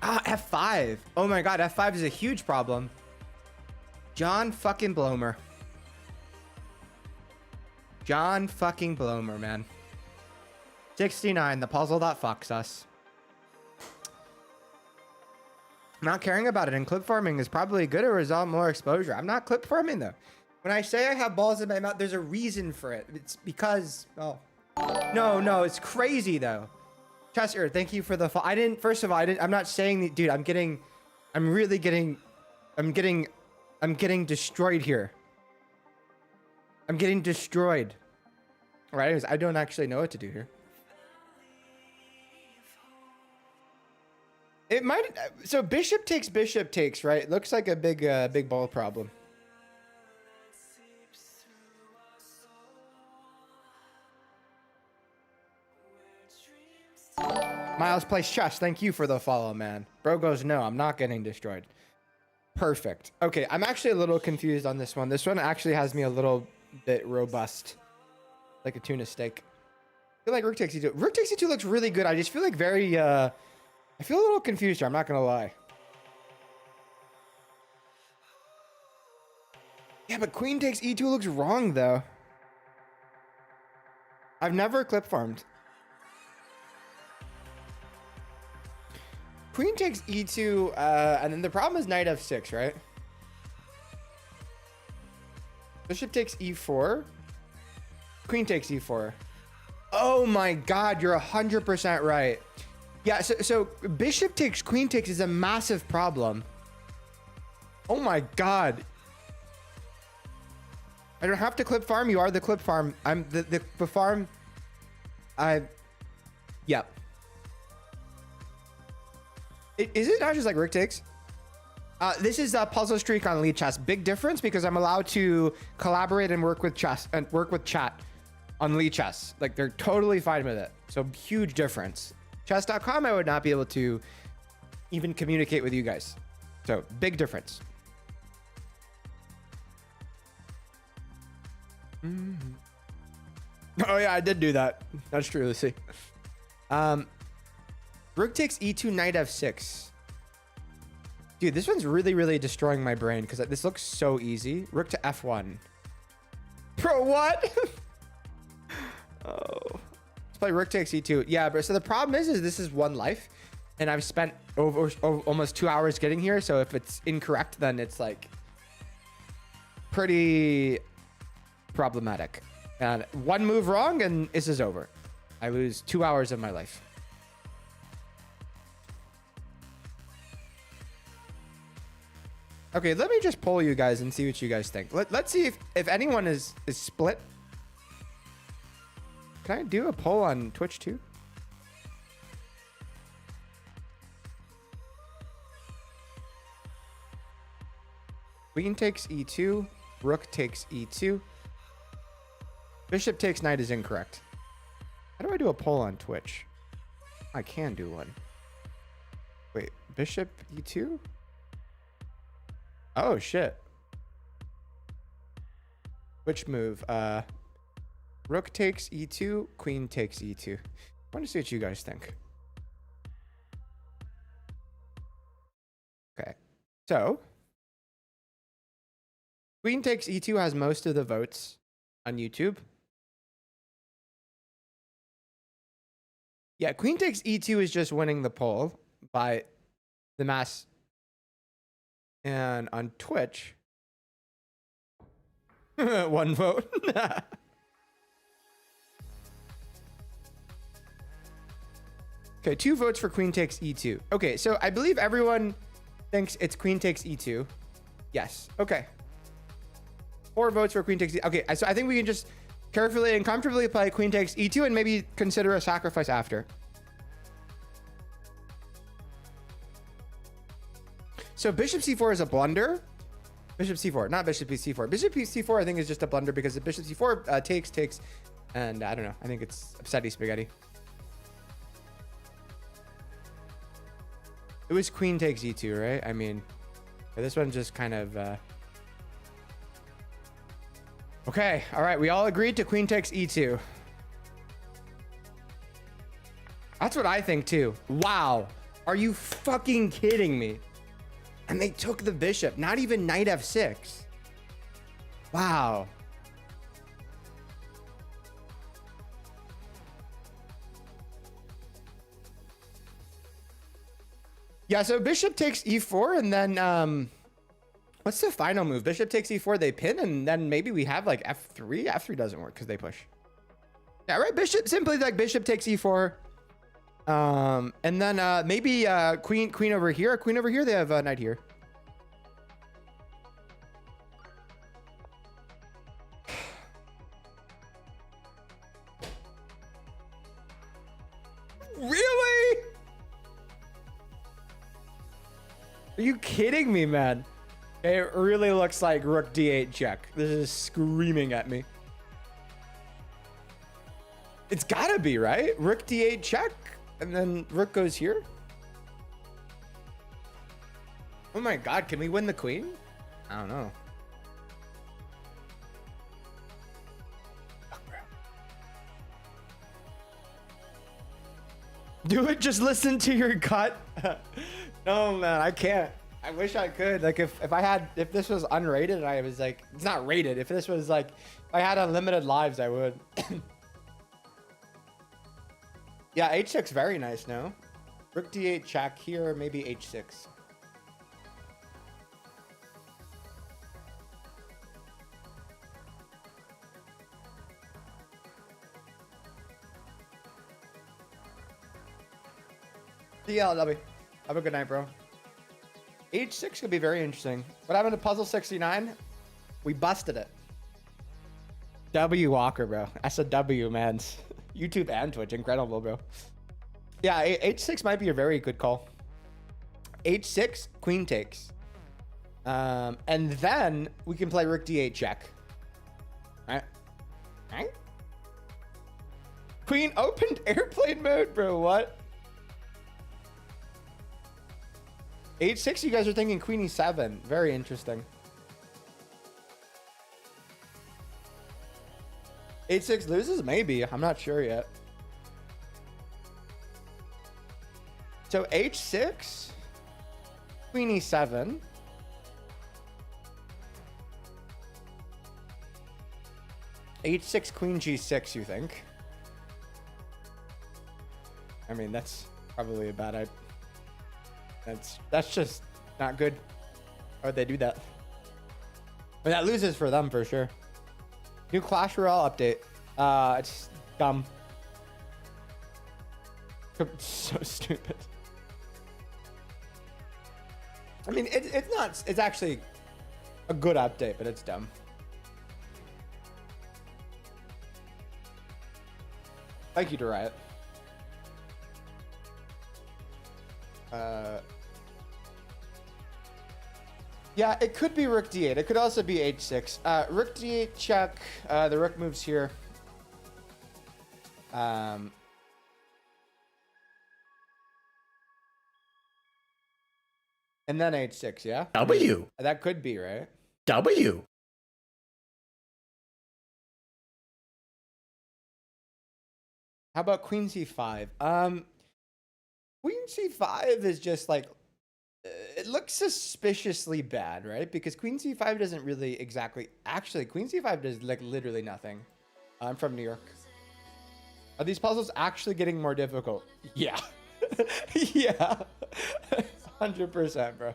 F5. Oh my God, F5 is a huge problem. John fucking Blomer. John fucking Blomer, man. 69, the puzzle that fucks us. Not caring about it, and clip farming is probably good to result more exposure. I'm not clip farming though. When I say I have balls in my mouth, there's a reason for it. It's because, oh. No, it's crazy though. Chester, thank you for the I didn't, first of all, I'm not saying, dude, I'm getting destroyed here. I'm getting destroyed. All right, I don't actually know what to do here. It might, so bishop takes, right? It looks like a big ball problem. Miles plays chess. Thank you for the follow, man. Bro goes, no, I'm not getting destroyed. Perfect. Okay, I'm actually a little confused on this one. This one actually has me a little bit robust. Like a tuna steak. I feel like rook takes e2. Rook takes e2 looks really good. I just feel like very, I feel a little confused here. I'm not going to lie. Yeah, but queen takes e2 looks wrong, though. I've never clip farmed. Queen takes e2, and then the problem is knight f6, right? Bishop takes e4. Queen takes e4. Oh my God, you're 100% right. Yeah, so bishop takes, queen takes is a massive problem. Oh my God. I don't have to clip farm. You are the clip farm. I'm the farm. Yep. Is it not just like Rick takes? This is a puzzle streak on lead chess. Big difference because I'm allowed to collaborate and work with chess and work with chat on lead chess. Like they're totally fine with it. So huge difference. Chess.com, I would not be able to even communicate with you guys. So big difference. Oh yeah, I did do that. That's true. Let's see. Rook takes e2, knight f6. Dude, this one's really, really destroying my brain because this looks so easy. Rook to f1. Bro, what? Oh. Let's play rook takes e2. Yeah, but so the problem is this is one life. And I've spent over almost 2 hours getting here. So if it's incorrect, then it's like pretty problematic. And one move wrong and this is over. I lose 2 hours of my life. Okay, let me just poll you guys and see what you guys think. Let's see if anyone is split. Can I do a poll on Twitch too? Queen takes e2. Rook takes e2. Bishop takes knight is incorrect. How do I do a poll on Twitch? I can do one. Wait, bishop e2? Oh shit. Which move? Rook takes e2, queen takes e2. I want to see what you guys think. Okay. So, queen takes e2 has most of the votes on YouTube. Yeah, queen takes e2 is just winning the poll by the mass. And on Twitch, 1 vote. Okay, 2 votes for queen takes e2. Okay, so I believe everyone thinks it's queen takes e2. Yes. Okay. 4 votes for queen takes e2. Okay, so I think we can just carefully and comfortably play queen takes e2 and maybe consider a sacrifice after. So bishop c4 is a blunder. Bishop c4, not bishop c4. Bishop c4 I think is just a blunder because if bishop c4 takes, and I don't know. I think it's upsetty spaghetti. It was queen takes e2, right? I mean, this one just kind of... Okay, all right. We all agreed to queen takes e2. That's what I think too. Wow. Are you fucking kidding me? And they took the bishop, not even knight f6. Wow. Yeah, so bishop takes e4 and then what's the final move? Bishop takes e4, they pin, and then maybe we have like f3. F3 doesn't work because they push. Yeah, right. Bishop, simply like bishop takes e4. And then maybe queen over here. Queen over here. They have a knight here. Really? Are you kidding me, man? It really looks like rook d8 check. This is screaming at me. It's gotta be, right? Rook d8 check. And then rook goes here. Oh my god, can we win the queen? I don't know. Do it, just listen to your gut. No man, I can't. I wish I could. Like if this was unrated and I was like, it's not rated. If this was like, if I had unlimited lives, I would. Yeah, h6 very nice, no? Rook d8 check here, maybe h6. DLW. Have a good night, bro. H6 could be very interesting. What happened to Puzzle 69? We busted it. W Walker, bro. That's a W, man. YouTube and Twitch. Incredible, bro. Yeah, H6 might be a very good call. H6, queen takes. And then we can play rook d8 check. Right? Right? Queen opened airplane mode, bro. What? H6, you guys are thinking queen e7. Very interesting. H6 loses? Maybe. I'm not sure yet. So H6, queen e7. H6, queen g6, you think? I mean, that's probably a bad idea. That's just not good. Why'd they do that? But that loses for them for sure. New Clash Royale update. It's dumb. So stupid. I mean, it's not. It's actually a good update, but it's dumb. Thank you to Riot. Yeah, it could be rook d8. It could also be h6. Rook d8 check. The rook moves here. And then h6, yeah? W. That could be, right? W. How about queen c5? Queen c5 is just like, it looks suspiciously bad, right? Because queen c5 doesn't really exactly, actually, queen c5 does like literally nothing. I'm from New York. Are these puzzles actually getting more difficult? Yeah. Yeah. 100%, bro.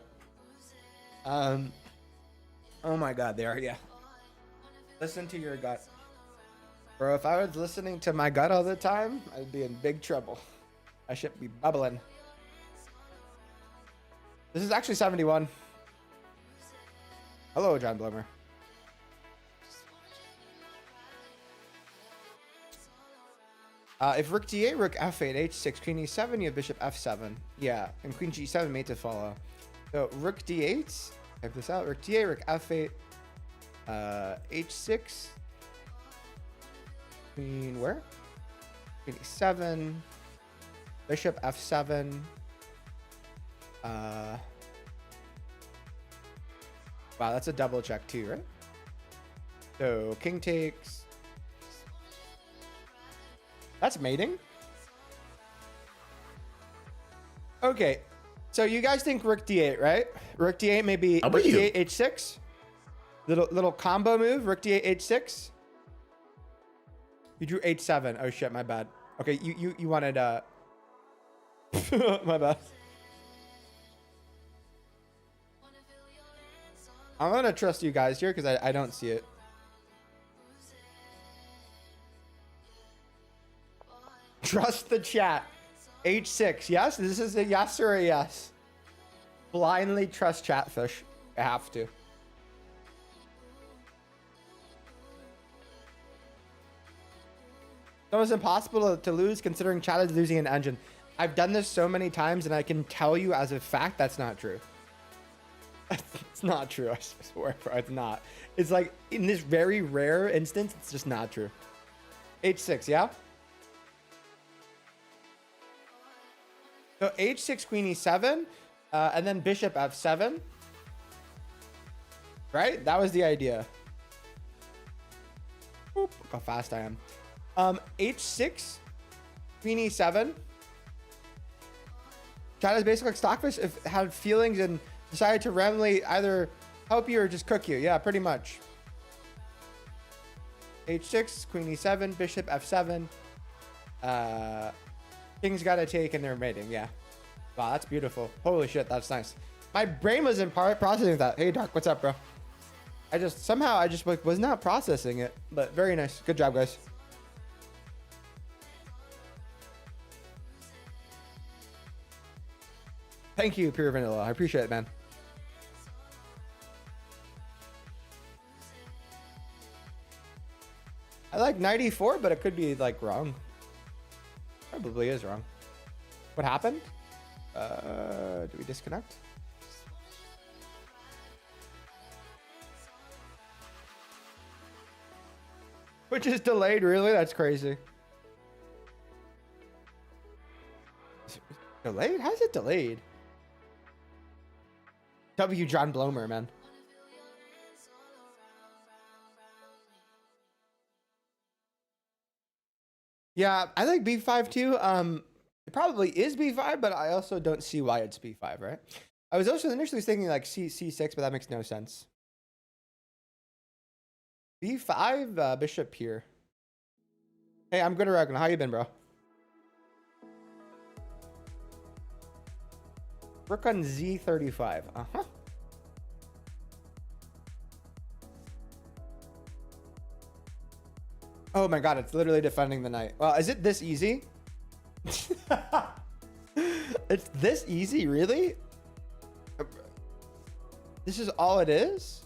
Oh my God, they are, yeah. Listen to your gut. Bro, if I was listening to my gut all the time, I'd be in big trouble. I should be bubbling. This is actually 71. Hello, John Bloomer. If rook d8, rook f8, h6, queen e7, you have bishop f7. Yeah, and queen g7 made to follow. So rook d8, type this out. Rook d8, rook f8, h6. Queen where? Queen e7, bishop f7. Wow, that's a double check too, right? So king takes. That's mating. Okay, so you guys think rook d8, right? Rook d8 maybe rook d8 h6. Little combo move. Rook d8 h6. You drew h7. Oh shit, my bad. Okay, you wanted my bad. I'm gonna trust you guys here because I don't see it. Trust the chat. H6. Yes, this is a yes or a yes. Blindly trust Chatfish. I have to. It's almost impossible to lose considering chat is losing an engine. I've done this so many times and I can tell you as a fact that's not true. It's not true, I swear, bro. It's not. It's like in this very rare instance, it's just not true. H6, yeah? So h6, queen e7, and then bishop f7. Right? That was the idea. Oop, look how fast I am. H6, queen e7. Chat is basically like Stockfish if it had feelings and decided to randomly either help you or just cook you. Yeah, pretty much. H6, queen e7, bishop f7. King's got to take and they're mating. Yeah. Wow, that's beautiful. Holy shit, that's nice. My brain was in part processing that. Hey, Dark, what's up, bro? I just was not processing it, but very nice. Good job, guys. Thank you, Pure Vanilla. I appreciate it, man. I like 94, but it could be like wrong. Probably is wrong. What happened? Do we disconnect? Which is delayed, really? That's crazy. Delayed? How's it delayed? W. John Blomer, man. Yeah, I like B5 too. It probably is B5, but I also don't see why it's B5, right? I was also initially thinking like C6, but that makes no sense. B5, Bishop here. Hey, I'm good, Ragnar. How you been, bro? Rook on Z35. Uh-huh. Oh my god, it's literally defending the knight. Well, is it this easy? It's this easy, really? This is all it is?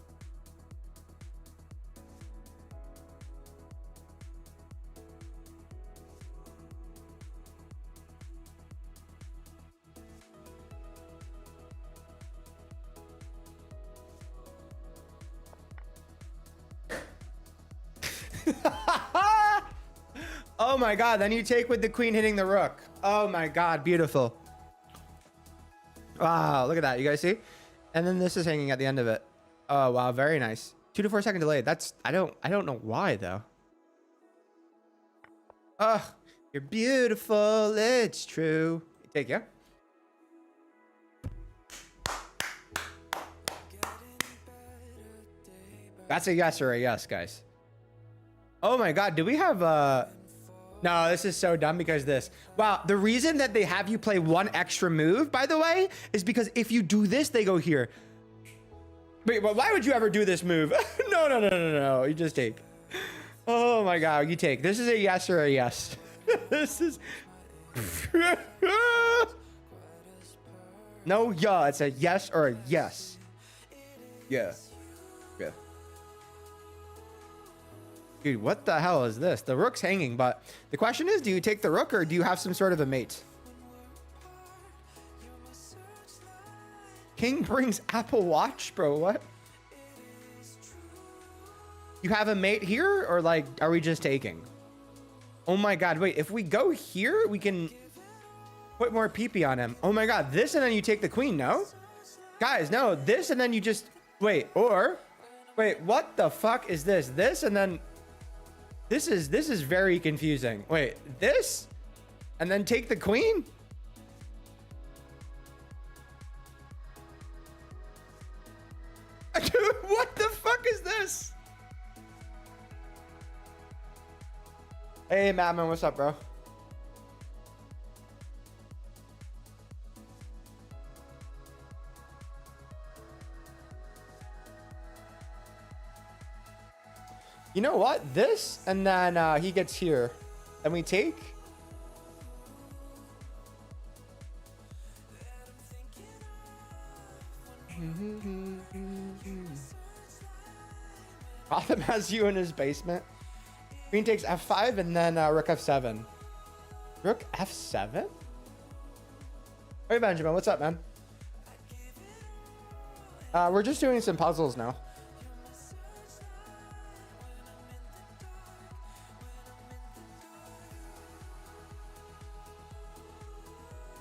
Oh my god, then you take with the queen hitting the rook. Oh my god, beautiful. Wow, look at that. You guys see? And then this is hanging at the end of it. Oh wow, very nice. 2 to 4 second delay. That's I don't know why though. Oh, you're beautiful. It's true. Take you. That's a yes or a yes, guys. Oh my god, do we have no, this is so dumb because this. Wow, the reason that they have you play one extra move, by the way, is because if you do this, they go here. Wait, but why would you ever do this move? No. You just take. Oh my god, you take. This is a yes or a yes. This is. No, yeah, it's a yes or a yes. Yeah. Yeah. Dude, what the hell is this? The rook's hanging, but the question is, do you take the rook or do you have some sort of a mate? King brings Apple Watch, bro. What? You have a mate here or like, are we just taking? Oh my god, wait, if we go here, we can put more PP on him. Oh my god, this and then you take the queen, no? Guys, no, this and then you just, wait, what the fuck is this? This and then, this is very confusing. Wait, this and then take the queen? Dude, what the fuck is this? Hey, Madman, what's up, bro? You know what? This, and then he gets here. And we take. Gotham has you in his basement. Queen takes f5 and then rook f7. Rook f7? Hey, Benjamin, what's up, man? We're just doing some puzzles now.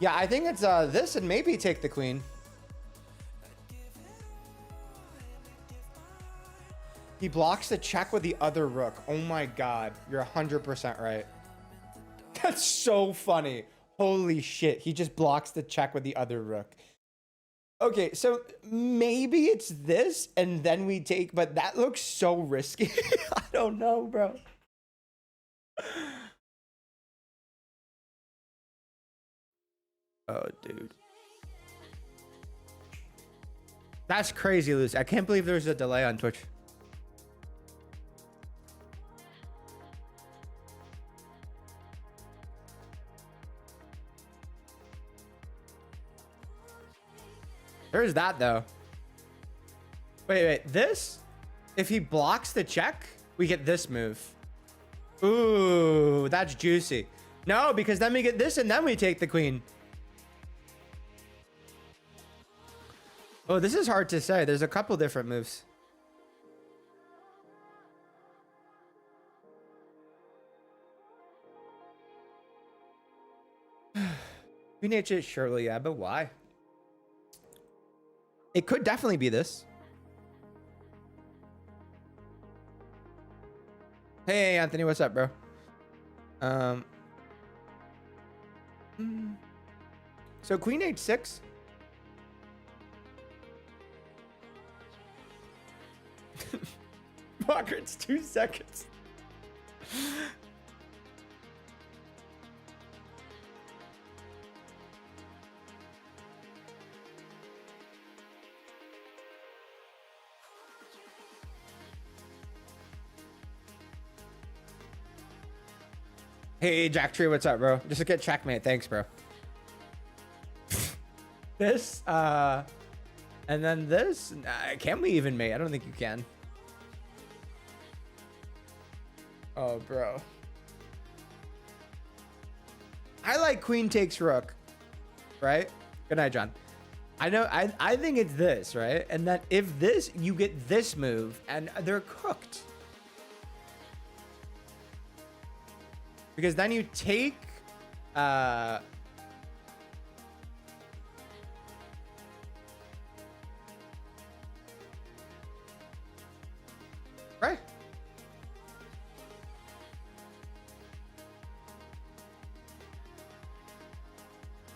Yeah, I think it's this and maybe take the queen. He blocks the check with the other rook. Oh my god, you're 100% right. That's so funny. Holy shit, he just blocks the check with the other rook. Okay, so maybe it's this and then we take, but that looks so risky. I don't know, bro. Oh, dude. That's crazy, Luce. I can't believe there's a delay on Twitch. There's that though. Wait. This? If he blocks the check, we get this move. Ooh, that's juicy. No, because then we get this and then we take the queen. Oh, this is hard to say. There's a couple different moves. Queen H8, surely, yeah, but why? It could definitely be this. Hey, Anthony, what's up, bro? So Queen H6. Walker, it's 2 seconds. Hey, Jack Tree, what's up, bro? Just to get checkmate. Thanks, bro. This, and then this. Can we even mate? I don't think you can. Oh, bro. I like queen takes rook, right? Good night, John. I know. I think it's this, right? And then if this, you get this move, and they're cooked. Because then you take, right?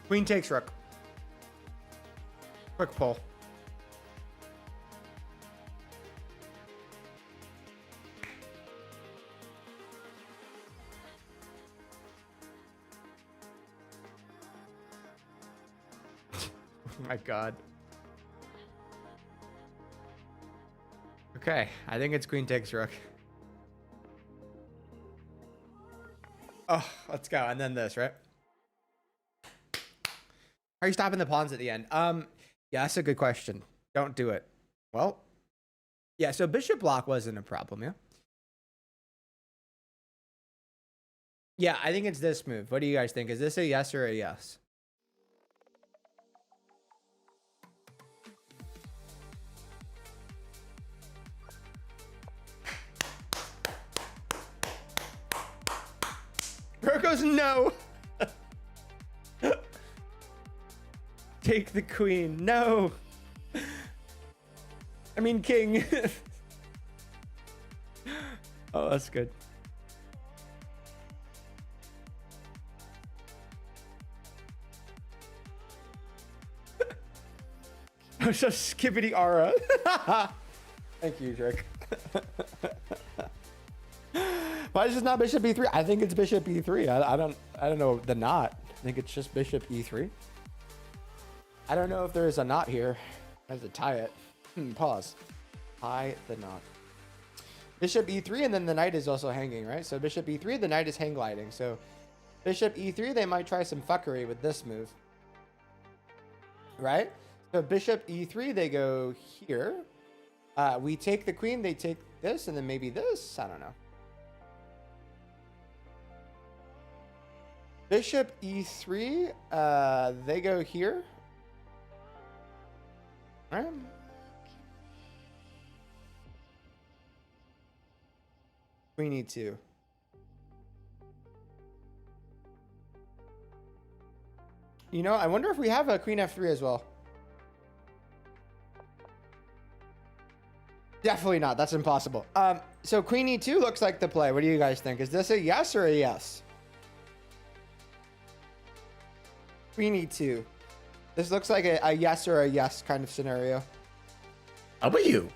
Queen takes rook. Quick pull. Oh my god. Okay, I think it's queen takes rook. Oh, let's go. And then this, right? Are you stopping the pawns at the end? Yeah, that's a good question. Don't do it. Well, yeah, so bishop block wasn't a problem, yeah? Yeah, I think it's this move. What do you guys think? Is this a yes or a yes? Bro goes no. Take the queen. No. I mean king. Oh, that's good. I'm so skippity aura. Thank you, Drake. Why is this not bishop e3? I think it's bishop e3. I don't know the knot. I think it's just bishop e3. I don't know if there is a knot here. I have to tie it. Pause. Tie the knot. Bishop e3, and then the knight is also hanging, right? So bishop e3, the knight is hang gliding. So bishop e3, they might try some fuckery with this move, right? So bishop e3, they go here. We take the queen, they take this, and then maybe this. I don't know. Bishop e3, they go here. Right? Queen e2. You know, I wonder if we have a queen f3 as well. Definitely not. That's impossible. So queen e2 looks like the play. What do you guys think? Is this a yes or a yes? Queen e2. This looks like a yes or a yes kind of scenario. How about you?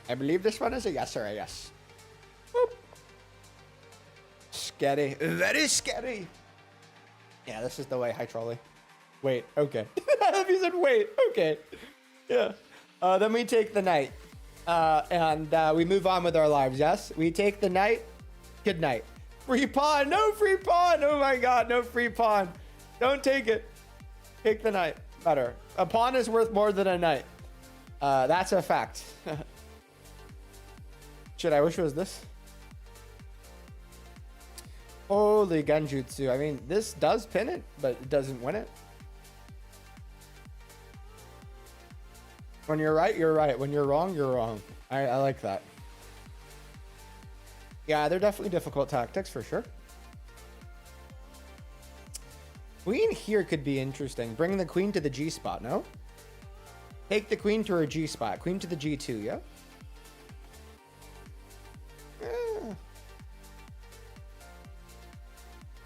I believe this one is a yes or a yes. Whoop. Scary. Very scary. Yeah, this is the way. Hi, trolley. Wait, okay. He said wait, okay. Yeah. Then we take the knight. And we move on with our lives, yes? We take the knight. Good night. Free pawn. No free pawn. Oh my god, no free pawn. Don't take it. Take the knight. Better. A pawn is worth more than a knight. That's a fact. Shit, I wish it was this. Holy Genjutsu. I mean, this does pin it, but it doesn't win it. When you're right, you're right. When you're wrong, you're wrong. I like that. Yeah, they're definitely difficult tactics for sure. Queen here could be interesting. Bring the queen to the G spot, no? Take the queen to her G spot. Queen to the G2, yeah?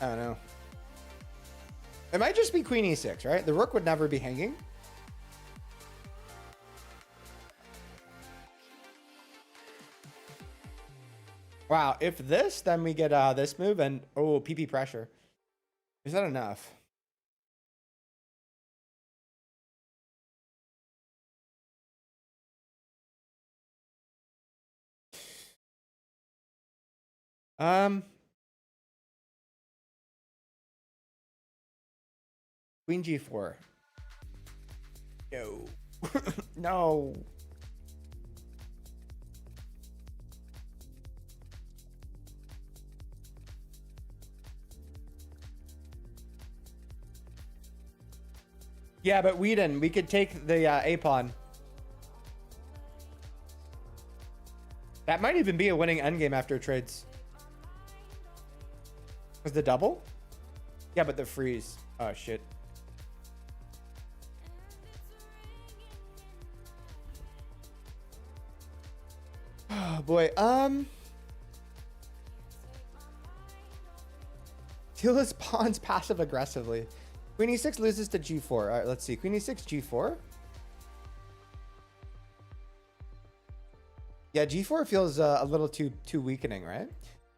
I don't know. It might just be queen e6, right? The rook would never be hanging. Wow, if this, then we get this move and, oh, PP pressure. Is that enough? Queen G4. No. No. Yeah, but we could take the A pawn. That might even be a winning endgame after trades. Was the double? Yeah, but the freeze. Oh shit. Oh boy. Tila's pawns passive aggressively. Queen e6 loses to g4. All right, let's see. Queen e6, g4. Yeah, g4 feels a little too weakening, right?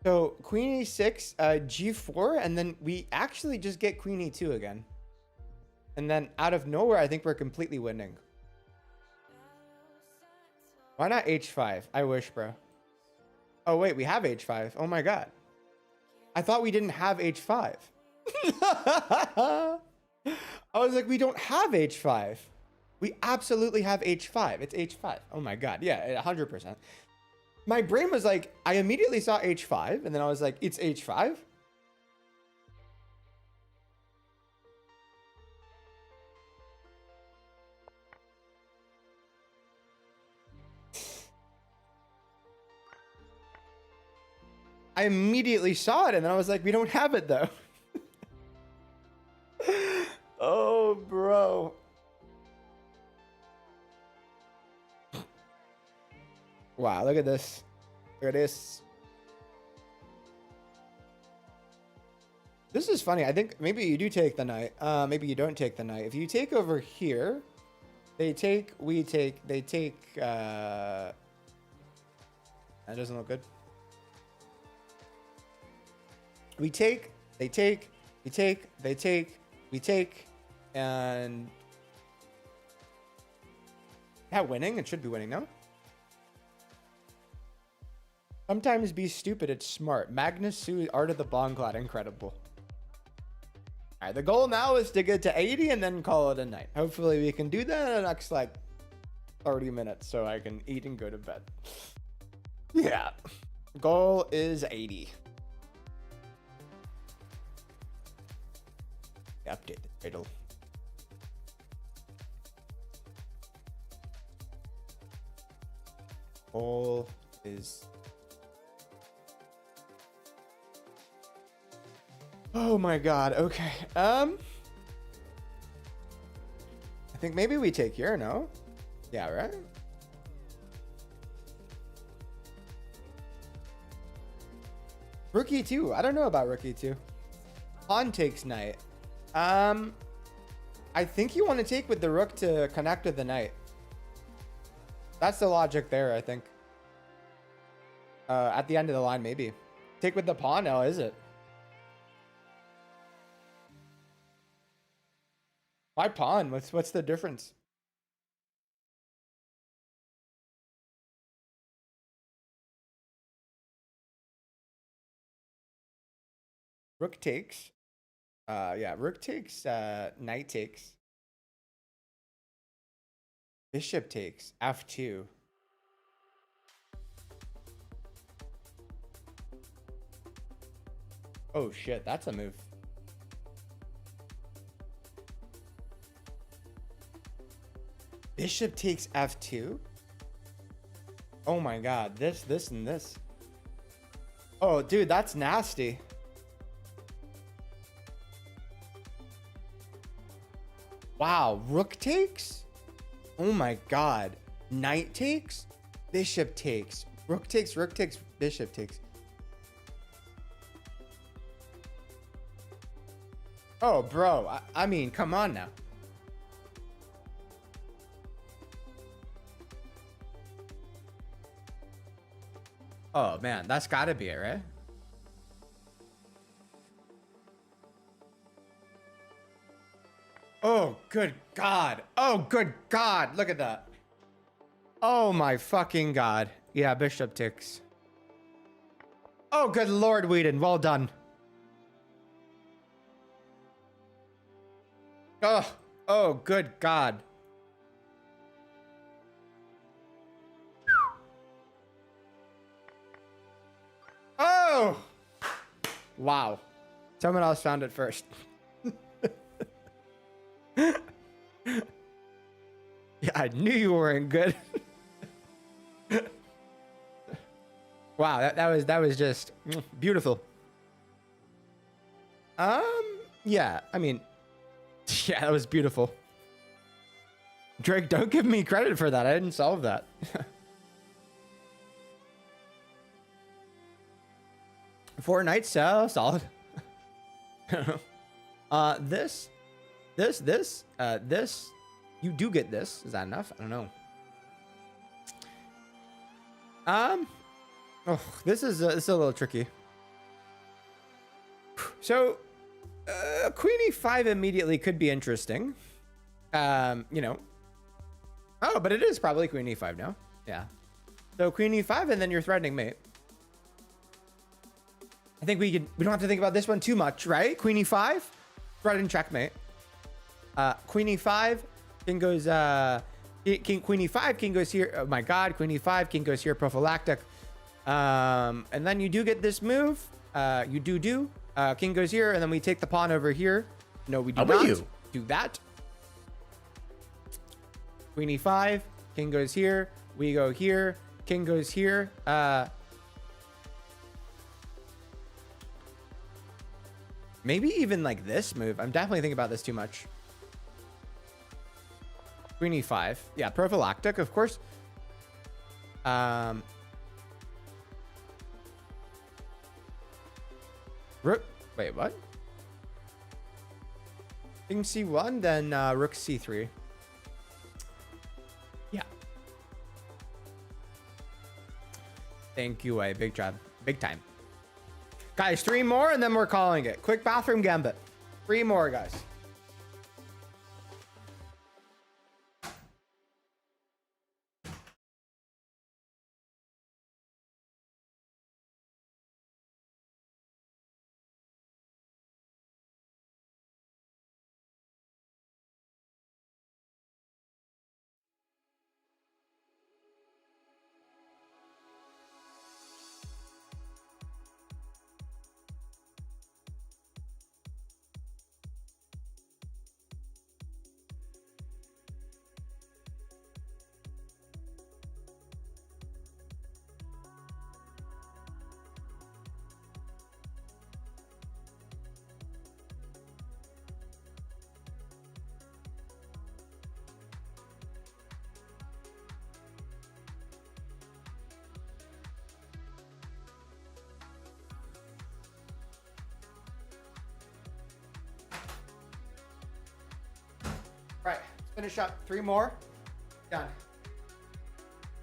So queen e6, g4, and then we actually just get queen e2 again. And then out of nowhere, I think we're completely winning. Why not h5? I wish, bro. Oh, wait, we have h5. Oh, my God. I thought we didn't have h5. I was like, we don't have h5. We absolutely have h5. It's h5. Oh, my God. Yeah, 100%. My brain was like, I immediately saw h5, and then I was like, it's h5? I immediately saw it, and then I was like, we don't have it, though. Oh, bro. Wow, look at this. Look at this. This is funny. I think maybe you do take the knight. Maybe you don't take the knight. If you take over here, they take, we take, they take. That doesn't look good. We take, they take, we take, they take, we take, and that winning? It should be winning, no? Sometimes be stupid, it's smart. Magnus Sue, Art of the Bongklad, incredible. All right, the goal now is to get to 80 and then call it a night. Hopefully we can do that in the next like 30 minutes so I can eat and go to bed. Yeah, goal is 80. Update the title. Goal is. Oh my God. Okay. I think maybe we take here. No. Yeah. Right. Rookie 2. I don't know about Rookie 2. Pawn takes knight. I think you want to take with the rook to connect with the knight. That's the logic there, I think. At the end of the line, maybe. Take with the pawn? No, is it? Why pawn? What's the difference? Rook takes. Yeah, rook takes, knight takes. Bishop takes, f2. Oh shit, that's a move. Bishop takes f2? Oh my god, this, and this. Oh, dude, that's nasty. Wow, rook takes? Oh my god. Knight takes? Bishop takes. Rook takes, bishop takes. Oh, bro, I mean, come on now. Oh man, that's gotta be it, right? Oh, good God. Oh, good God. Look at that. Oh my fucking God. Yeah, bishop ticks. Oh, good Lord, Whedon. Well done. Oh, good God. Oh! Wow. Someone else found it first. Yeah, I knew you weren't good. Wow, that was just beautiful. Yeah, I mean, yeah, that was beautiful. Drake, don't give me credit for that. I didn't solve that. Four knights, solid. This, you do get this. Is that enough? I don't know. Oh, this is a little tricky. So, Queen E5 immediately could be interesting. You know. Oh, but it is probably Queen E5 now. Yeah. So Queen E5, and then you're threatening mate. I think we don't have to think about this one too much, right? Queen E5, threaten checkmate. Queen E5, king goes, Queen E5, king goes here. Oh my God, Queen E5, king goes here, prophylactic. And then you do get this move. You do. King goes here, and then we take the pawn over here. No, we do not do that. Queen E5, king goes here. We go here. King goes here. Maybe even like this move. I'm definitely thinking about this too much. Queen E5. Yeah, prophylactic, of course. Rook. Wait, what? King C1, then Rook C3. Yeah. Thank you, big job. Big time. Guys, 3 more and then we're calling it. Quick bathroom gambit. 3 more, guys. All right, let's finish up. 3 more. Done.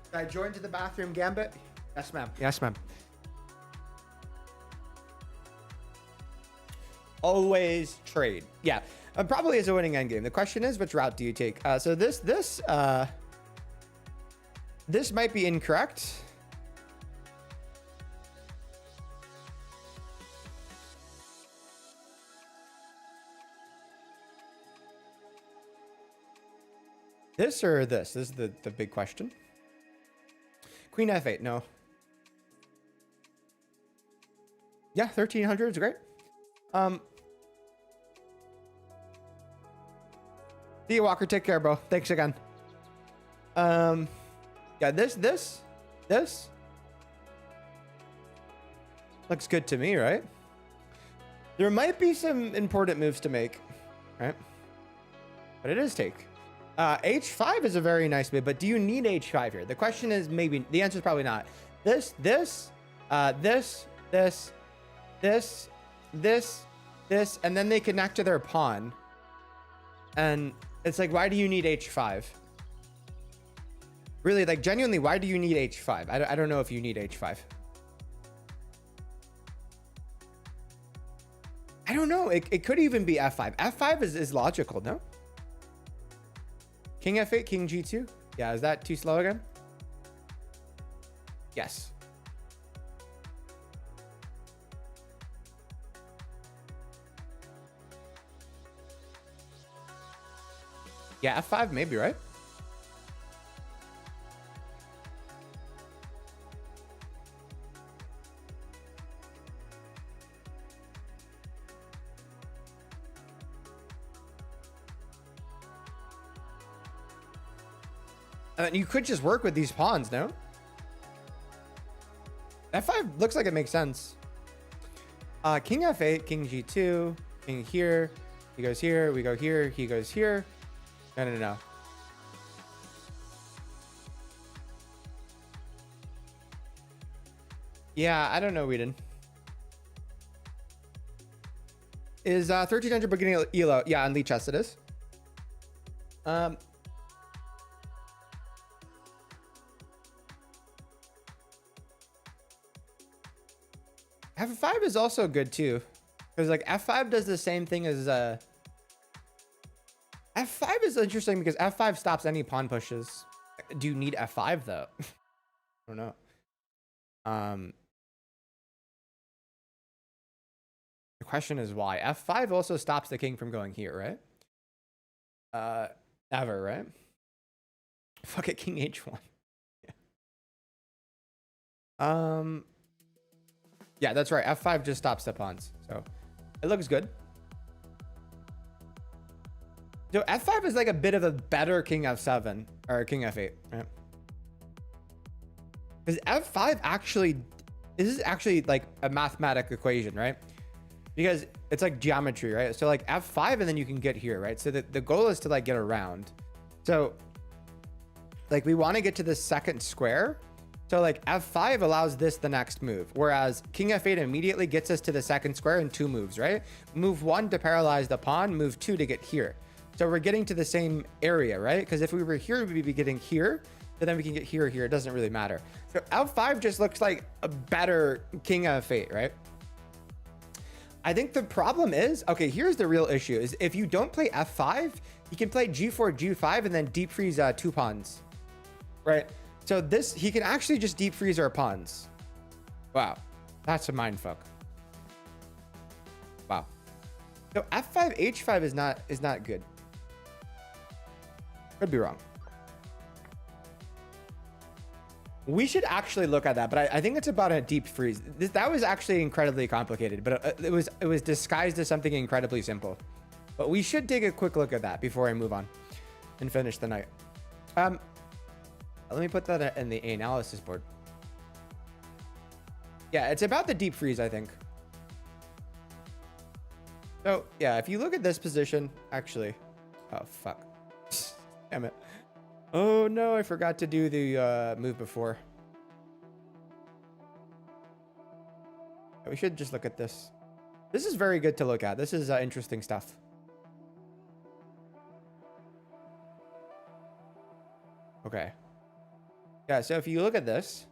Did I join to the bathroom gambit? Yes, ma'am. Yes, ma'am. Always trade. Yeah, probably is a winning endgame. The question is, which route do you take? So this might be incorrect. This or this? This is the big question. Queen f8, no. Yeah, 1300 is great. See you, Walker. Take care, bro. Thanks again. Yeah, this looks good to me, right? There might be some important moves to make, right? But it is take. H5 is a very nice move, but do you need H5 here? The question is maybe, the answer is probably not. This, and then they connect to their pawn. And it's like, why do you need H5? Really, like genuinely, why do you need H5? I don't know if you need H5. I don't know. It could even be F5. F5 is logical, no? King F8, King G2. Yeah, is that too slow again? Yes. Yeah, F5 maybe, right? And you could just work with these pawns, no? F5 looks like it makes sense. King F8, King G2, King here. He goes here, we go here, he goes here. No. Yeah, I don't know, Whedon. Is 1300 beginning ELO? Yeah, on Lee Chess it is. F5 is also good too, because like F5 does the same thing as F5 is interesting because F5 stops any pawn pushes. Do you need F5 though? I don't know. The question is why. F5 also stops the king from going here, right? Never, right? Fuck it, King H1. Yeah. Yeah, that's right. F5 just stops the pawns. So it looks good. So F5 is like a bit of a better King F7 or King F8, right? Because F5 actually, this is actually like a mathematic equation, right? Because it's like geometry, right? So like F5 and then you can get here, right? So the goal is to like get around. So like we want to get to the second square. So like F5 allows this the next move, whereas King F8 immediately gets us to the second square in 2 moves, right? Move 1 to paralyze the pawn, move 2 to get here. So we're getting to the same area, right? Because if we were here, we'd be getting here, but then we can get here, here. It doesn't really matter. So F5 just looks like a better King F8, right? I think the problem is, okay, here's the real issue, is if you don't play F5, you can play G4, G5, and then deep freeze 2 pawns, right? So this, he can actually just deep freeze our pawns. Wow, that's a mindfuck. Wow. So F5, H5 is not good. Could be wrong. We should actually look at that, but I think it's about a deep freeze. That was actually incredibly complicated, but it was disguised as something incredibly simple. But we should take a quick look at that before I move on and finish the night. Let me put that in the analysis board. Yeah, it's about the deep freeze, I think. So yeah, if you look at this position, actually, oh fuck, damn it. Oh no, I forgot to do the move before. We should just look at this. This is very good to look at. This is interesting stuff. Okay. Yeah, so if you look at this.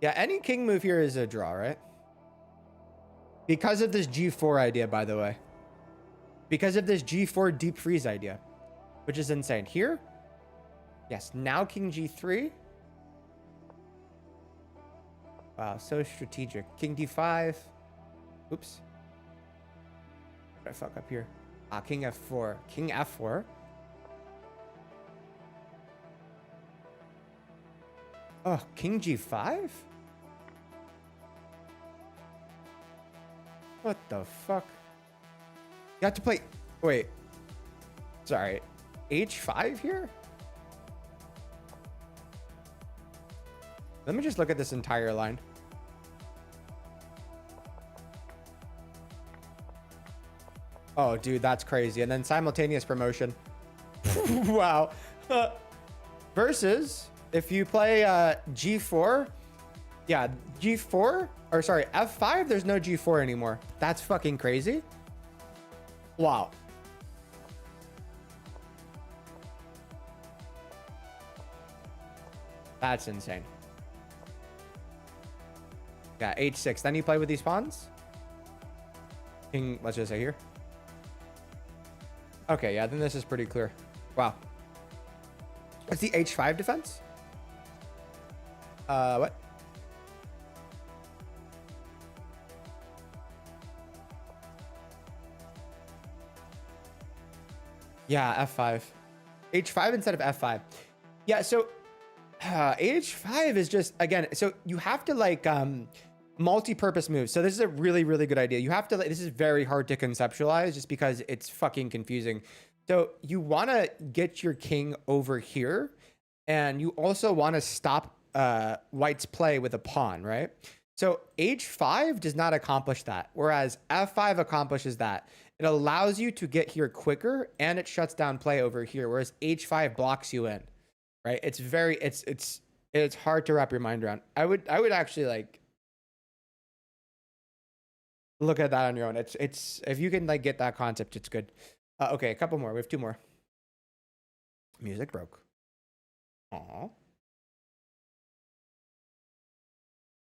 Yeah, any king move here is a draw, right? Because of this G4 idea, by the way. Because of this G4 deep freeze idea. Which is insane. Here? Yes, now King G3. Wow, so strategic. King D5. Oops. What did I fuck up here? King F4. King F4. Oh, king g5? What the fuck? You have to play... Wait. Sorry. h5 here? Let me just look at this entire line. Oh, dude, that's crazy. And then simultaneous promotion. Wow. Versus, if you play g4, yeah, g4, or sorry, f5, there's no g4 anymore. That's fucking crazy. Wow. That's insane. Yeah, h6. Then you play with these pawns. King, let's just say here. Okay, yeah, then this is pretty clear. Wow. What's the h5 defense? What? Yeah, f5. h5 instead of f5. Yeah, so h5 is just, again, so you have to like multi-purpose moves. So this is a really, really good idea. You have to, this is very hard to conceptualize just because it's fucking confusing. So you want to get your king over here, and you also want to stop white's play with a pawn, right? So h5 does not accomplish that, whereas f5 accomplishes that. It allows you to get here quicker, and it shuts down play over here, whereas h5 blocks you in, right? It's very, it's hard to wrap your mind around. I would actually like look at that on your own. It's if you can like get that concept, it's good. Okay, a couple more. We have 2 more. Music broke. Aw.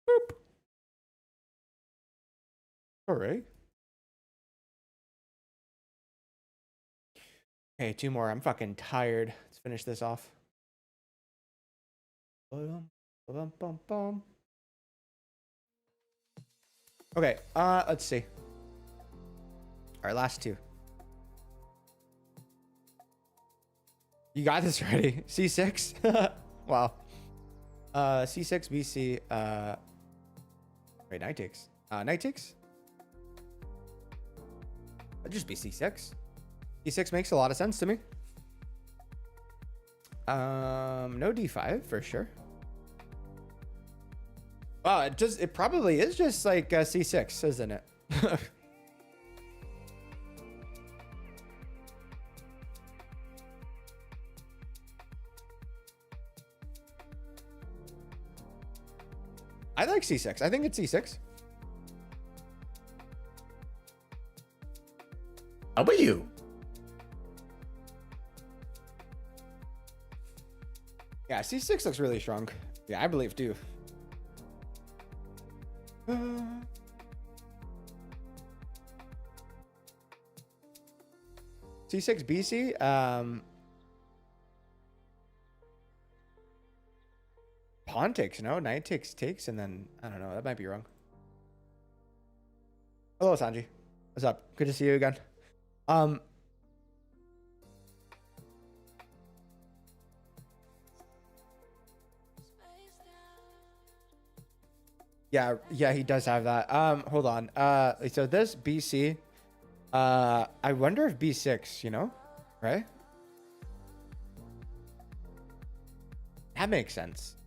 Boop. All right. Okay, 2 more. I'm fucking tired. Let's finish this off. Okay, let's see. All right, last 2. You got this ready. C6. Wow. C6, BC. Wait, knight takes. Knight takes? That'd just be C6. C6 makes a lot of sense to me. No D5 for sure. Wow, it probably is just like C6, isn't it? I like C6. I think it's C6. How about you? Yeah, C6 looks really strong. Yeah, I believe too. C6 BC. Pawn takes, no? Knight takes, and then I don't know. That might be wrong. Hello, Sanji. What's up? Good to see you again. Yeah, he does have that. Hold on. So this BC, I wonder if B6, you know, right? That makes sense.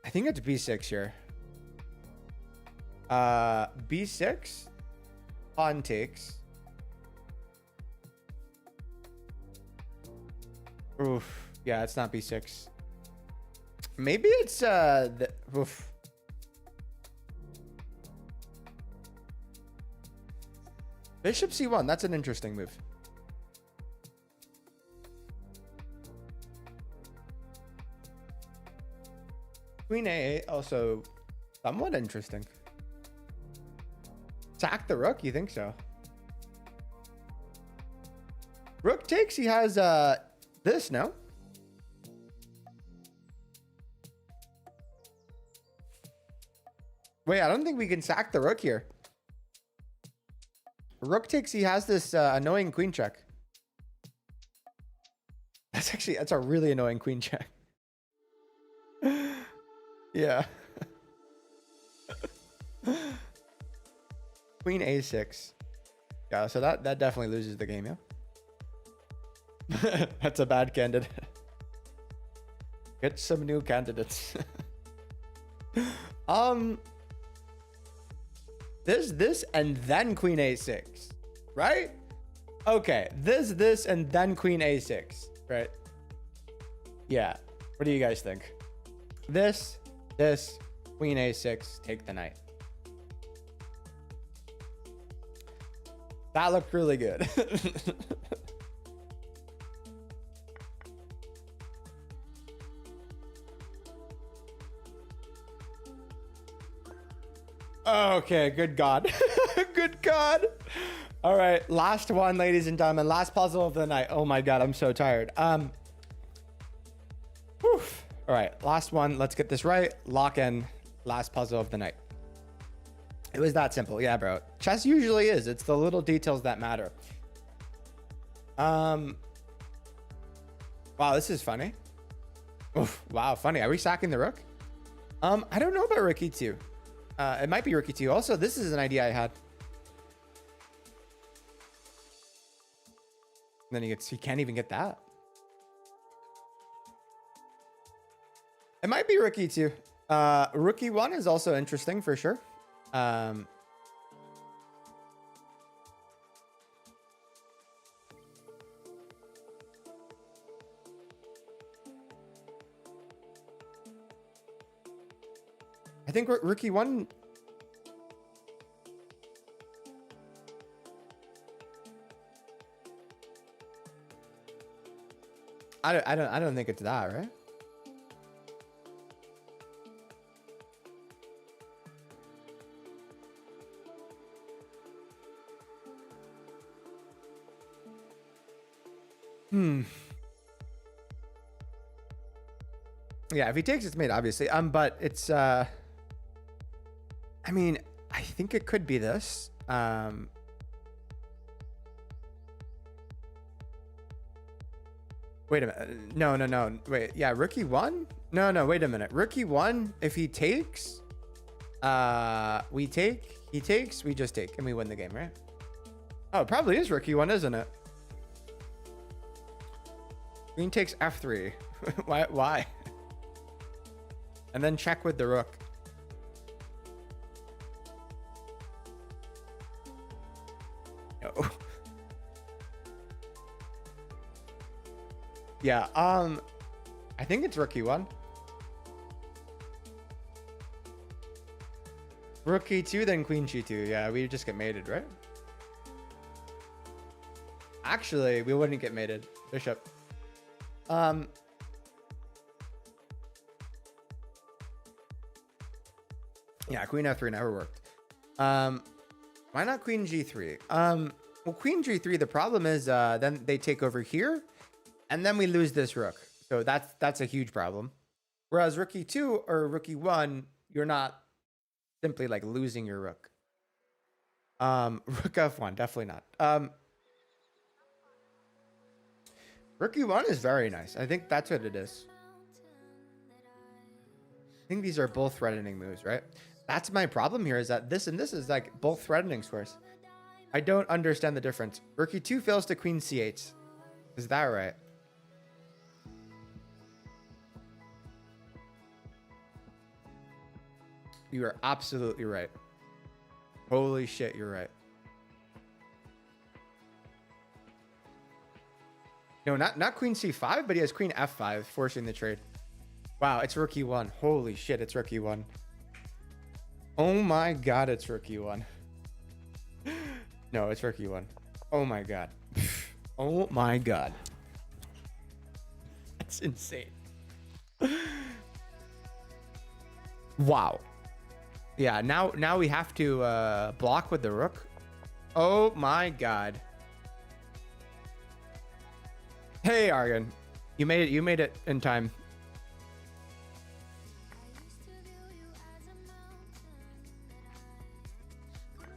I think it's B6 here. B6, pawn takes. Oof. Yeah, it's not B6. Maybe it's oof. Bishop C1. That's an interesting move. Queen A8 also somewhat interesting. Sack the rook? You think so? Rook takes. He has this, no? Wait, I don't think we can sack the rook here. Rook takes. He has this annoying queen check. That's a really annoying queen check. Yeah. Queen a6. Yeah, so that definitely loses the game, yeah. That's a bad candidate. Get some new candidates. This and then queen a6, right? Okay, this and then queen a6, right? Yeah. What do you guys think? This, queen a6, take the knight. That looked really good. Okay, good God. Good God. All right, last one, ladies and gentlemen. Last puzzle of the night. Oh my God, I'm so tired. All right, last one. Let's get this right. Lock in. Last puzzle of the night. It was that simple. Yeah, bro. Chess usually is. It's the little details that matter. Wow, this is funny. Oof, wow, funny. Are we sacking the rook? I don't know about rook e2. It might be rook e2. Also, this is an idea I had. And then he can't even get that. It might be rook e2. Rook e1 is also interesting for sure. I think rook e1. I don't think it's that, right? Yeah, if he takes, it's mate, obviously. But it's I mean, I think it could be this. Wait a minute. No. Wait, yeah, rook e1? No, wait a minute. Rook e1, if he takes, we take, he takes, we just take, and we win the game, right? Oh, it probably is rook e1, isn't it? Queen takes f3. Why? And then check with the rook. No. Yeah, I think it's rook e1. Rook e2, then queen g2. Yeah, we just get mated, right? Actually, we wouldn't get mated. Bishop. Yeah, queen f3 never worked. Why not queen g3? Well, queen g3, the problem is then they take over here, and then we lose this rook. So that's a huge problem. Whereas rook e2 or rook e1, you're not simply like losing your rook. Rook f1, definitely not. Rook e1 is very nice. I think that's what it is. I think these are both threatening moves, right? That's my problem here, is that this and this is like both threatening squares. I don't understand the difference. Rook e2 fails to queen c8. Is that right? You are absolutely right. Holy shit, you're right. No, not queen c5, but he has queen f5, forcing the trade. Wow, it's rook e1. Holy shit, it's rook e1. Oh my god, it's rook e1. No, it's rook e1. Oh my god. Oh my god. That's insane. Wow. Yeah, now we have to block with the rook. Oh my god. Hey Argon, you made it in time.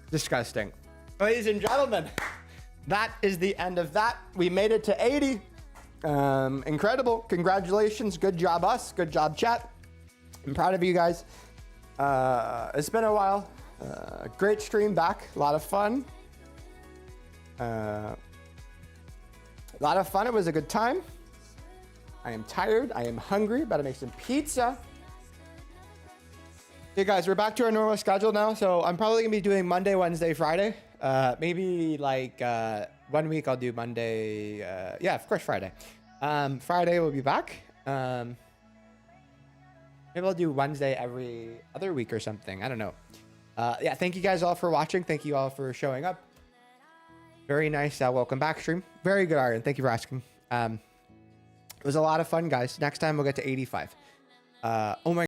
Disgusting. Ladies and gentlemen, that is the end of that. We made it to 80. Incredible. Congratulations. Good job us. Good job chat. I'm proud of you guys. It's been a while. Great stream back. A lot of fun. A lot of fun. It was a good time. I am tired. I am hungry. About to make some pizza. Hey guys, we're back to our normal schedule now. So I'm probably gonna be doing Monday, Wednesday, Friday. Maybe like 1 week I'll do Monday. Yeah, of course, Friday. Friday we'll be back. Maybe I'll do Wednesday every other week or something. I don't know. Yeah, thank you guys all for watching. Thank you all for showing up. Very nice. Welcome back stream. Very good, Arian. Thank you for asking. It was a lot of fun, guys. Next time we'll get to 85. Oh my